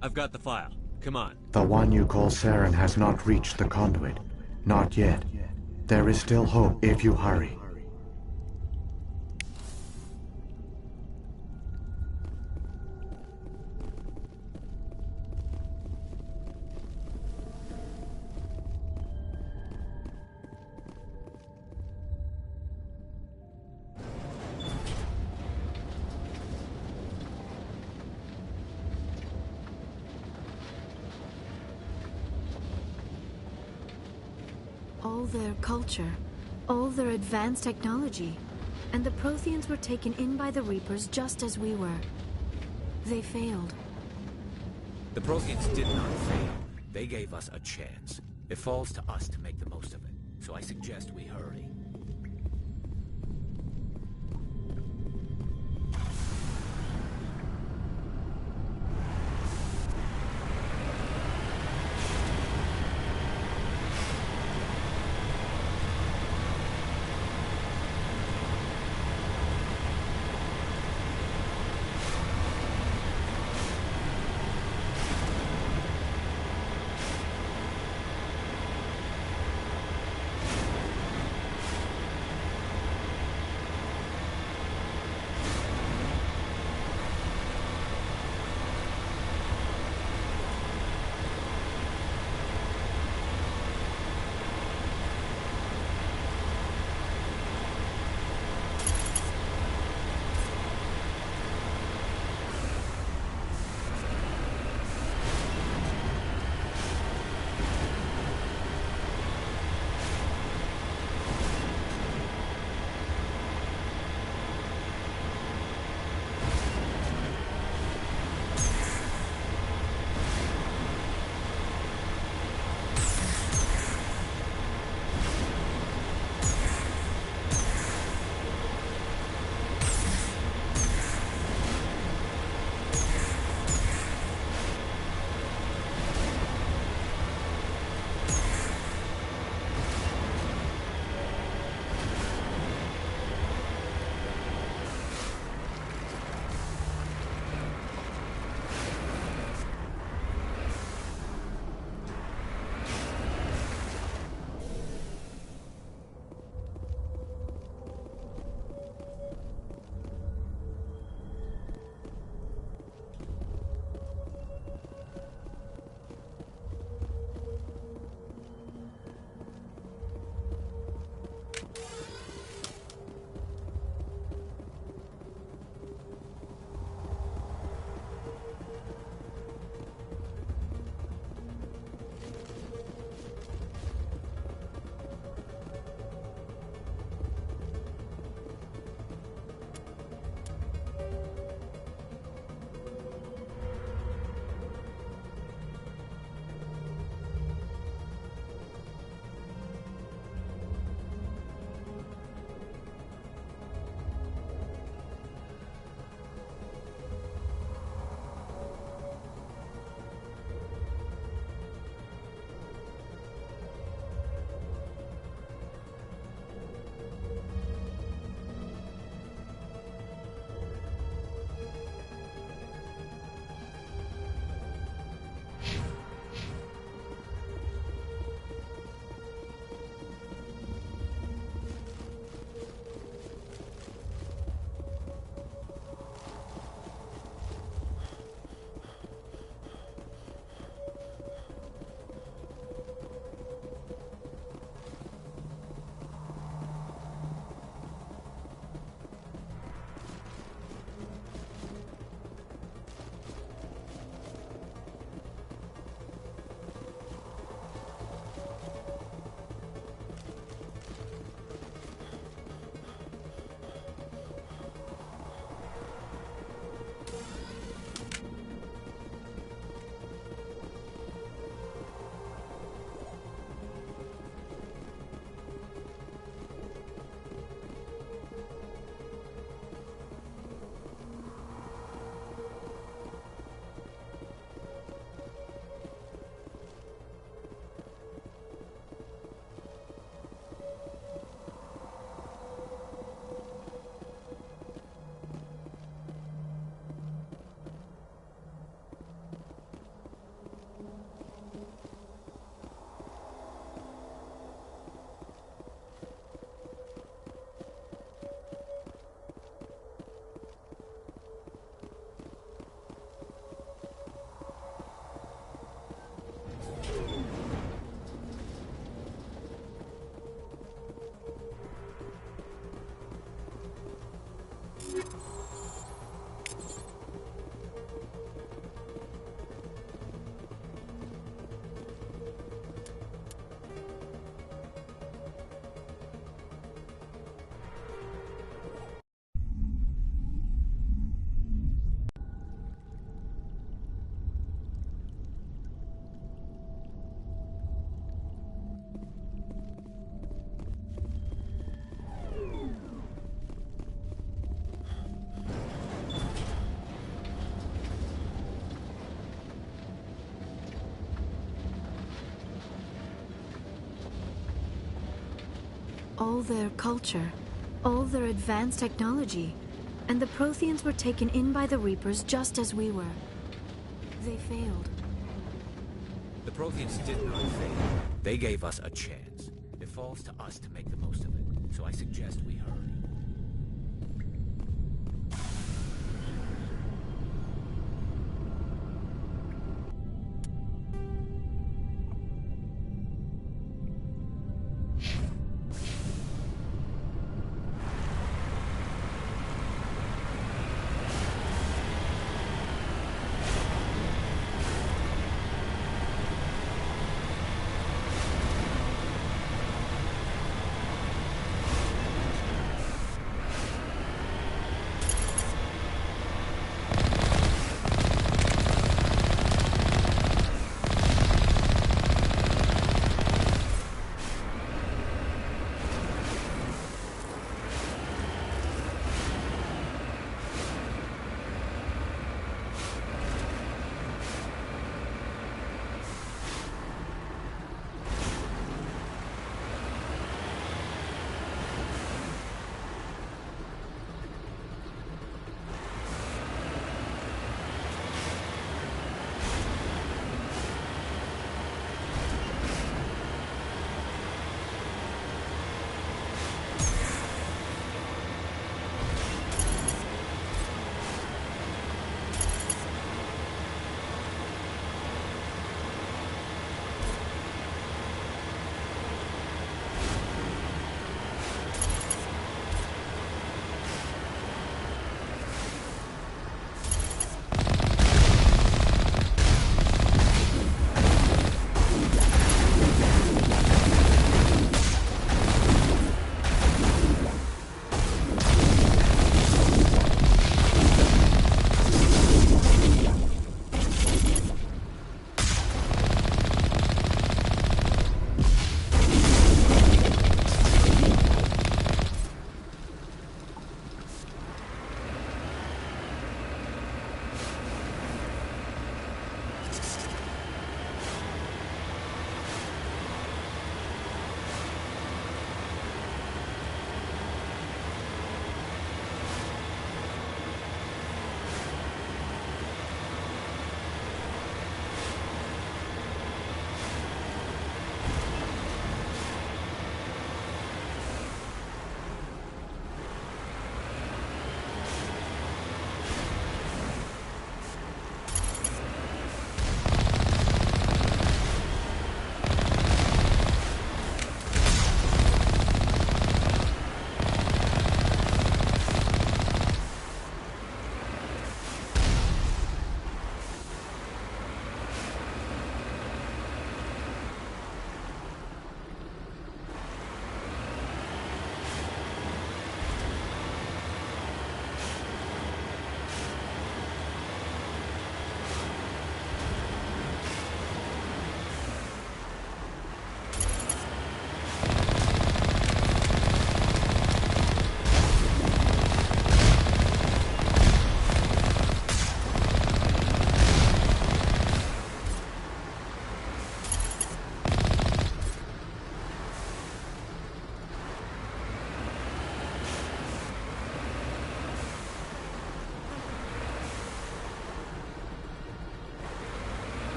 I've got the file. Come on. The one you call Saren has not reached the conduit. Not yet. There is still hope if you hurry. All their culture, all their advanced technology, and the Protheans were taken in by the Reapers just as we were. They failed. The Protheans did not fail. They gave us a chance. It falls to us to make the most of it. So I suggest we hurry. all their culture, all their advanced technology, and the Protheans were taken in by the Reapers just as we were. They failed. The Protheans did not fail. They gave us a chance. It falls to us to make the most of it, so I suggest we hurry.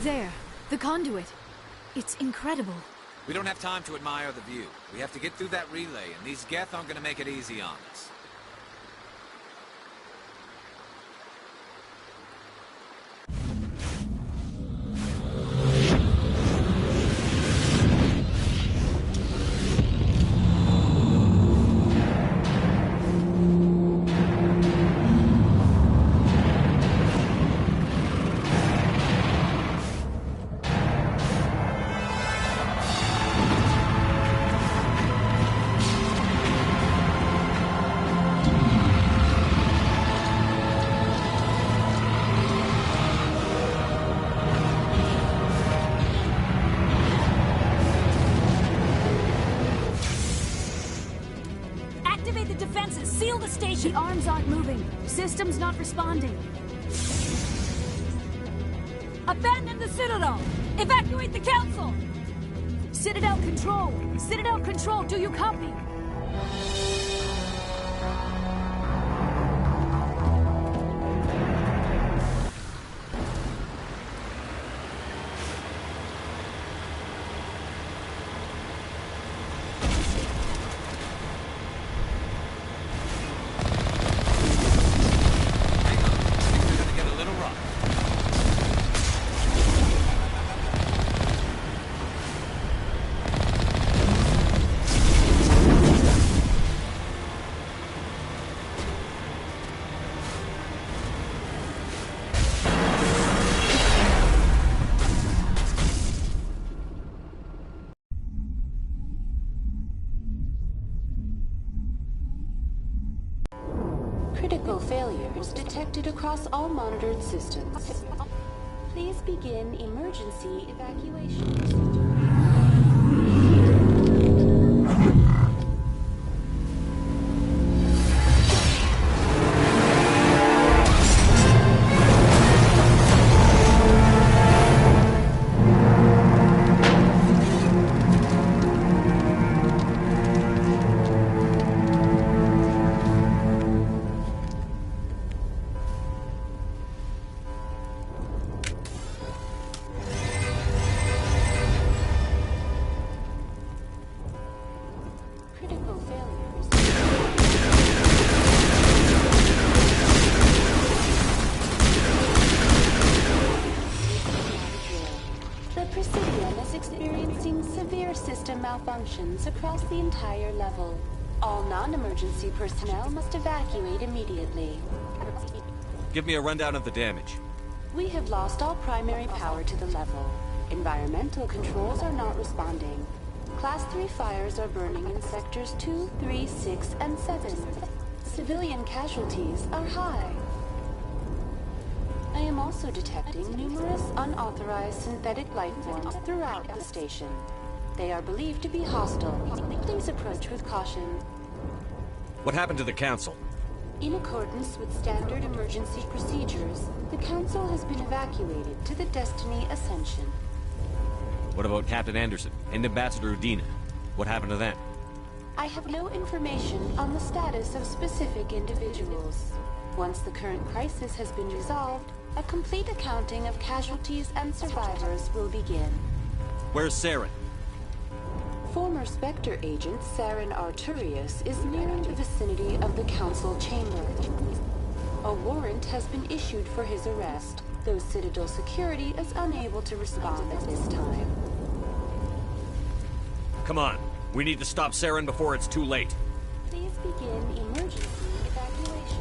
There, the conduit. It's incredible. We don't have time to admire the view. We have to get through that relay, and these Geth aren't gonna make it easy on us. Activate the defenses! Seal the station! The arms aren't moving. Systems not responding. Abandon the Citadel! Evacuate the Council! Citadel Control! Citadel Control, do you copy? Critical failures detected across all monitored systems. Please begin emergency evacuation. Malfunctions across the entire level. All non-emergency personnel must evacuate immediately. Give me a rundown of the damage. We have lost all primary power to the level. Environmental controls are not responding. Class 3 fires are burning in sectors 2, 3, 6, and 7. Civilian casualties are high. I am also detecting numerous unauthorized synthetic life forms throughout the station. They are believed to be hostile. Please approach with caution. What happened to the Council? In accordance with standard emergency procedures, the Council has been evacuated to the Destiny Ascension. What about Captain Anderson and Ambassador Udina? What happened to them? I have no information on the status of specific individuals. Once the current crisis has been resolved, a complete accounting of casualties and survivors will begin. Where's Saren? Former Spectre agent Saren Arturius is nearing the vicinity of the Council chamber. A warrant has been issued for his arrest, though Citadel security is unable to respond at this time. Come on, we need to stop Saren before it's too late. Please begin emergency evacuation.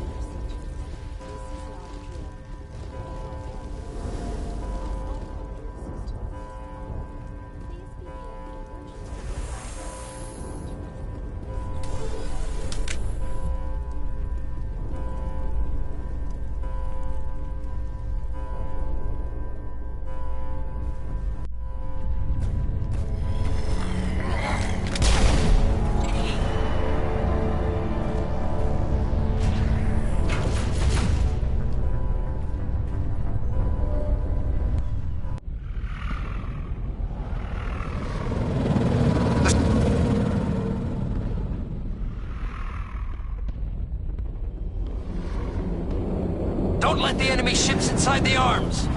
Don't let the enemy ships inside the arms!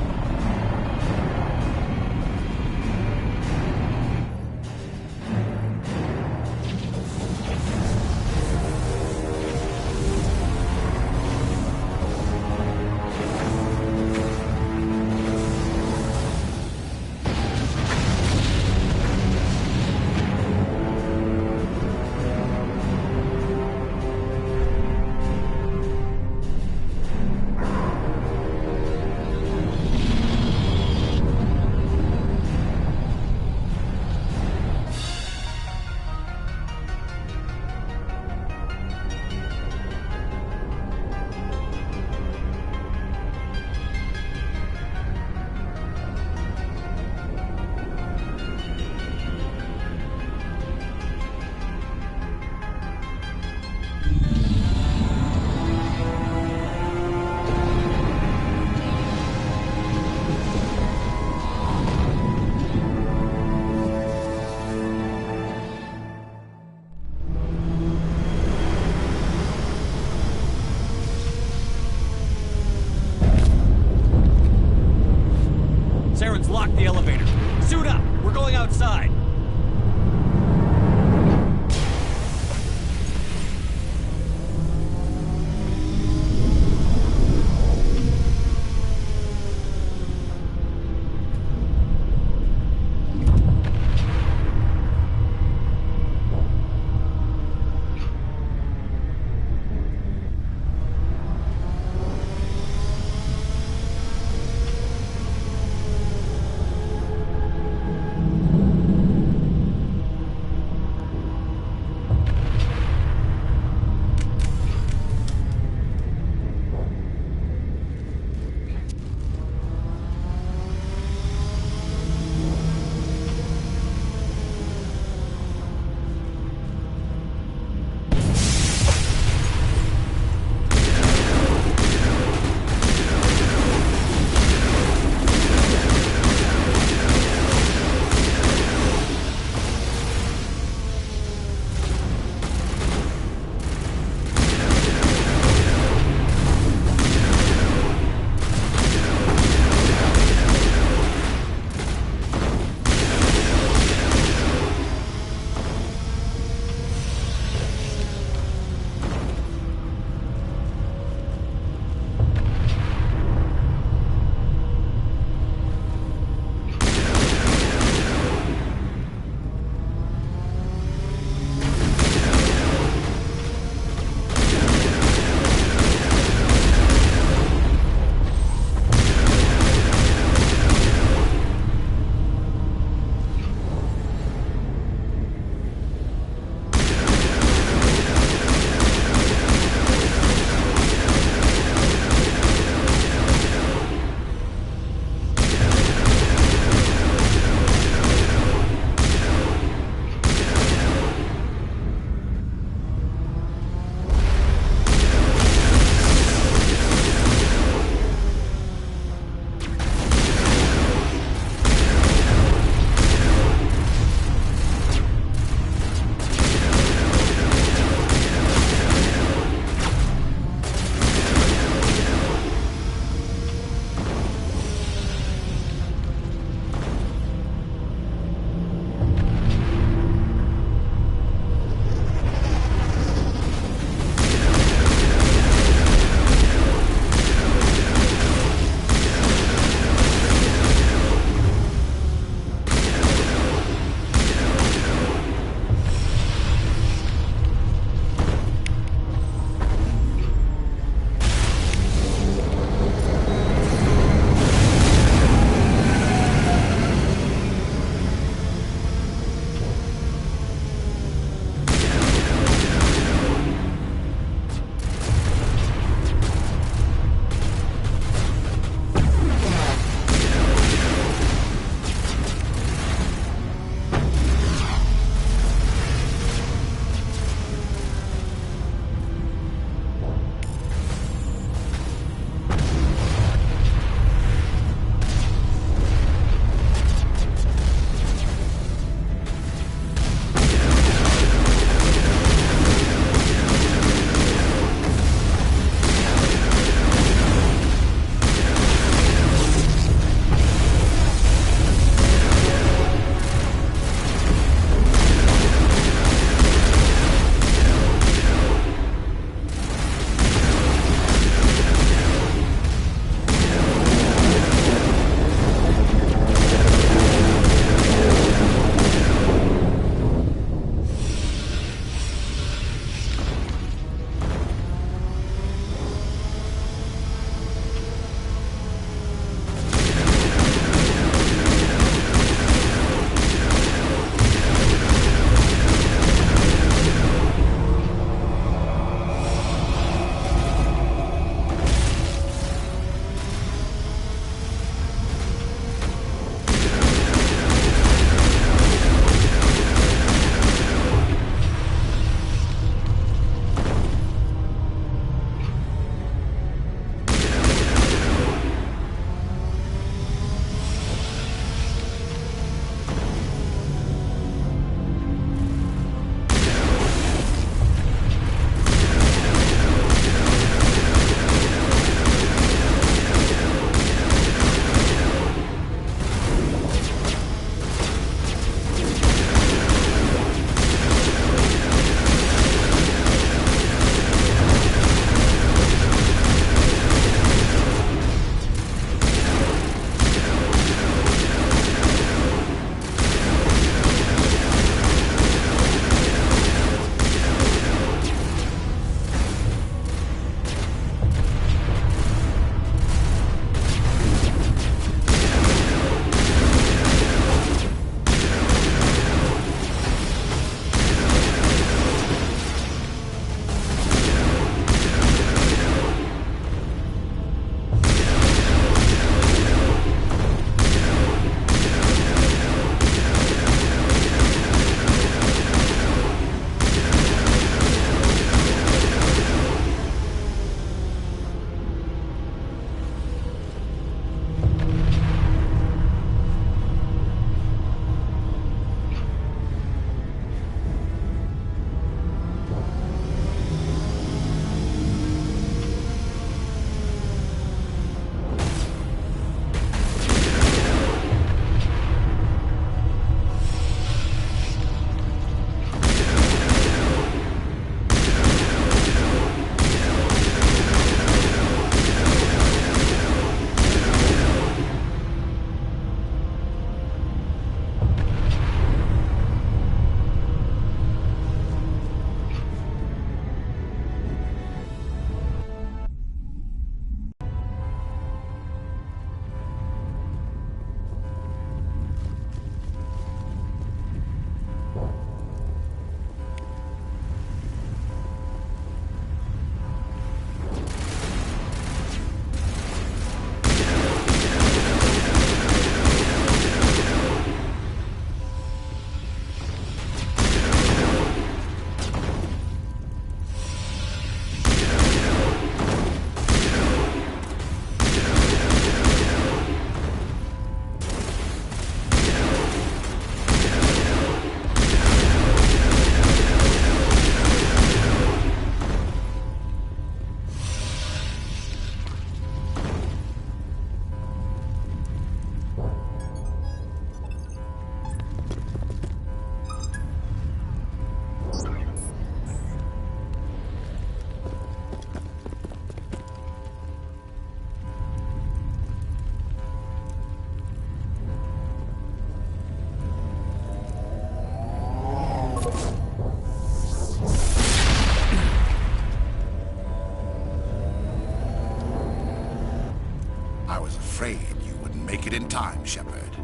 make it in time, Shepard.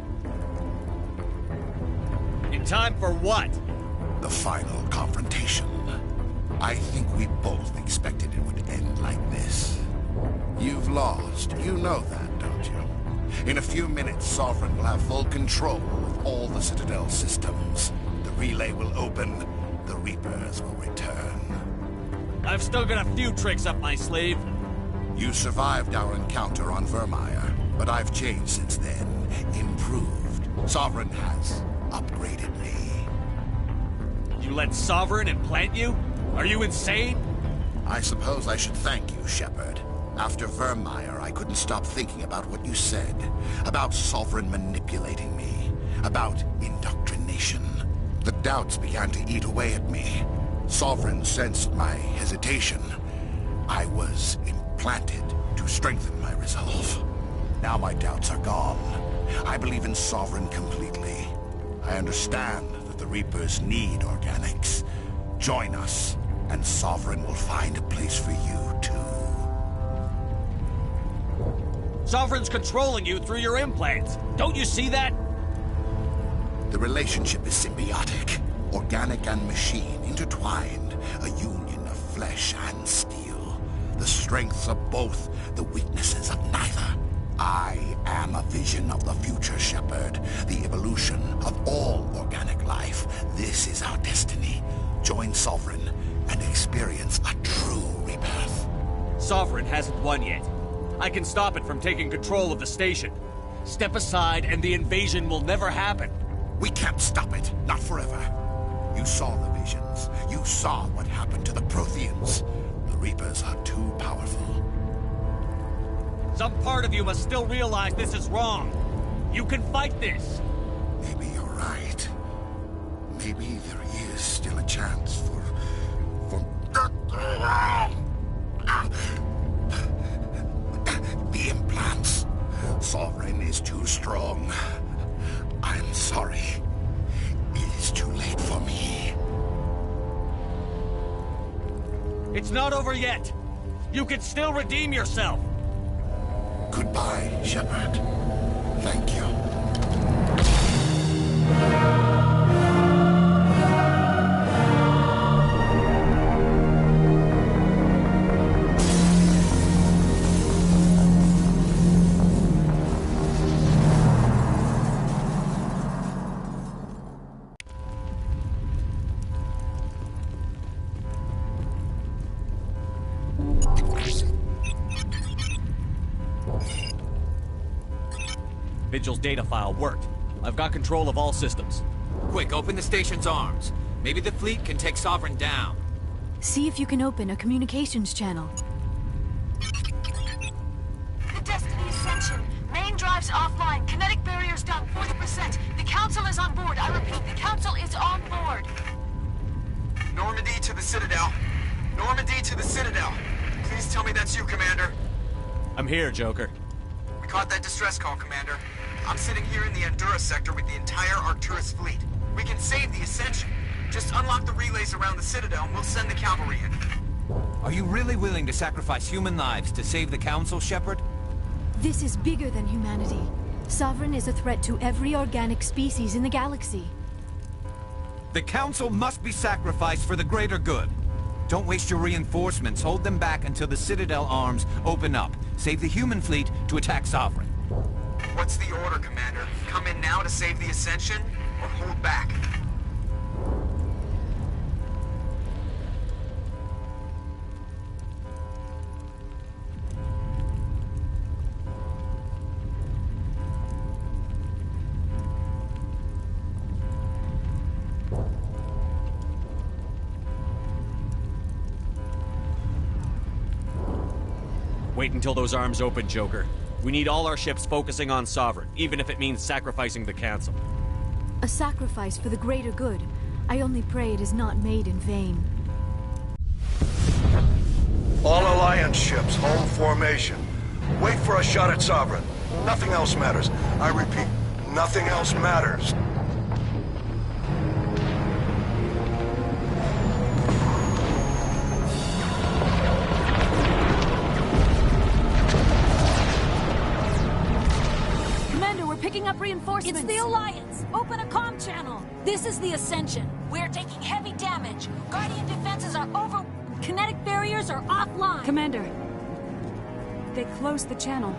In time for what? The final confrontation. I think we both expected it would end like this. You've lost. You know that, don't you? In a few minutes, Sovereign will have full control of all the Citadel systems. The relay will open. The Reapers will return. I've still got a few tricks up my sleeve. You survived our encounter on Vermeer, but I've changed since then. Improved. Sovereign has upgraded me. You let Sovereign implant you? Are you insane? I suppose I should thank you, Shepard. After Vermeer, I couldn't stop thinking about what you said. About Sovereign manipulating me. About indoctrination. The doubts began to eat away at me. Sovereign sensed my hesitation. I was implanted to strengthen my resolve. Now my doubts are gone. I believe in Sovereign completely. I understand that the Reapers need organics. Join us, and Sovereign will find a place for you, too. Sovereign's controlling you through your implants. Don't you see that? The relationship is symbiotic. Organic and machine intertwined. A union of flesh and steel. The strengths of both, the weaknesses of neither. I am a vision of the future, Shepard. The evolution of all organic life. This is our destiny. Join Sovereign and experience a true rebirth. Sovereign hasn't won yet. I can stop it from taking control of the station. Step aside and the invasion will never happen. We can't stop it. Not forever. You saw the visions. You saw what happened to the Protheans. The Reapers are too powerful. Some part of you must still realize this is wrong. You can fight this. Maybe you're right. Maybe there is still a chance for... The implants. Sovereign is too strong. I'm sorry. It is too late for me. It's not over yet. You can still redeem yourself. Goodbye, Shepard. Thank you. Vigil's data file worked. I've got control of all systems. Quick, open the station's arms. Maybe the fleet can take Sovereign down. See if you can open a communications channel. The Destiny Ascension. Main drives offline. Kinetic barriers down 40%. The Council is on board. I repeat, the Council is on board. Normandy to the Citadel. Normandy to the Citadel. Please tell me that's you, Commander. I'm here, Joker. We caught that distress call, Commander. I'm sitting here in the Endura sector with the entire Arcturus fleet. We can save the Ascension. Just unlock the relays around the Citadel and we'll send the cavalry in. Are you really willing to sacrifice human lives to save the Council, Shepard? This is bigger than humanity. Sovereign is a threat to every organic species in the galaxy. The Council must be sacrificed for the greater good. Don't waste your reinforcements. Hold them back until the Citadel arms open up. Save the human fleet to attack Sovereign. What's the order, Commander? Come in now to save the Ascension, or hold back? Wait until those arms open, Joker. We need all our ships focusing on Sovereign, even if it means sacrificing the Council. A sacrifice for the greater good. I only pray it is not made in vain. All Alliance ships, hold formation. Wait for a shot at Sovereign. Nothing else matters. I repeat, nothing else matters. reinforcements. It's the Alliance. Open a comm channel. This is the Ascension. We're taking heavy damage. Guardian defenses are over. Kinetic barriers are offline. Commander, they closed the channel.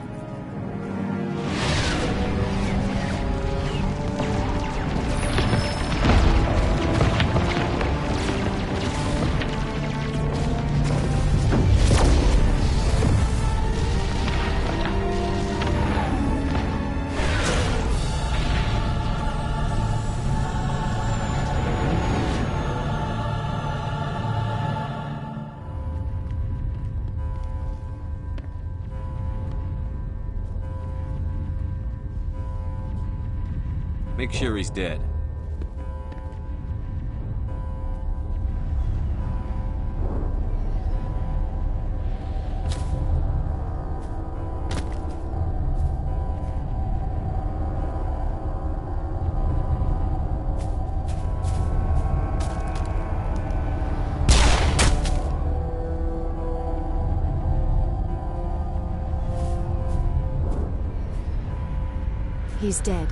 Make sure he's dead. He's dead.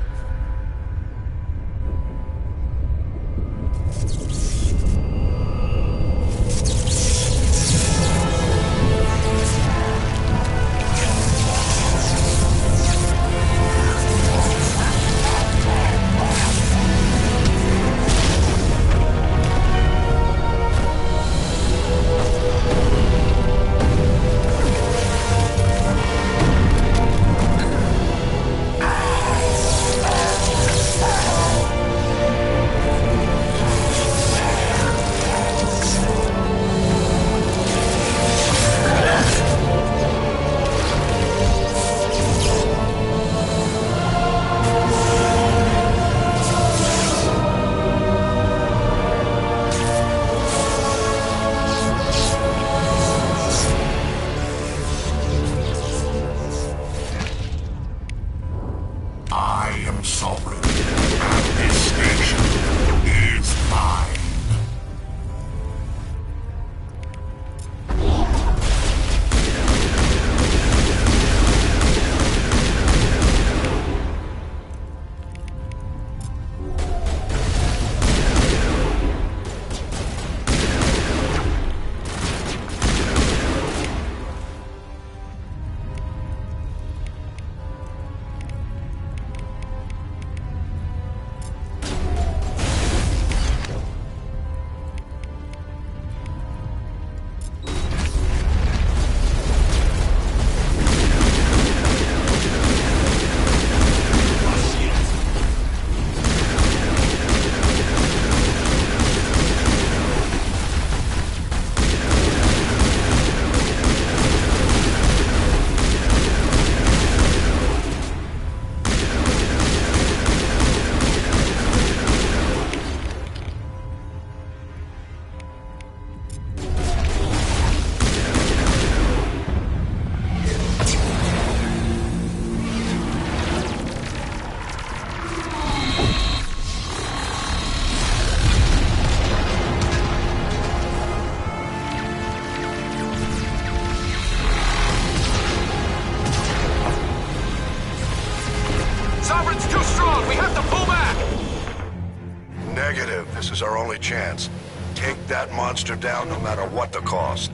This is our only chance. Take that monster down no matter what the cost.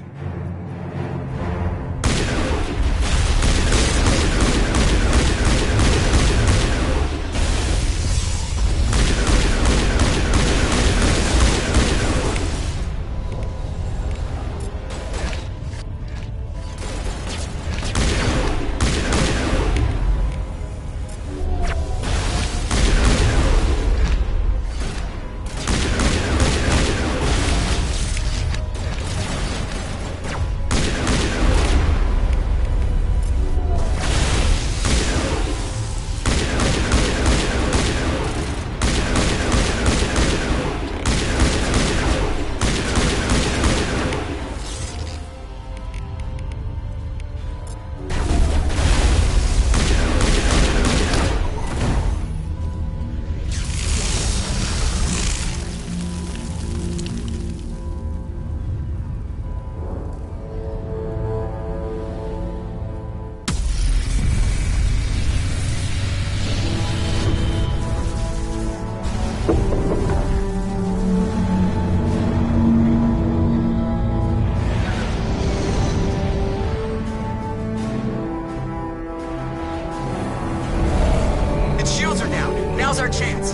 our chance.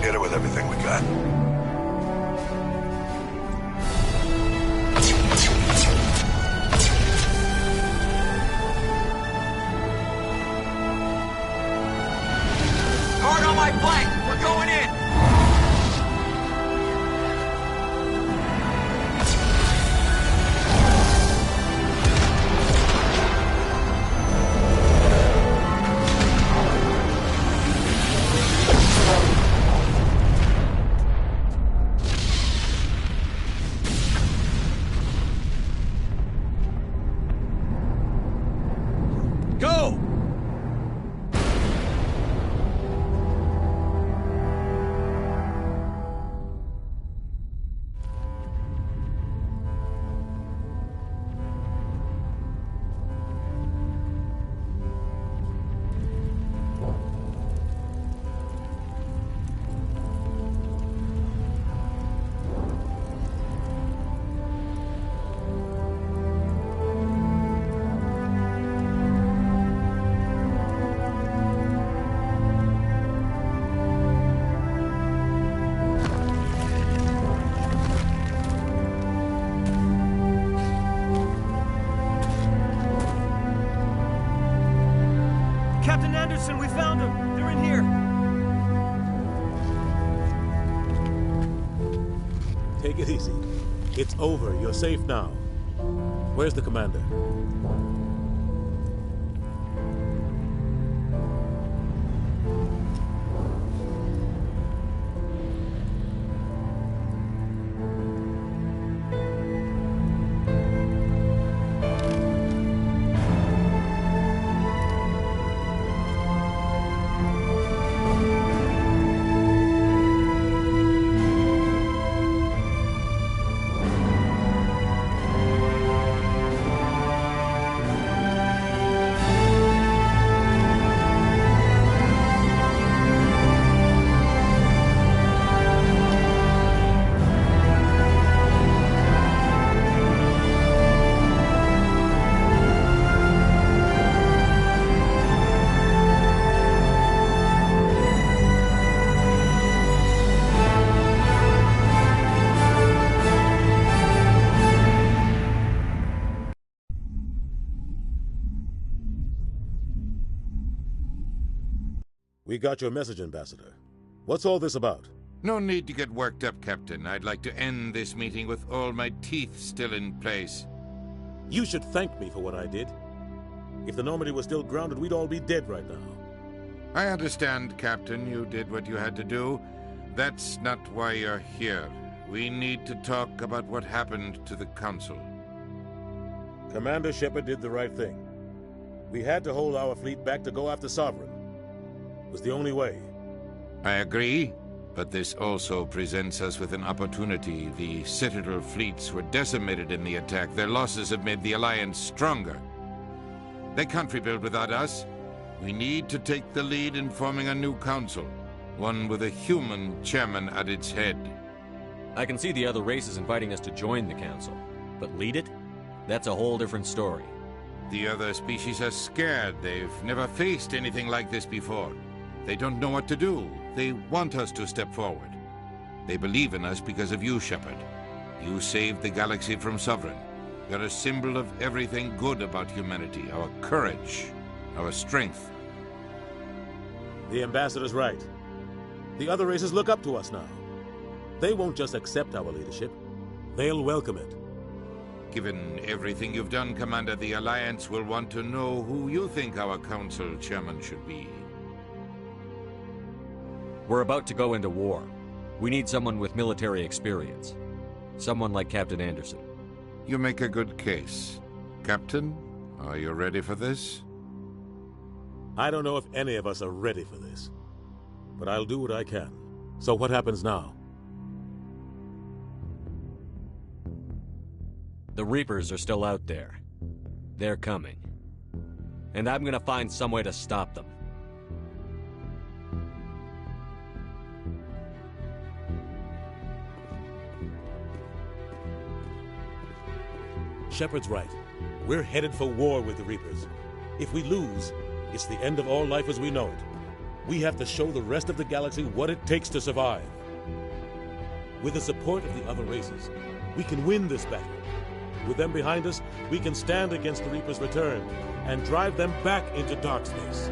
Hit it with everything we got. Hard on my flank. We're going in. Captain Anderson, we found them. They're in here. Take it easy. It's over. You're safe now. Where's the commander? We got your message, Ambassador. What's all this about? No need to get worked up, Captain. I'd like to end this meeting with all my teeth still in place. You should thank me for what I did. If the Normandy was still grounded, we'd all be dead right now. I understand, Captain. You did what you had to do. That's not why you're here. We need to talk about what happened to the Council. Commander Shepard did the right thing. We had to hold our fleet back to go after Sovereign. It was the only way. I agree, but this also presents us with an opportunity. The Citadel fleets were decimated in the attack. Their losses have made the Alliance stronger. They can't rebuild without us. We need to take the lead in forming a new council, one with a human chairman at its head. I can see the other races inviting us to join the council, but lead it? That's a whole different story. The other species are scared. They've never faced anything like this before. They don't know what to do. They want us to step forward. They believe in us because of you, Shepard. You saved the galaxy from Sovereign. You're a symbol of everything good about humanity, our courage, our strength. The Ambassador's right. The other races look up to us now. They won't just accept our leadership. They'll welcome it. Given everything you've done, Commander, the Alliance will want to know who you think our council chairman should be. We're about to go into war. We need someone with military experience. Someone like Captain Anderson. You make a good case. Captain, are you ready for this? I don't know if any of us are ready for this. But I'll do what I can. So what happens now? The Reapers are still out there. They're coming. And I'm gonna find some way to stop them. Shepard's right. We're headed for war with the Reapers. If we lose, it's the end of all life as we know it. We have to show the rest of the galaxy what it takes to survive. With the support of the other races, we can win this battle. With them behind us, we can stand against the Reaper's return and drive them back into dark space.